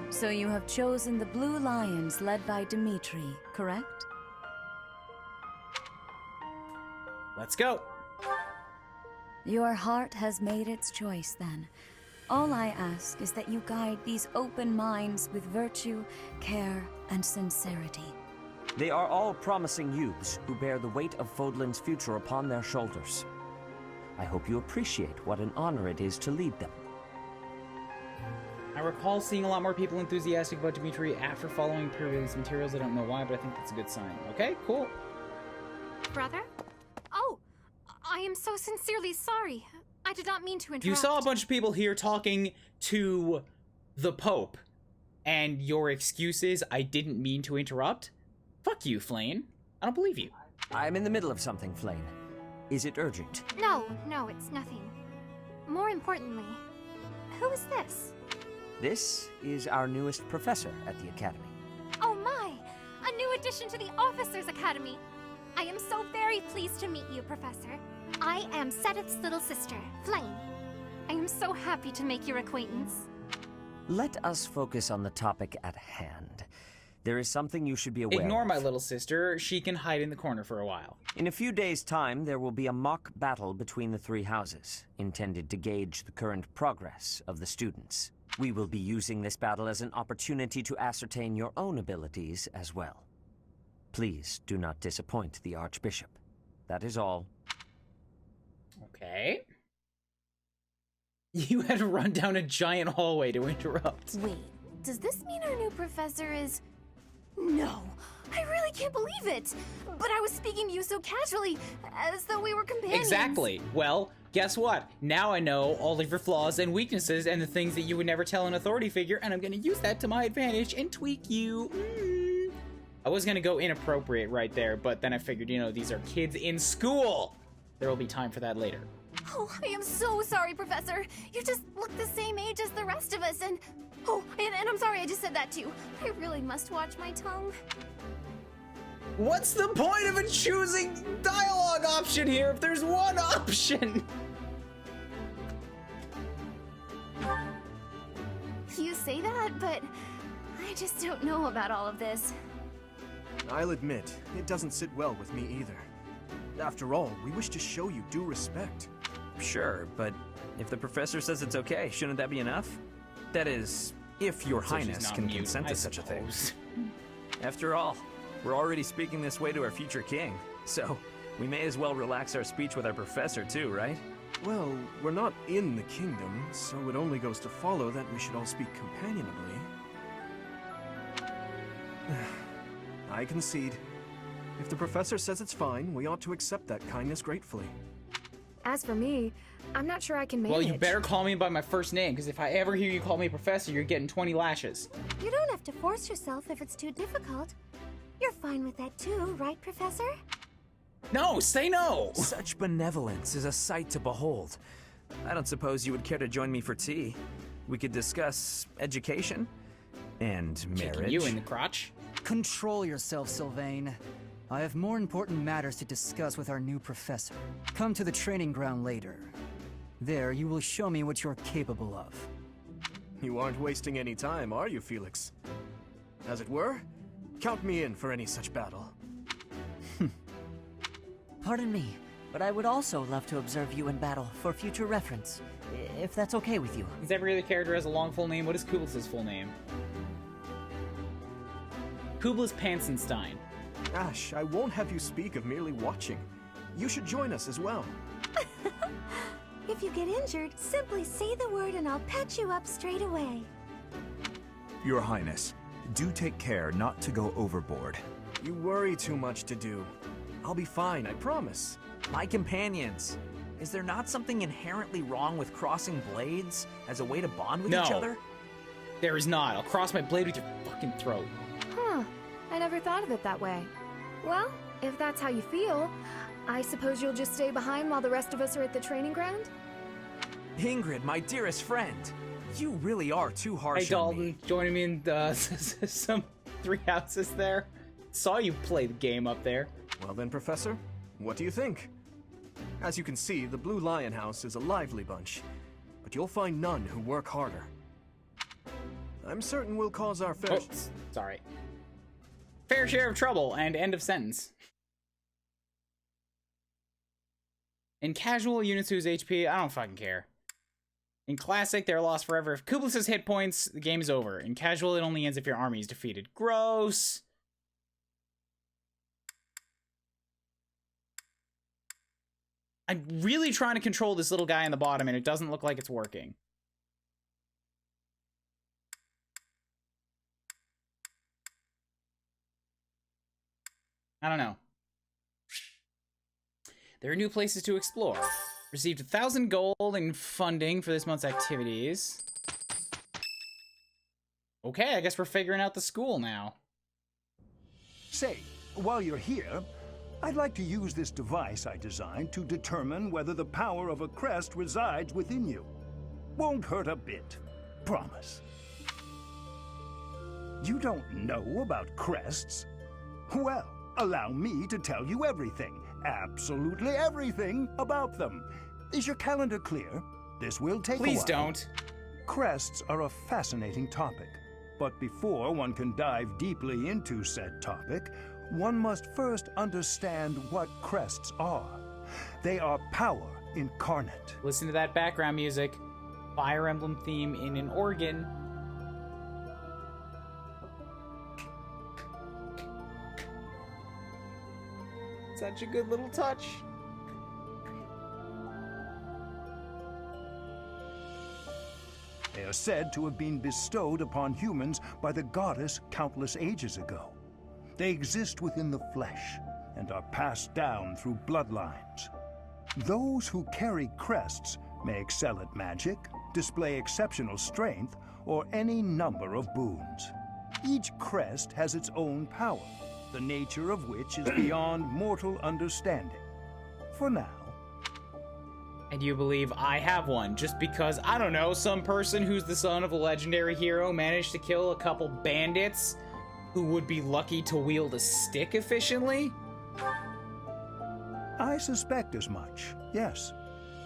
Speaker 13: So you have chosen the Blue Lions led by Dimitri, correct?
Speaker 1: Let's go.
Speaker 13: Your heart has made its choice then. All I ask is that you guide these open minds with virtue, care, and sincerity.
Speaker 10: They are all promising youths who bear the weight of Fodlan's future upon their shoulders. I hope you appreciate what an honor it is to lead them.
Speaker 1: I recall seeing a lot more people enthusiastic about Dimitri after following pre-release materials. I don't know why, but I think that's a good sign. Okay, cool.
Speaker 4: Brother? Oh, I am so sincerely sorry. I did not mean to interrupt.
Speaker 1: You saw a bunch of people here talking to the Pope, and your excuse is, I didn't mean to interrupt? Fuck you, Flane. I don't believe you.
Speaker 10: I'm in the middle of something, Flane. Is it urgent?
Speaker 4: No, it's nothing. More importantly, who is this?
Speaker 10: This is our newest professor at the Academy.
Speaker 4: Oh my! A new addition to the Officers' Academy! I am so very pleased to meet you, Professor. I am Sedith's little sister, Flame. I am so happy to make your acquaintance.
Speaker 10: Let us focus on the topic at hand. There is something you should be aware of.
Speaker 1: Ignore my little sister. She can hide in the corner for a while.
Speaker 10: In a few days' time, there will be a mock battle between the 3 houses, intended to gauge the current progress of the students. We will be using this battle as an opportunity to ascertain your own abilities as well. Please do not disappoint the Archbishop. That is all.
Speaker 1: Okay. You had to run down a giant hallway to interrupt.
Speaker 4: Wait, does this mean our new professor is... No, I really can't believe it. But I was speaking to you so casually, as though we were companions.
Speaker 1: Exactly. Well, guess what? Now I know all of your flaws and weaknesses and the things that you would never tell an authority figure, and I'm gonna use that to my advantage and tweak you. I was gonna go inappropriate right there, but then I figured, you know, these are kids in school. There will be time for that later.
Speaker 4: Oh, I am so sorry, Professor. You just look the same age as the rest of us, and... Oh, and I'm sorry I just said that too. I really must watch my tongue.
Speaker 1: What's the point of a choosing dialogue option here if there's one option?
Speaker 4: You say that, but I just don't know about all of this.
Speaker 7: I'll admit, it doesn't sit well with me either. After all, we wish to show you due respect.
Speaker 9: Sure, but if the professor says it's okay, shouldn't that be enough? That is, if your
Speaker 1: So she's
Speaker 9: highness
Speaker 1: not
Speaker 9: can
Speaker 1: mute,
Speaker 9: consent
Speaker 1: I
Speaker 9: to such a thing.
Speaker 1: suppose.
Speaker 9: After all, we're already speaking this way to our future king, so we may as well relax our speech with our professor too, right?
Speaker 7: Well, we're not in the kingdom, so it only goes to follow that we should all speak companionably. I concede. If the professor says it's fine, we ought to accept that kindness gratefully.
Speaker 5: As for me, I'm not sure I can manage.
Speaker 1: Well, you better call me by my first name, because if I ever hear you call me professor, you're getting 20 lashes.
Speaker 4: You don't have to force yourself if it's too difficult. You're fine with that too, right, Professor?
Speaker 1: No, say no!
Speaker 9: Such benevolence is a sight to behold. I don't suppose you would care to join me for tea. We could discuss education and marriage.
Speaker 1: Kicking you in the crotch.
Speaker 21: Control yourself, Sylvain. I have more important matters to discuss with our new professor. Come to the training ground later. There, you will show me what you're capable of.
Speaker 7: You aren't wasting any time, are you, Felix? As it were, count me in for any such battle.
Speaker 19: Pardon me, but I would also love to observe you in battle for future reference, if that's okay with you.
Speaker 1: Since every other character has a long full name, what is Kublis' full name? Kublis Pansenstein.
Speaker 7: Ash, I won't have you speak of merely watching. You should join us as well.
Speaker 4: If you get injured, simply say the word and I'll patch you up straight away.
Speaker 20: Your Highness, do take care not to go overboard.
Speaker 7: You worry too much to do. I'll be fine, I promise.
Speaker 9: My companions, is there not something inherently wrong with crossing blades as a way to bond with each other?
Speaker 1: There is not. I'll cross my blade with your fucking throat.
Speaker 5: Huh. I never thought of it that way. Well, if that's how you feel, I suppose you'll just stay behind while the rest of us are at the training ground?
Speaker 9: Ingrid, my dearest friend, you really are too harsh
Speaker 1: Hey,
Speaker 9: on me.
Speaker 1: Dalton, joining me in some 3 houses there. Saw you play the game up there.
Speaker 7: Well then, Professor, what do you think? As you can see, the Blue Lion House is a lively bunch, but you'll find none who work harder. I'm certain we'll cause our fair...
Speaker 1: Oops, sorry. Fair share of trouble, and end of sentence. In casual, units whose HP, I don't fucking care. In classic, they're lost forever. If Kublis' hit points, the game is over. In casual, it only ends if your army is defeated. Gross. I'm really trying to control this little guy in the bottom, and it doesn't look like it's working. I don't know. There are new places to explore. Received 1,000 gold in funding for this month's activities. Okay, I guess we're figuring out the school now.
Speaker 12: Say, while you're here, I'd like to use this device I designed to determine whether the power of a crest resides within you. Won't hurt a bit. Promise. You don't know about crests? Well, allow me to tell you everything, absolutely everything about them. Is your calendar clear? This will take a while.
Speaker 1: Please don't.
Speaker 12: Crests are a fascinating topic, but before one can dive deeply into said topic, one must first understand what crests are. They are power incarnate.
Speaker 1: Listen to that background music. Fire Emblem theme in an organ. Such a good little touch.
Speaker 12: They are said to have been bestowed upon humans by the goddess countless ages ago. They exist within the flesh and are passed down through bloodlines. Those who carry crests may excel at magic, display exceptional strength, or any number of boons. Each crest has its own power, the nature of which is beyond mortal understanding. For now.
Speaker 1: And you believe I have one just because, I don't know, some person who's the son of a legendary hero managed to kill a couple bandits who would be lucky to wield a stick efficiently?
Speaker 12: I suspect as much, yes.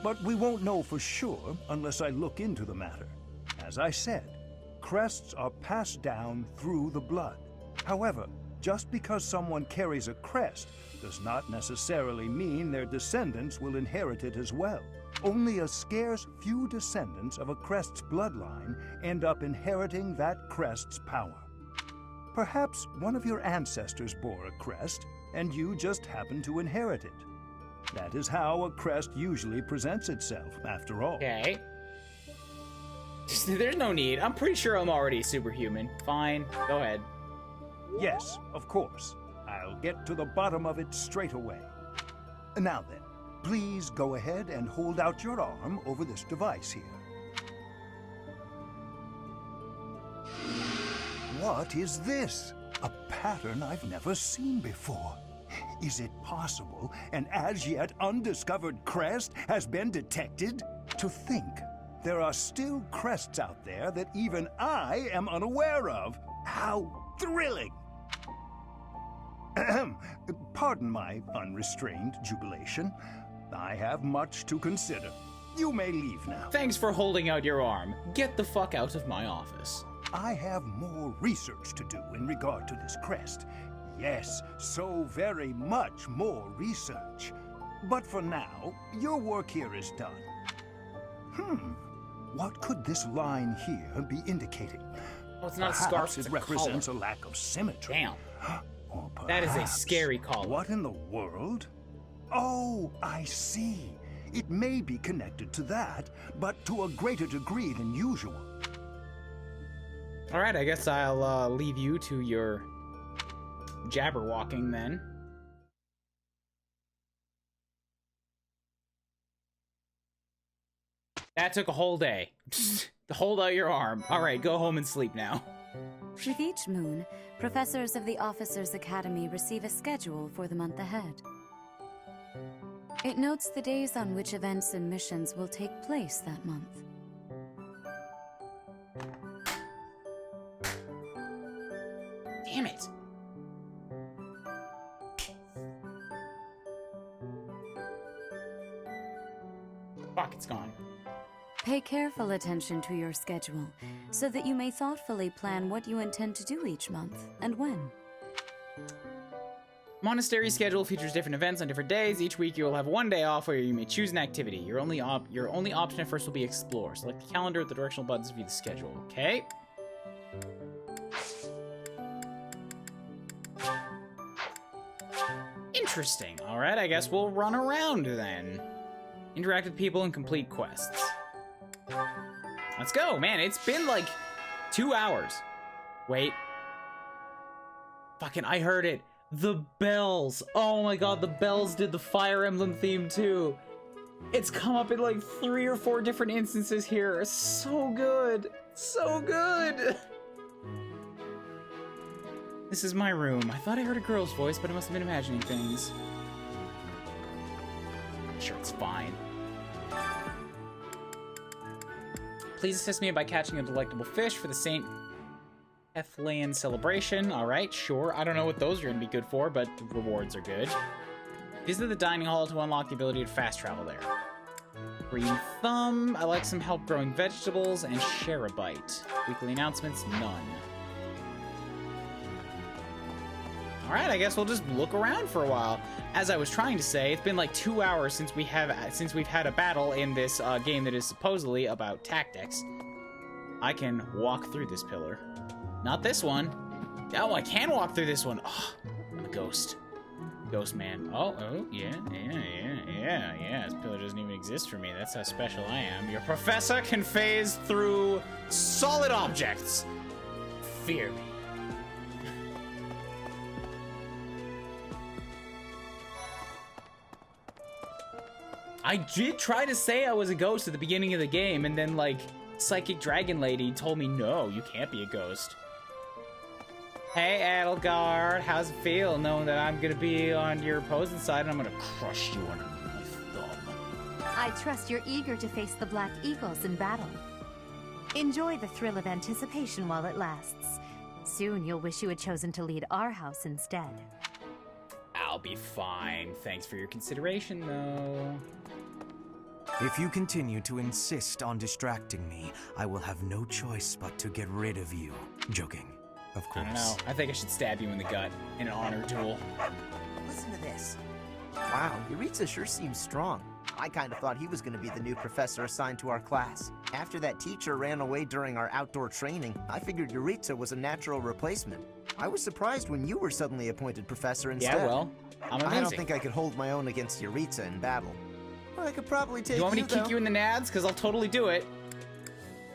Speaker 12: But we won't know for sure unless I look into the matter. As I said, crests are passed down through the blood. However, just because someone carries a crest does not necessarily mean their descendants will inherit it as well. Only a scarce few descendants of a crest's bloodline end up inheriting that crest's power. Perhaps one of your ancestors bore a crest, and you just happen to inherit it. That is how a crest usually presents itself, after all.
Speaker 1: Okay. There's no need. I'm pretty sure I'm already superhuman. Fine, go ahead.
Speaker 12: Yes, of course. I'll get to the bottom of it straight away. Now then, please go ahead and hold out your arm over this device here. What is this? A pattern I've never seen before. Is it possible an as yet undiscovered crest has been detected? To think there are still crests out there that even I am unaware of. How thrilling! Pardon my unrestrained jubilation. I have much to consider. You may leave now.
Speaker 1: Thanks for holding out your arm. Get the fuck out of my office.
Speaker 12: I have more research to do in regard to this crest. Yes, so very much more research. But for now, your work here is done. What could this line here be indicating?
Speaker 1: Oh, it's not
Speaker 12: Perhaps
Speaker 1: a scarf, it's
Speaker 12: it
Speaker 1: a
Speaker 12: represents
Speaker 1: collar.
Speaker 12: a lack of symmetry.
Speaker 1: Damn.
Speaker 12: Or
Speaker 1: That is a
Speaker 12: perhaps-
Speaker 1: scary collar.
Speaker 12: What in the world? Oh, I see. It may be connected to that, but to a greater degree than usual.
Speaker 1: All right, I guess I'll leave you to your jabberwalking then. That took a whole day. Hold out your arm. All right, go home and sleep now.
Speaker 13: With each moon, professors of the Officers' Academy receive a schedule for the month ahead. It notes the days on which events and missions will take place that month.
Speaker 1: Damn it. Fuck, it's gone.
Speaker 13: Pay careful attention to your schedule, so that you may thoughtfully plan what you intend to do each month, and when.
Speaker 1: Monastery schedule features different events on different days. Each week you will have one day off where you may choose an activity. Your only option at first will be explore. Select the calendar with the directional buttons to view the schedule. Okay. Interesting. All right, I guess we'll run around then. Interact with people and complete quests. Let's go, man. It's been like 2 hours. Wait. Fucking, I heard it. The bells. Oh my god, the bells did the Fire Emblem theme too. It's come up in like 3 or 4 different instances here. So good. So good. This is my room. I thought I heard a girl's voice, but I must have been imagining things. Sure, it's fine. Please assist me by catching a delectable fish for the St. Ethlean celebration. Alright, sure. I don't know what those are going to be good for, but the rewards are good. Visit the dining hall to unlock the ability to fast travel there. Green thumb. I like some help growing vegetables, and share a bite. Weekly announcements, none. right, I guess we'll just look around for a while. As I was trying to say, it's been like 2 hours since we've had a battle in this game that is supposedly about tactics. I can walk through this pillar. Not this one. Oh, I can walk through this one. Oh, I'm a ghost. Ghost man. Oh, yeah. This pillar doesn't even exist for me. That's how special I am. Your professor can phase through solid objects. Fear me. I did try to say I was a ghost at the beginning of the game, and then, like, Psychic Dragon Lady told me, no, you can't be a ghost. Hey, Edelgard, how's it feel knowing that I'm gonna be on your opposing side and I'm gonna crush you under my thumb?
Speaker 8: I trust you're eager to face the Black Eagles in battle. Enjoy the thrill of anticipation while it lasts. Soon you'll wish you had chosen to lead our house instead.
Speaker 1: I'll be fine. Thanks for your consideration, though.
Speaker 18: If you continue to insist on distracting me, I will have no choice but to get rid of you. Joking, of course.
Speaker 1: I don't know. I think I should stab you in the gut in an honor duel.
Speaker 14: Listen to this. Wow, Yuritsa sure seems strong. I kind of thought he was going to be the new professor assigned to our class. After that teacher ran away during our outdoor training, I figured Yuritsa was a natural replacement. I was surprised when you were suddenly appointed professor instead.
Speaker 1: Yeah, well, I'm amazing.
Speaker 14: I don't think I could hold my own against Yuritsa in battle. But I could probably take you,
Speaker 1: You want me to kick you in the nads? Because I'll totally do it.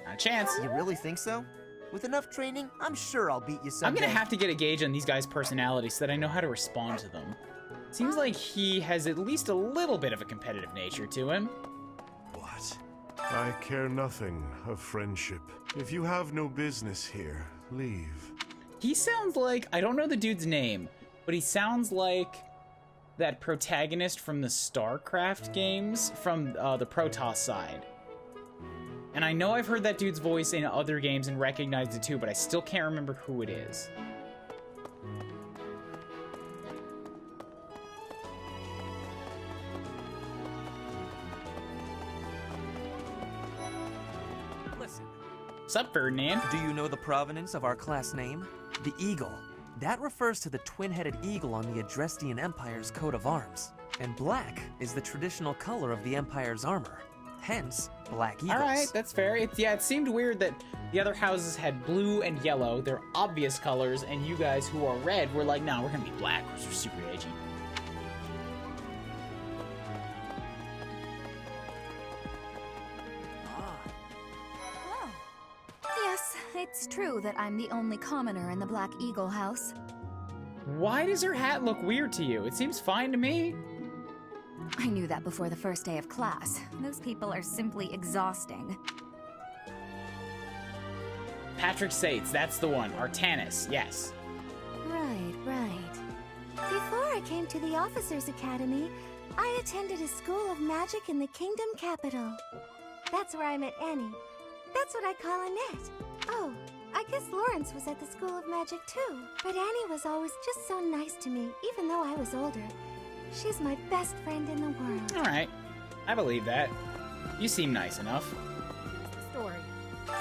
Speaker 1: Not a chance.
Speaker 14: You really think so? With enough training, I'm sure I'll beat you someday.
Speaker 1: I'm gonna have to get a gauge on these guys' personalities so that I know how to respond to them. Seems like he has at least a little bit of a competitive nature to him.
Speaker 6: What? I care nothing of friendship. If you have no business here, leave.
Speaker 1: He sounds like, I don't know the dude's name, but he sounds like that protagonist from the StarCraft games from the Protoss side. And I know I've heard that dude's voice in other games and recognized it too, but I still can't remember who it is.
Speaker 15: Listen.
Speaker 1: Sup, Ferdinand?
Speaker 15: Do you know the provenance of our class name? The Eagle. That refers to the twin-headed eagle on the Adrestian Empire's coat of arms. And black is the traditional color of the Empire's armor. Hence, Black Eagles.
Speaker 1: Alright, that's fair. It seemed weird that the other houses had blue and yellow, they're obvious colors, and you guys who are red were like, nah, we're gonna be black because we're super edgy.
Speaker 16: Yes, it's true that I'm the only commoner in the Black Eagle house.
Speaker 1: Why does her hat look weird to you? It seems fine to me.
Speaker 16: I knew that before the first day of class. Those people are simply exhausting.
Speaker 1: Patrick Sates, that's the one. Artanis, yes.
Speaker 4: Right. Before I came to the Officers Academy, I attended a school of magic in the Kingdom Capital. That's where I met Annie. That's what I call Annette. Oh, I guess Lawrence was at the School of Magic too. But Annie was always just so nice to me, even though I was older. She's my best friend in the world.
Speaker 1: Alright, I believe that. You seem nice enough.
Speaker 5: Story.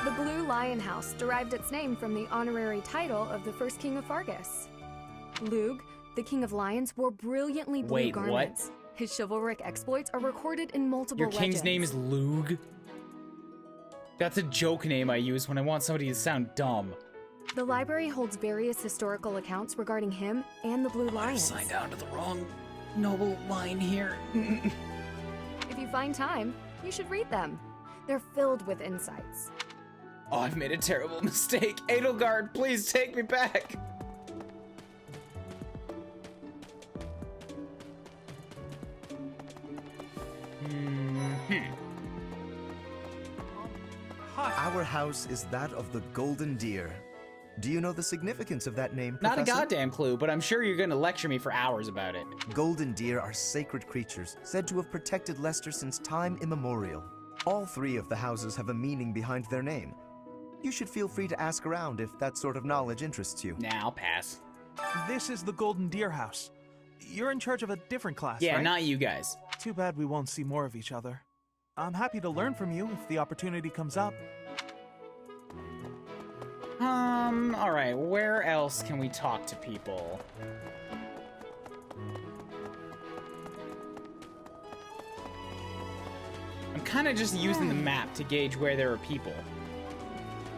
Speaker 5: The Blue Lion House derived its name from the honorary title of the first king of Fargus. Lug, the king of lions, wore brilliantly blue
Speaker 1: Wait,
Speaker 5: garments.
Speaker 1: what?
Speaker 5: His chivalric exploits are recorded in multiple
Speaker 1: Your king's
Speaker 5: legends.
Speaker 1: name is Lug? That's a joke name I use when I want somebody to sound dumb.
Speaker 5: The library holds various historical accounts regarding him and the Blue Lions.
Speaker 1: Signed down to the wrong noble line here.
Speaker 5: If you find time, you should read them. They're filled with insights.
Speaker 1: Oh, I've made a terrible mistake. Edelgard, please take me back.
Speaker 17: Our house is that of the Golden Deer. Do you know the significance of that name,
Speaker 1: Not
Speaker 17: Professor?
Speaker 1: a goddamn clue, but I'm sure you're gonna lecture me for hours about it.
Speaker 17: Golden deer are sacred creatures, said to have protected Leicester since time immemorial. All three of the houses have a meaning behind their name. You should feel free to ask around if that sort of knowledge interests you.
Speaker 1: Nah, I'll pass.
Speaker 15: This is the Golden Deer House. You're in charge of a different class,
Speaker 1: Yeah,
Speaker 15: right?
Speaker 1: not you guys.
Speaker 15: Too bad we won't see more of each other. I'm happy to learn from you if the opportunity comes up.
Speaker 1: Alright, where else can we talk to people? kind of just using the map to gauge where there are people.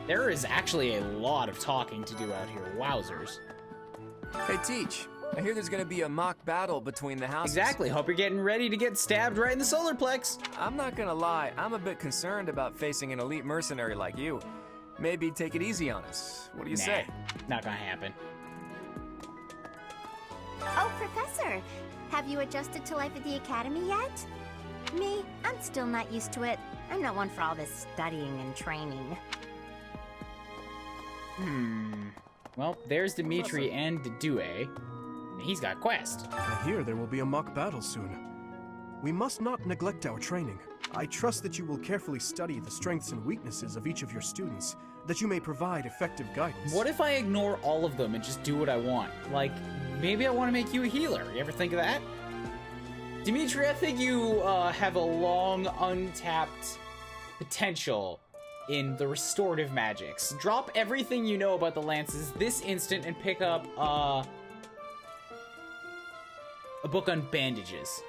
Speaker 1: There is actually a lot of talking to do out here. Wowzers.
Speaker 9: Hey, Teach. I hear there's gonna be a mock battle between the houses.
Speaker 1: Exactly. Hope you're getting ready to get stabbed right in the solar plex.
Speaker 9: I'm not gonna lie. I'm a bit concerned about facing an elite mercenary like you. Maybe take it easy on us. What do you say?
Speaker 1: Not gonna happen.
Speaker 2: Oh, Professor, have you adjusted to life at the Academy yet? Me, I'm still not used to it. I'm not one for all this studying and training.
Speaker 1: Well, there's Dimitri and Due. He's got Quest.
Speaker 7: I hear there will be a mock battle soon. We must not neglect our training. I trust that you will carefully study the strengths and weaknesses of each of your students, that you may provide effective guidance.
Speaker 1: What if I ignore all of them and just do what I want? Like, maybe I want to make you a healer. You ever think of that? Dimitri, I think you have a long, untapped potential in the restorative magics. Drop everything you know about the lances this instant and pick up a book on bandages.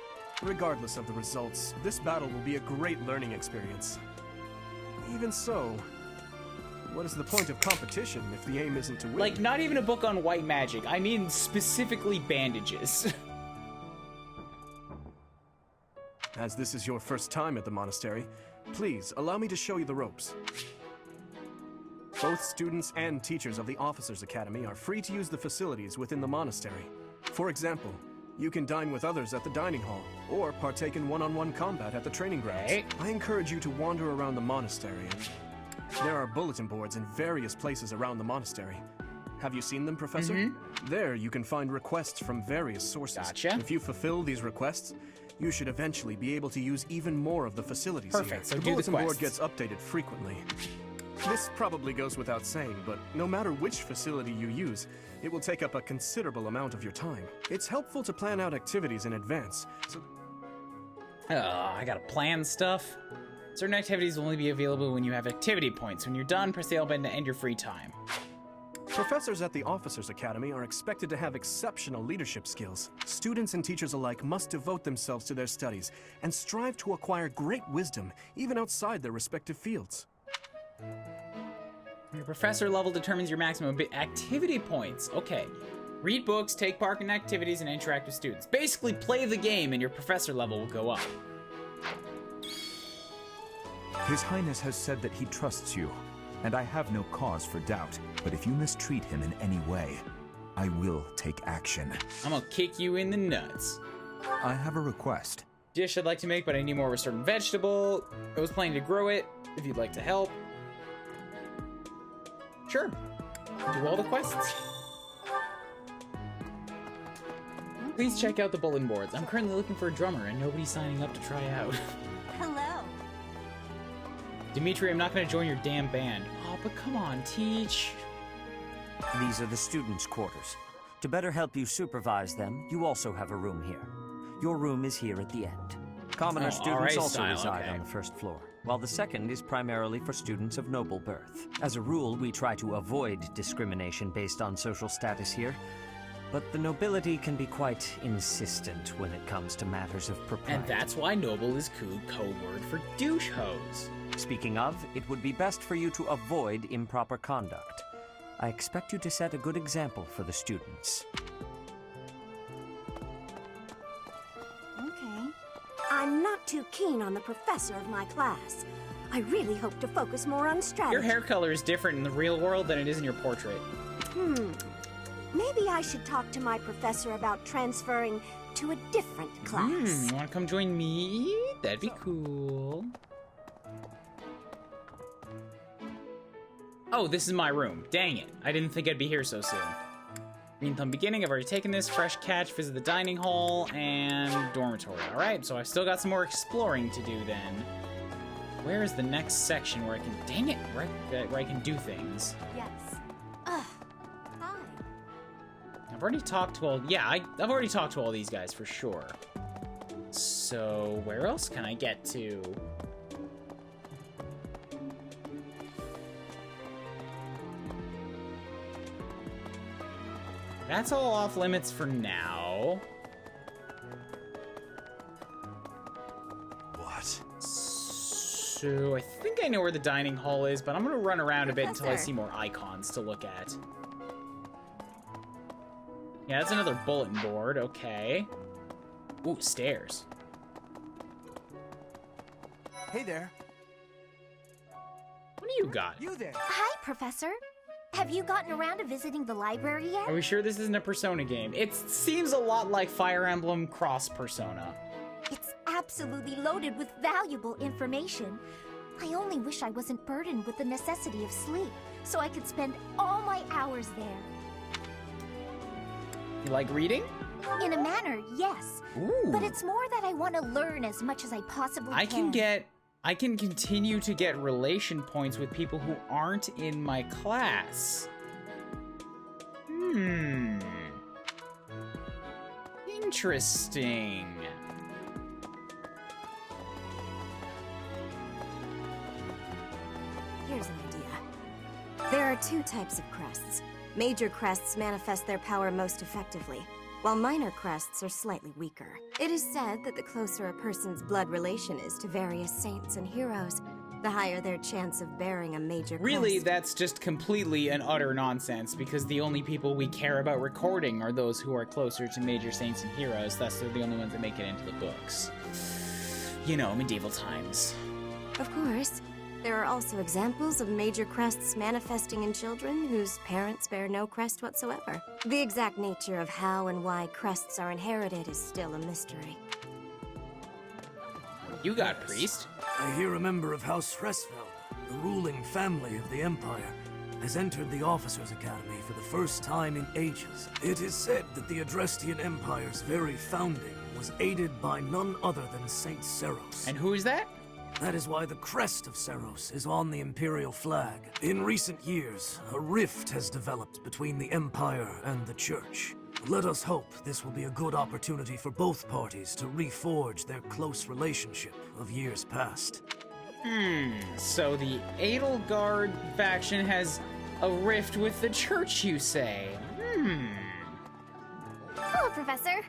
Speaker 7: Regardless of the results, this battle will be a great learning experience. Even so, what is the point of competition if the aim isn't to win?
Speaker 1: Like, not even a book on white magic. I mean specifically bandages.
Speaker 7: As this is your first time at the monastery, please allow me to show you the ropes. Both students and teachers of the Officers' Academy are free to use the facilities within the monastery. For example, you can dine with others at the dining hall, or partake in one-on-one combat at the training grounds. I encourage you to wander around the monastery. There are bulletin boards in various places around the monastery. Have you seen them, Professor? There you can find requests from various sources.
Speaker 1: Gotcha.
Speaker 7: If you fulfill these requests, you should eventually be able to use even more of the facilities here.
Speaker 1: Perfect, so
Speaker 7: the
Speaker 1: do the
Speaker 7: bulletin board
Speaker 1: quests.
Speaker 7: gets updated frequently. This probably goes without saying, but no matter which facility you use, it will take up a considerable amount of your time. It's helpful to plan out activities in advance.
Speaker 1: I gotta plan stuff. Certain activities will only be available when you have activity points. When you're done, press the L button to end your free time.
Speaker 7: Professors at the Officers' Academy are expected to have exceptional leadership skills. Students and teachers alike must devote themselves to their studies and strive to acquire great wisdom, even outside their respective fields.
Speaker 1: Your professor level determines your maximum activity points. Okay. Read books, take part in activities, and interact with students. Basically, play the game and your professor level will go up.
Speaker 20: His Highness has said that he trusts you, and I have no cause for doubt. But if you mistreat him in any way, I will take action.
Speaker 1: I'm gonna kick you in the nuts.
Speaker 20: I have a request.
Speaker 1: Dish I'd like to make, but I need more of a certain vegetable. I was planning to grow it, if you'd like to help. Sure. Do all the quests. Please check out the bulletin boards. I'm currently looking for a drummer, and nobody's signing up to try out.
Speaker 2: Hello.
Speaker 1: Dimitri, I'm not gonna join your damn band. Oh, but come on, Teach.
Speaker 10: These are the students' quarters. To better help you supervise them, you also have a room here. Your room is here at the end. Commoner students also reside on the first floor, while the second is primarily for students of noble birth. As a rule, we try to avoid discrimination based on social status here, but the nobility can be quite insistent when it comes to matters of propriety.
Speaker 1: And that's why noble is code word for douche hose.
Speaker 10: Speaking of, it would be best for you to avoid improper conduct. I expect you to set a good example for the students.
Speaker 3: Okay. I'm not too keen on the professor of my class. I really hope to focus more on strategy.
Speaker 1: Your hair color is different in the real world than it is in your portrait.
Speaker 3: Maybe I should talk to my professor about transferring to a different class.
Speaker 1: You wanna come join me? That'd be cool. Oh, this is my room. Dang it. I didn't think I'd be here so soon. Green Thumb beginning, I've already taken this. Fresh catch, visit the dining hall, and dormitory. Alright, so I've still got some more exploring to do then. Where is the next section where I can, dang it, where I can do things?
Speaker 2: Yes. Hi.
Speaker 1: I've already talked to all, yeah, I've already talked to all these guys for sure. So, where else can I get to? That's all off limits for now.
Speaker 18: What?
Speaker 1: So I think I know where the dining hall is, but I'm gonna run around a bit until I see more icons to look at. Yeah, that's another bulletin board. Okay. Ooh, stairs.
Speaker 11: Hey there.
Speaker 1: What do you got?
Speaker 11: You there.
Speaker 4: Hi, Professor. Have you gotten around to visiting the library yet?
Speaker 1: Are we sure this isn't a Persona game? It seems a lot like Fire Emblem Cross Persona.
Speaker 4: It's absolutely loaded with valuable information. I only wish I wasn't burdened with the necessity of sleep, so I could spend all my hours there.
Speaker 1: You like reading?
Speaker 4: In a manner, yes.
Speaker 1: Ooh.
Speaker 4: But it's more that I want to learn as much as I possibly
Speaker 1: I can continue to get relation points with people who aren't in my class. Interesting.
Speaker 3: Here's an idea. There are two types of crests. Major crests manifest their power most effectively, while minor crests are slightly weaker. It is said that the closer a person's blood relation is to various saints and heroes, the higher their chance of bearing a major crest.
Speaker 1: Really, that's just completely and utter nonsense, because the only people we care about recording are those who are closer to major saints and heroes, thus they're the only ones that make it into the books. You know, medieval times.
Speaker 3: Of course. There are also examples of major crests manifesting in children whose parents bear no crest whatsoever. The exact nature of how and why crests are inherited is still a mystery.
Speaker 1: You got priest.
Speaker 22: I hear a member of House Fresfeld, the ruling family of the Empire, has entered the Officers' Academy for the first time in ages. It is said that the Adrestian Empire's very founding was aided by none other than Saint Seros.
Speaker 1: And who is that?
Speaker 22: That is why the crest of Seros is on the Imperial flag. In recent years, a rift has developed between the Empire and the Church. Let us hope this will be a good opportunity for both parties to reforge their close relationship of years past.
Speaker 1: So the Edelgard faction has a rift with the Church, you say?
Speaker 4: Hello, Professor.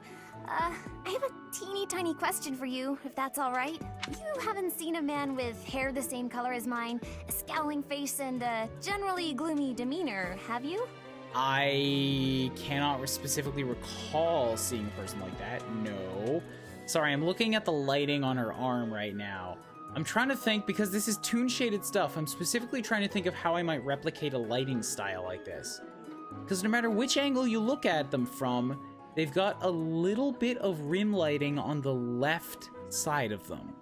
Speaker 4: I have a teeny tiny question for you, if that's all right. You haven't seen a man with hair the same color as mine, a scowling face, and a generally gloomy demeanor, have you?
Speaker 1: I cannot specifically recall seeing a person like that, no. Sorry, I'm looking at the lighting on her arm right now. I'm trying to think, because this is toon-shaded stuff, I'm specifically trying to think of how I might replicate a lighting style like this. Because no matter which angle you look at them from, they've got a little bit of rim lighting on the left side of them.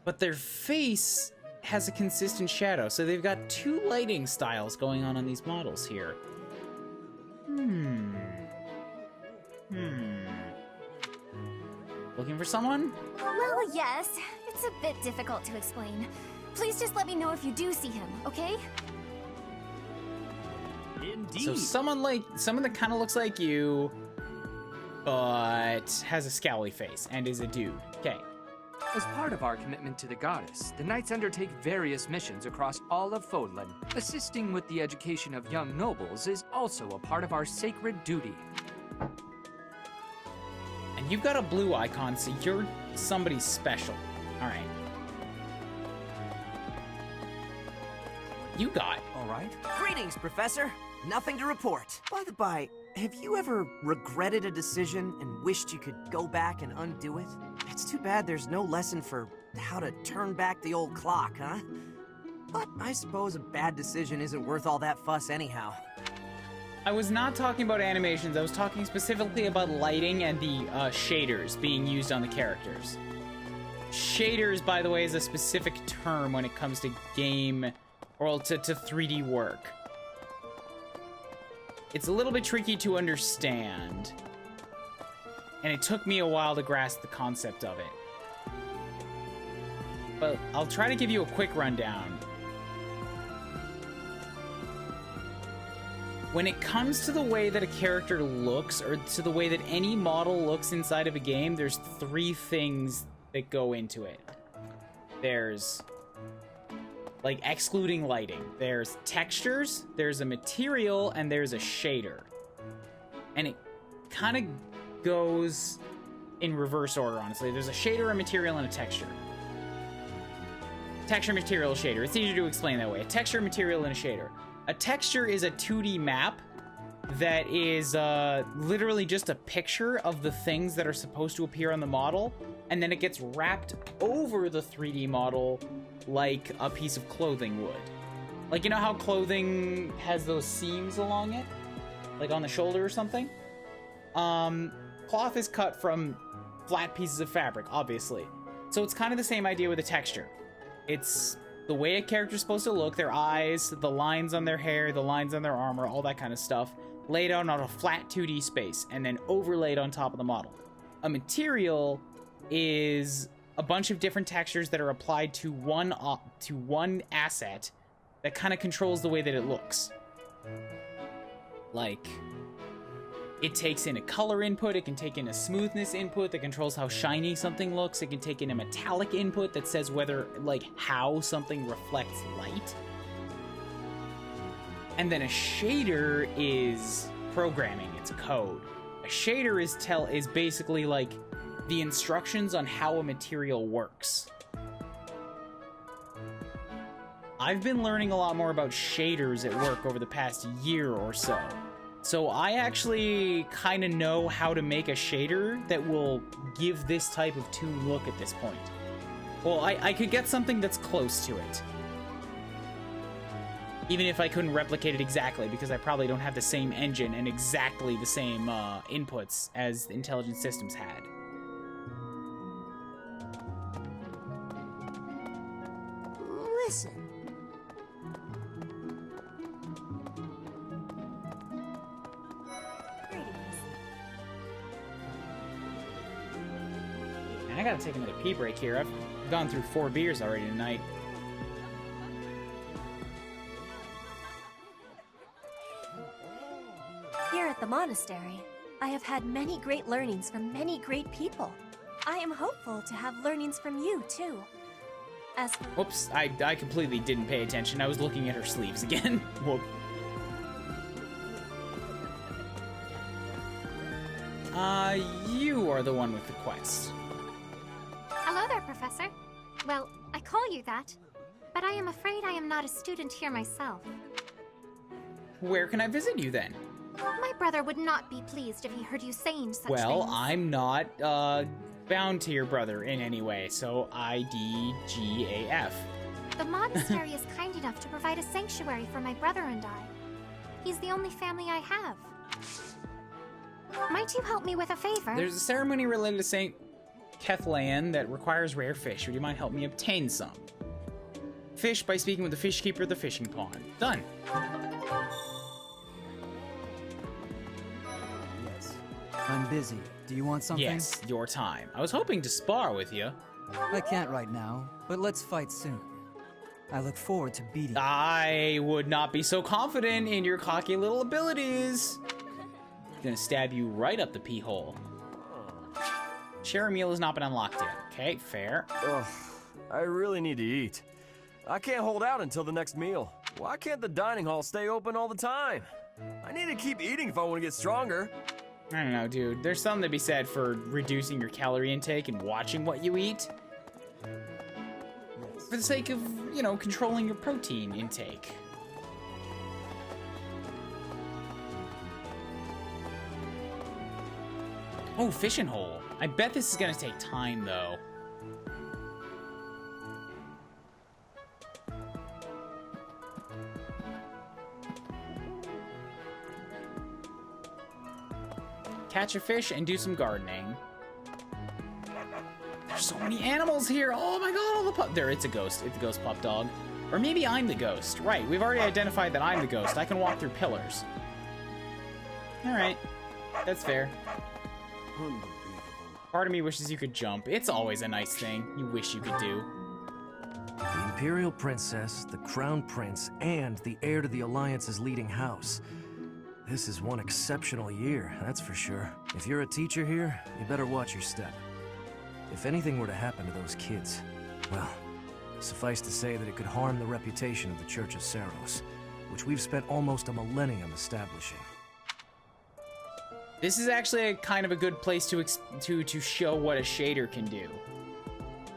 Speaker 1: But their face has a consistent shadow, so they've got two lighting styles going on these models here. Looking for someone?
Speaker 4: Well, yes. It's a bit difficult to explain. Please just let me know if you do see him, okay?
Speaker 1: Indeed. So someone that kind of looks like you, but has a scowly face and is a dude. Okay.
Speaker 23: As part of our commitment to the goddess, the Knights undertake various missions across all of Fodlan. Assisting with the education of young nobles is also a part of our sacred duty.
Speaker 1: And you've got a blue icon, so you're somebody special. All right. You got.
Speaker 14: All right. Greetings, Professor. Nothing to report. By the by, have you ever regretted a decision and wished you could go back and undo it? It's too bad there's no lesson for how to turn back the old clock, huh? But I suppose a bad decision isn't worth all that fuss anyhow.
Speaker 1: I was not talking about animations. I was talking specifically about lighting and the shaders being used on the characters. Shaders, by the way, is a specific term when it comes to game, or to 3D work. It's a little bit tricky to understand, and it took me a while to grasp the concept of it. But I'll try to give you a quick rundown. When it comes to the way that a character looks, or to the way that any model looks inside of a game, there's three things that go into it. There's, like, excluding lighting. There's textures, there's a material, and there's a shader. And it kind of goes in reverse order, honestly. There's a shader, a material, and a texture. Texture, material, shader. It's easier to explain that way. A texture, material, and a shader. A texture is a 2D map that is literally just a picture of the things that are supposed to appear on the model, and then it gets wrapped over the 3D model like a piece of clothing would. Like, you know how clothing has those seams along it? Like on the shoulder or something? Cloth is cut from flat pieces of fabric, obviously. So it's kind of the same idea with a texture. It's the way a character's supposed to look, their eyes, the lines on their hair, the lines on their armor, all that kind of stuff, laid out on a flat 2D space and then overlaid on top of the model. A material is a bunch of different textures that are applied to one asset that kind of controls the way that it looks. Like, it takes in a color input, it can take in a smoothness input that controls how shiny something looks, it can take in a metallic input that says whether, like, how something reflects light. And then a shader is programming, it's code. A shader is basically like the instructions on how a material works. I've been learning a lot more about shaders at work over the past year or so. So I actually kind of know how to make a shader that will give this type of toon look at this point. Well, I could get something that's close to it. Even if I couldn't replicate it exactly, because I probably don't have the same engine and exactly the same inputs as Intelligent Systems had.
Speaker 3: Listen.
Speaker 1: And I gotta take another pee break here. I've gone through 4 beers already tonight.
Speaker 3: Here at the monastery, I have had many great learnings from many great people. I am hopeful to have learnings from you, too. As for...
Speaker 1: Whoops, I completely didn't pay attention. I was looking at her sleeves again. Whoop. You are the one with the quest.
Speaker 11: Hello there, Professor. Well, I call you that, but I am afraid I am not a student here myself.
Speaker 1: Where can I visit you then?
Speaker 11: My brother would not be pleased if he heard you saying such
Speaker 1: Well,
Speaker 11: things.
Speaker 1: I'm not bound to your brother in any way, so IDGAF.
Speaker 11: The monastery is kind enough to provide a sanctuary for my brother and I. He's the only family I have. Might you help me with a favor?
Speaker 1: There's a ceremony related to St. Kethlean that requires rare fish. Would you mind helping me obtain some? Fish by speaking with the fish keeper of the fishing pond. Done.
Speaker 19: Yes. I'm busy. Do you want something?
Speaker 1: Yes, your time. I was hoping to spar with you.
Speaker 19: I can't right now, but let's fight soon. I look forward to beating you.
Speaker 1: I would not be so confident in your cocky little abilities. Gonna stab you right up the pee hole. Share a meal has not been unlocked yet. Okay, fair.
Speaker 21: Ugh, I really need to eat. I can't hold out until the next meal. Why can't the dining hall stay open all the time? I need to keep eating if I want to get stronger.
Speaker 1: I don't know, dude. There's something to be said for reducing your calorie intake and watching what you eat. Yes. For the sake of, you know, controlling your protein intake. Oh, fishing hole. I bet this is gonna take time, though. Catch a fish and do some gardening. There's so many animals here. Oh my god, all the pup. There, it's a ghost. It's a ghost pup dog. Or maybe I'm the ghost. Right, we've already identified that I'm the ghost. I can walk through pillars. Alright, that's fair. Part of me wishes you could jump. It's always a nice thing you wish you could do.
Speaker 22: The Imperial Princess, the Crown Prince, and the heir to the Alliance's leading house. This is one exceptional year, that's for sure. If you're a teacher here, you better watch your step. If anything were to happen to those kids, well, suffice to say that it could harm the reputation of the Church of Seiros, which we've spent almost a millennium establishing.
Speaker 1: This is actually a kind of a good place to show what a shader can do.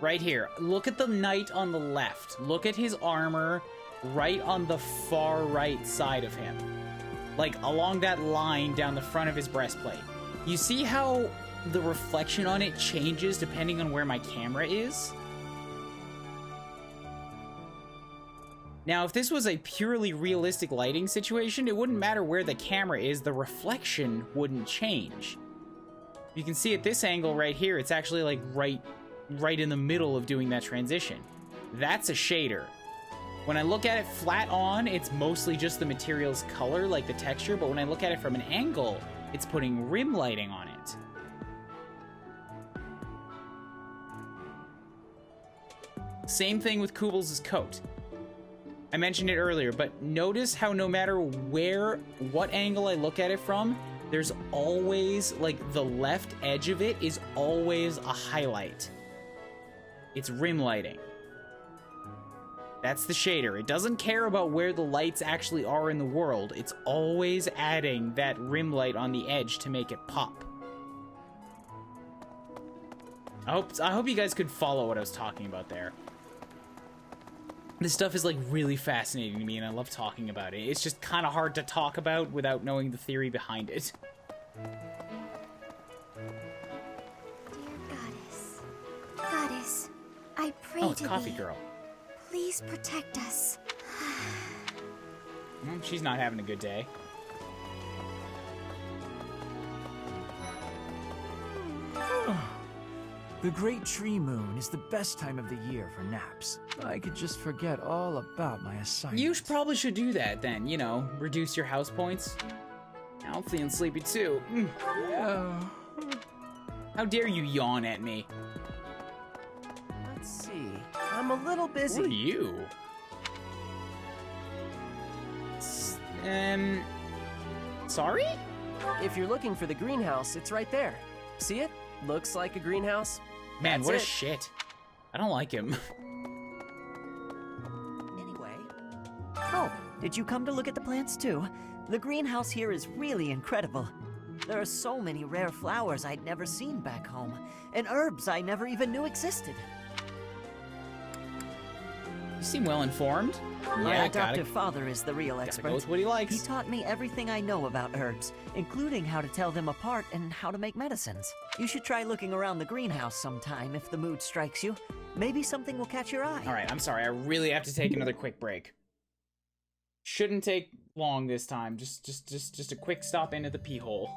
Speaker 1: Right here, look at the knight on the left. Look at his armor right on the far right side of him. Like, along that line down the front of his breastplate. You see how the reflection on it changes depending on where my camera is? Now, if this was a purely realistic lighting situation, it wouldn't matter where the camera is, the reflection wouldn't change. You can see at this angle right here, it's actually like right in the middle of doing that transition. That's a shader. When I look at it flat on, it's mostly just the material's color, like the texture, but when I look at it from an angle, it's putting rim lighting on it. Same thing with Kubels' coat. I mentioned it earlier, but notice how no matter what angle I look at it from, there's always, like, the left edge of it is always a highlight. It's rim lighting. That's the shader. It doesn't care about where the lights actually are in the world. It's always adding that rim light on the edge to make it pop. I hope you guys could follow what I was talking about there. This stuff is, like, really fascinating to me, and I love talking about it. It's just kind of hard to talk about without knowing the theory behind it.
Speaker 4: Goddess, I pray
Speaker 1: Oh, it's
Speaker 4: to
Speaker 1: Coffee
Speaker 4: thee.
Speaker 1: Girl.
Speaker 4: Please protect us.
Speaker 1: She's not having a good day.
Speaker 19: The Great Tree Moon is the best time of the year for naps. I could just forget all about my assignment.
Speaker 1: You probably should do that then, you know, reduce your house points. I'm feeling sleepy too. How dare you yawn at me?
Speaker 14: Let's see. I'm a little busy.
Speaker 1: Who are you? Sorry?
Speaker 8: If you're looking for the greenhouse, it's right there. See it? Looks like a greenhouse.
Speaker 1: Man,
Speaker 8: That's
Speaker 1: what a
Speaker 8: it.
Speaker 1: shit. I don't like him.
Speaker 12: Oh, did you come to look at the plants too? The greenhouse here is really incredible. There are so many rare flowers I'd never seen back home, and herbs I never even knew existed.
Speaker 1: You seem well informed.
Speaker 12: My adoptive father is the real expert.
Speaker 1: Go with what he likes.
Speaker 12: He taught me everything I know about herbs, including how to tell them apart and how to make medicines. You should try looking around the greenhouse sometime if the mood strikes you. Maybe something will catch your eye.
Speaker 1: All right, I'm sorry. I really have to take another quick break. Shouldn't take long this time. Just a quick stop into the pee hole.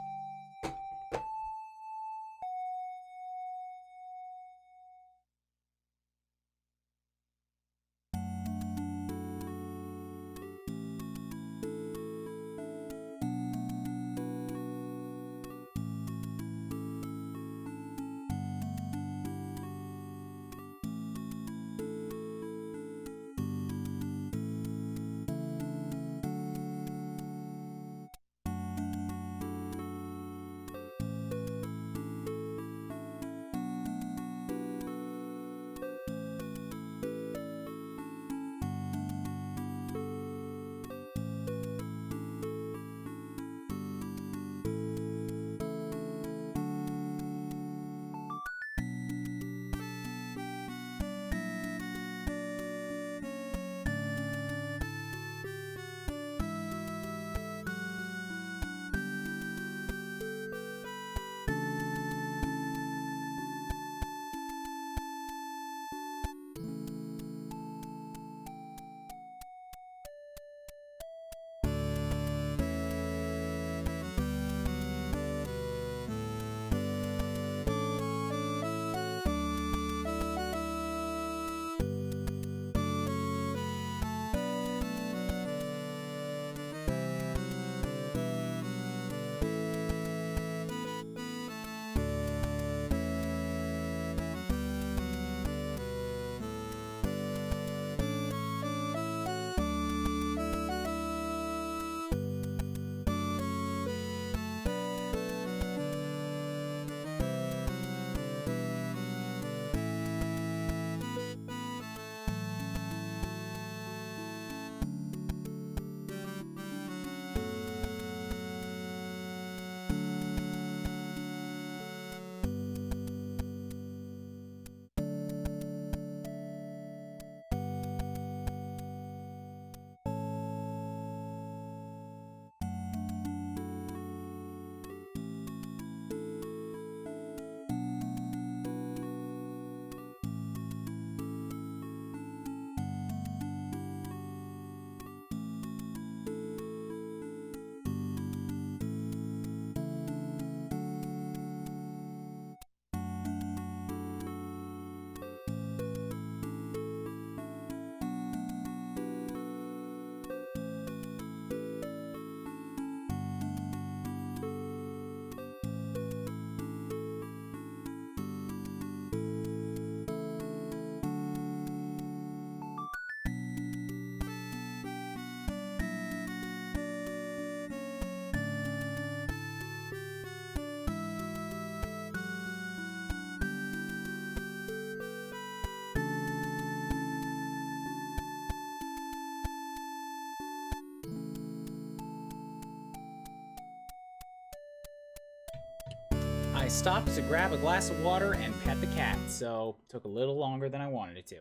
Speaker 1: stopped to grab a glass of water and pet the cat, so took a little longer than I wanted it to.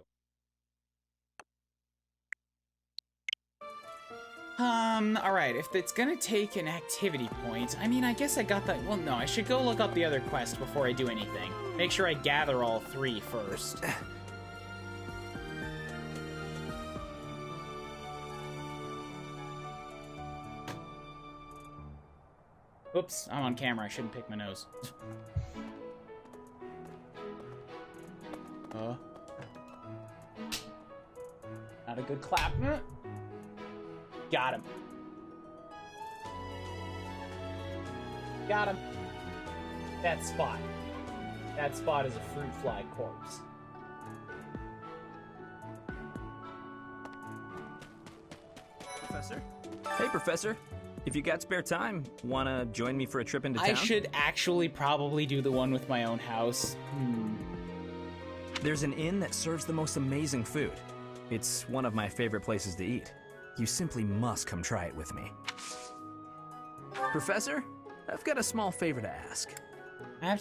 Speaker 1: Alright, if it's gonna take an activity point, I mean, I guess I got that. Well, no, I should go look up the other quest before I do anything. Make sure I gather all 3 first. Oops, I'm on camera. I shouldn't pick my nose. Not a good clap. Got him. Got him. That spot. That spot is a fruit fly corpse.
Speaker 6: Professor? Hey, Professor. If you got spare time, wanna join me for a trip into town?
Speaker 1: I should actually probably do the one with my own house.
Speaker 6: There's an inn that serves the most amazing food. It's one of my favorite places to eat. You simply must come try it with me. Professor, I've got a small favor to ask.
Speaker 1: If I have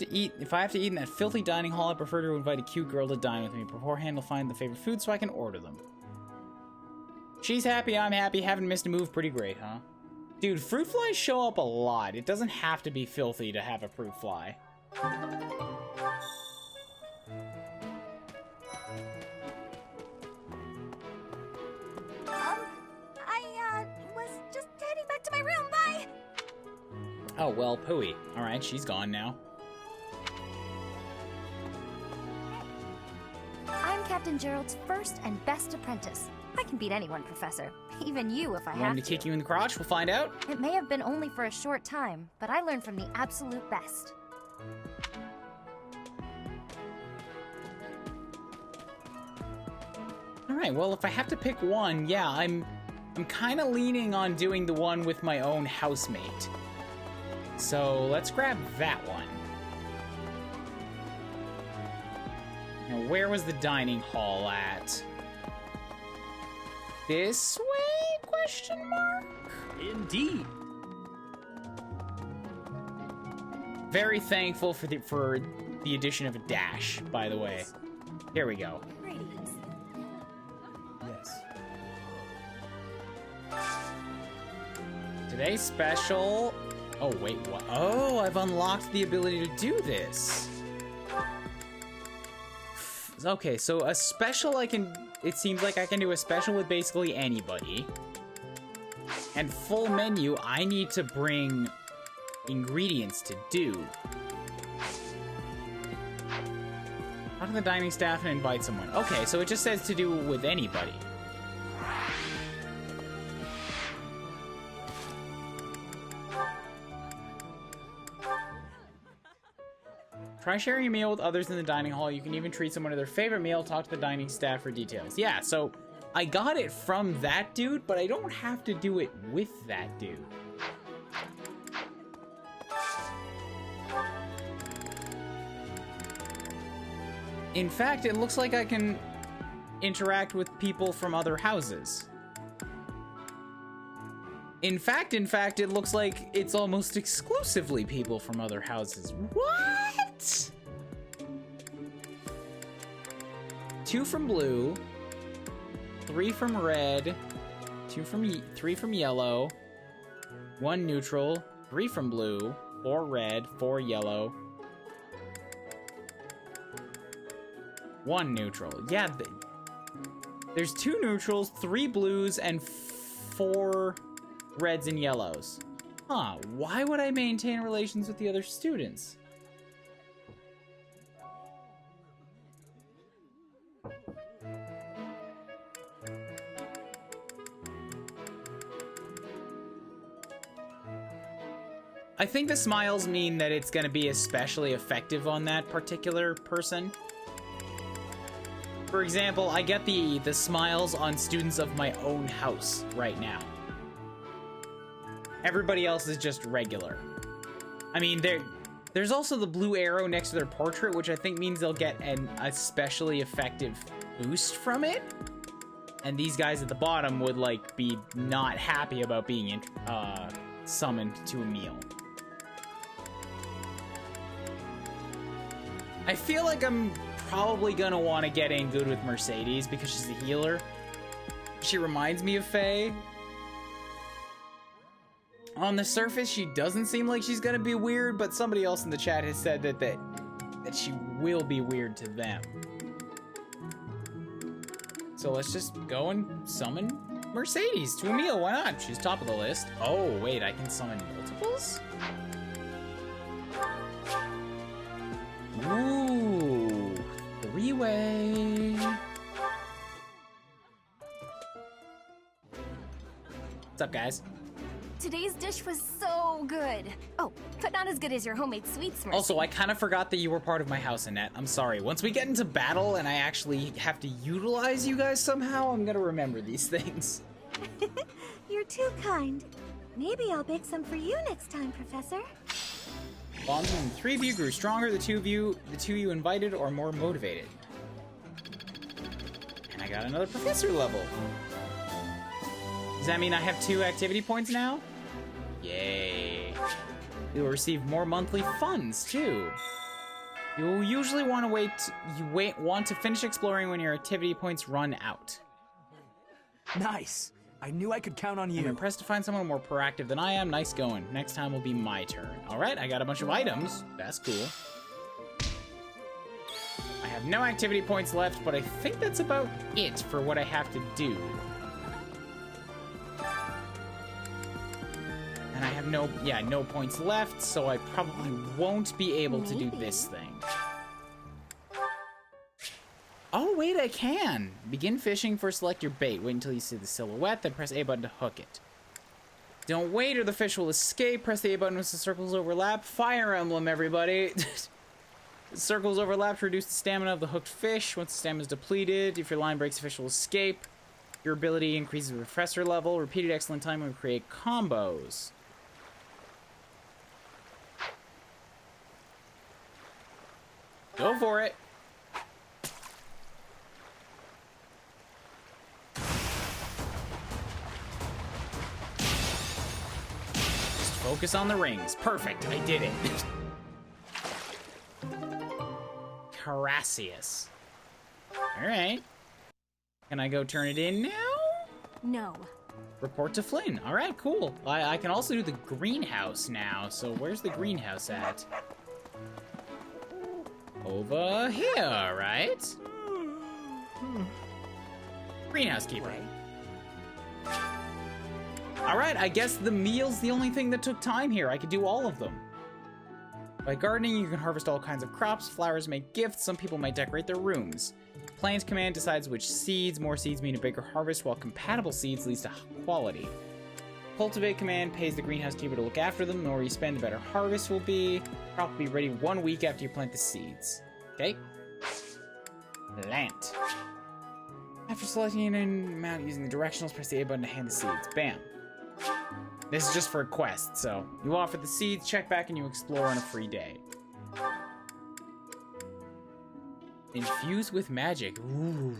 Speaker 1: to eat in that filthy dining hall, I prefer to invite a cute girl to dine with me. Beforehand, I'll find the favorite food so I can order them. She's happy, I'm happy. Haven't missed a move. Pretty great, huh? Dude, fruit flies show up a lot. It doesn't have to be filthy to have a fruit fly.
Speaker 2: I was just heading back to my room. Bye!
Speaker 1: Oh, well, pooey. Alright, she's gone now.
Speaker 2: I'm Captain Gerald's first and best apprentice. I can beat anyone, Professor. Even you, if I have to.
Speaker 1: Want me to kick you in the crotch? We'll find out.
Speaker 2: It may have been only for a short time, but I learned from the absolute best.
Speaker 1: Alright, well, if I have to pick one, yeah, I'm kind of leaning on doing the one with my own housemate. So, let's grab that one. Now, where was the dining hall at? This way? Question mark?
Speaker 6: Indeed.
Speaker 1: Very thankful for the addition of a dash, by the way. Here we go.
Speaker 6: Yes.
Speaker 1: Today's special... Oh, wait, what? Oh, I've unlocked the ability to do this. Okay, so a special it seems like I can do a special with basically anybody. And full menu, I need to bring ingredients to do. Talk to the dining staff and invite someone. Okay, so it just says to do with anybody. Try sharing a meal with others in the dining hall. You can even treat someone to their favorite meal. Talk to the dining staff for details. Yeah, so I got it from that dude, but I don't have to do it with that dude. In fact, it looks like I can interact with people from other houses. In fact, it looks like it's almost exclusively people from other houses. What? 2 from blue, 3 from red, 3 from yellow, 1 neutral, 3 from blue, 4 red, 4 yellow, 1 neutral. Yeah, there's 2 neutrals, 3 blues, and 4 reds and yellows. Huh, why would I maintain relations with the other students? I think the smiles mean that it's gonna be especially effective on that particular person. For example, I get the smiles on students of my own house right now. Everybody else is just regular. I mean, there's also the blue arrow next to their portrait, which I think means they'll get an especially effective boost from it. And these guys at the bottom would, like, be not happy about being summoned to a meal. I feel like I'm probably gonna want to get in good with Mercedes because she's the healer. She reminds me of Faye. On the surface, she doesn't seem like she's gonna be weird, but somebody else in the chat has said that she will be weird to them. So let's just go and summon Mercedes to a meal. Why not? She's top of the list. Oh, wait, I can summon multiples? Ooh, three-way. What's up, guys?
Speaker 3: Today's dish was so good. Oh, but not as good as your homemade sweets, Mercy.
Speaker 1: Also, I kind of forgot that you were part of my house, Annette. I'm sorry. Once we get into battle and I actually have to utilize you guys somehow, I'm gonna remember these things.
Speaker 4: You're too kind. Maybe I'll bake some for you next time, Professor.
Speaker 1: Bonds when the three of you grew stronger, the two you invited or more motivated. And I got another professor level. Does that mean I have 2 activity points now? Yay. You'll receive more monthly funds too. You'll usually want to finish exploring when your activity points run out.
Speaker 6: Nice. I knew I could count on you.
Speaker 1: I'm impressed to find someone more proactive than I am. Nice going. Next time will be my turn. All right, I got a bunch of items. That's cool. I have no activity points left, but I think that's about it for what I have to do. And I have no points left, so I probably won't be able to do this thing. Oh, wait, I can. Begin fishing. First select your bait. Wait until you see the silhouette, then press A button to hook it. Don't wait or the fish will escape. Press the A button once the circles overlap. Fire Emblem, everybody. The circles overlap to reduce the stamina of the hooked fish. Once the stamina is depleted, if your line breaks, the fish will escape. Your ability increases with professor level. Repeated excellent time will create combos. Go for it. Just focus on the rings. Perfect. I did it. Carassius. All right. Can I go turn it in now?
Speaker 3: No.
Speaker 1: Report to Flynn. All right, cool. I can also do the greenhouse now. So where's the greenhouse at? Over here, right? Greenhouse keeper. All right, I guess the meal's the only thing that took time here. I could do all of them. By gardening, you can harvest all kinds of crops. Flowers make gifts. Some people might decorate their rooms. Plant command decides which seeds. More seeds mean a bigger harvest, while compatible seeds leads to quality. Cultivate command pays the greenhouse keeper to look after them. The more you spend, the better harvest will be. Crop will be ready 1 week after you plant the seeds. Okay? Plant. After selecting an amount using the directionals, press the A button to hand the seeds. Bam. This is just for a quest, so you offer the seeds, check back, and you explore on a free day. Infuse with magic. Ooh.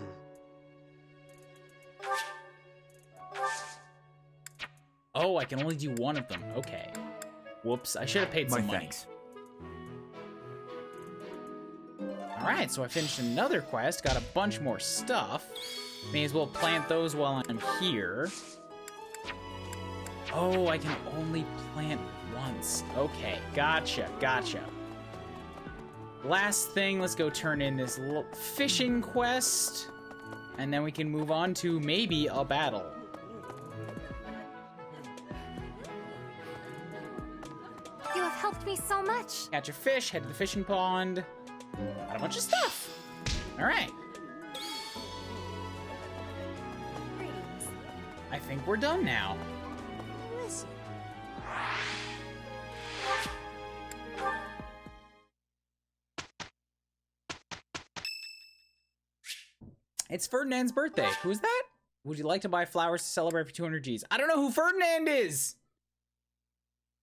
Speaker 1: Oh, I can only do one of them. Okay. Whoops, I should have paid some money.
Speaker 6: Thanks.
Speaker 1: Alright, so I finished another quest, got a bunch more stuff. May as well plant those while I'm here. Oh, I can only plant once. Okay, gotcha. Last thing, let's go turn in this little fishing quest. And then we can move on to maybe a battle.
Speaker 11: You have helped me so much.
Speaker 1: Catch a fish, head to the fishing pond. Got a bunch of stuff. Alright. I think we're done now.
Speaker 4: Listen.
Speaker 1: It's Ferdinand's birthday. Who's that? Would you like to buy flowers to celebrate for 200 Gs? I don't know who Ferdinand is.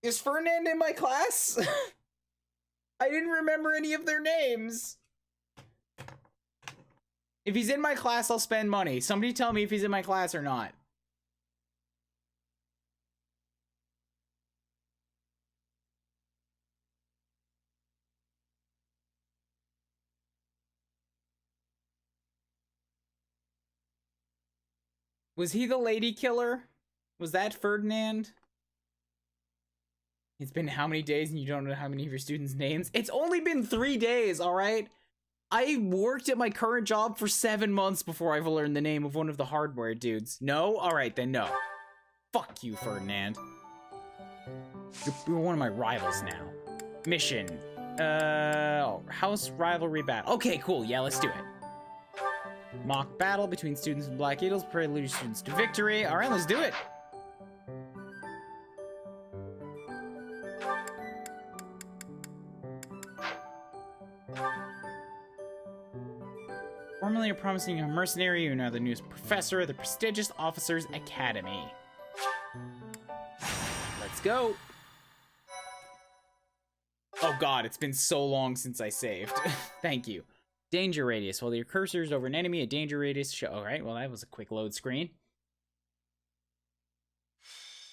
Speaker 1: Is Ferdinand in my class? I didn't remember any of their names. If he's in my class, I'll spend money. Somebody tell me if he's in my class or not. Was he the lady killer? Was that Ferdinand? It's been how many days and you don't know how many of your students' names? It's only been 3 days, alright? I worked at my current job for 7 months before I've learned the name of one of the hardware dudes. No? Alright then, no. Fuck you, Ferdinand. You're one of my rivals now. Mission. House rivalry battle. Okay, cool. Yeah, let's do it. Mock battle between students and Black Eagles. Prelude students to victory. Alright, let's do it. Formerly a promising young mercenary, you're now the newest professor of the prestigious Officers Academy. Let's go. Oh god, it's been so long since I saved. Thank you. Danger radius. While your cursor is over an enemy, a danger radius show. Alright, well that was a quick load screen.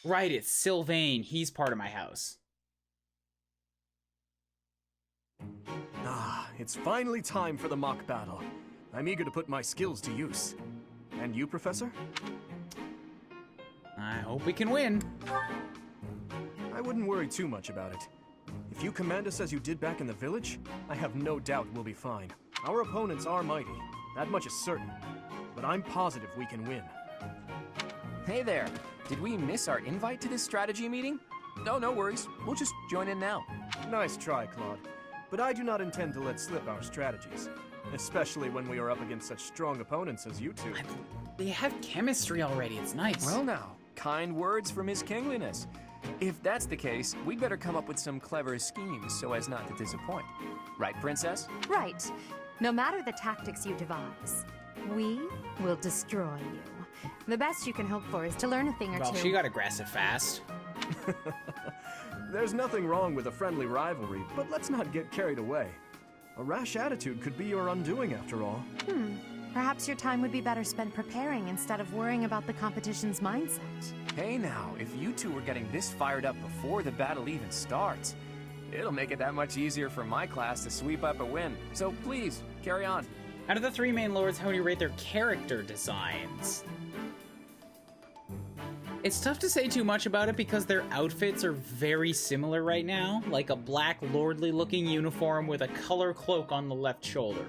Speaker 1: Right, it's Sylvain. He's part of my house.
Speaker 7: Ah, it's finally time for the mock battle. I'm eager to put my skills to use. And you, Professor?
Speaker 1: I hope we can win.
Speaker 7: I wouldn't worry too much about it. If you command us as you did back in the village, I have no doubt we'll be fine. Our opponents are mighty, that much is certain. But I'm positive we can win.
Speaker 9: Hey there, did we miss our invite to this strategy meeting? No, no worries, we'll just join in now.
Speaker 7: Nice try, Claude. But I do not intend to let slip our strategies. Especially when we are up against such strong opponents as you two.
Speaker 1: They have chemistry already, it's nice.
Speaker 9: Well now, kind words from His Kingliness. If that's the case, we'd better come up with some clever schemes so as not to disappoint. Right, Princess?
Speaker 5: Right. No matter the tactics you devise, we will destroy you. The best you can hope for is to learn a thing or two.
Speaker 1: Well, she got aggressive fast.
Speaker 7: There's nothing wrong with a friendly rivalry, but let's not get carried away. A rash attitude could be your undoing after all.
Speaker 5: Perhaps your time would be better spent preparing instead of worrying about the competition's mindset.
Speaker 9: Hey now, if you two were getting this fired up before the battle even starts, it'll make it that much easier for my class to sweep up a win. So please, carry on.
Speaker 1: Out of the 3 main lords, how do you rate their character designs? It's tough to say too much about it because their outfits are very similar right now, like a black lordly looking uniform with a color cloak on the left shoulder.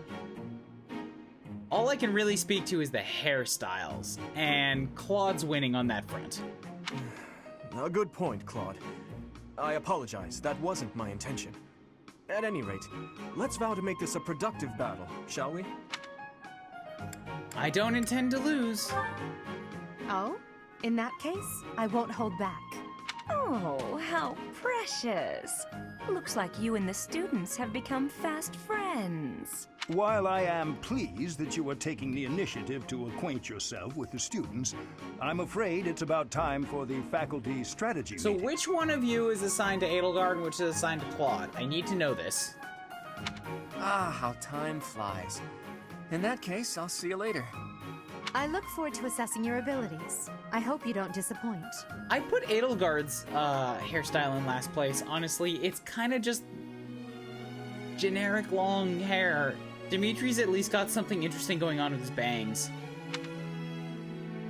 Speaker 1: All I can really speak to is the hairstyles, and Claude's winning on that front.
Speaker 7: A good point, Claude. I apologize, that wasn't my intention. At any rate, let's vow to make this a productive battle, shall we?
Speaker 1: I don't intend to lose.
Speaker 5: Oh? In that case, I won't hold back.
Speaker 13: Oh, how precious. Looks like you and the students have become fast friends.
Speaker 16: While I am pleased that you are taking the initiative to acquaint yourself with the students, I'm afraid it's about time for the faculty strategy
Speaker 1: So
Speaker 16: meeting.
Speaker 1: which one of you is assigned to Edelgard and which is assigned to Claude? I need to know this.
Speaker 9: Ah, how time flies. In that case, I'll see you later.
Speaker 5: I look forward to assessing your abilities. I hope you don't disappoint.
Speaker 1: I put Edelgard's hairstyle in last place. Honestly, it's kind of just generic long hair. Dimitri's at least got something interesting going on with his bangs.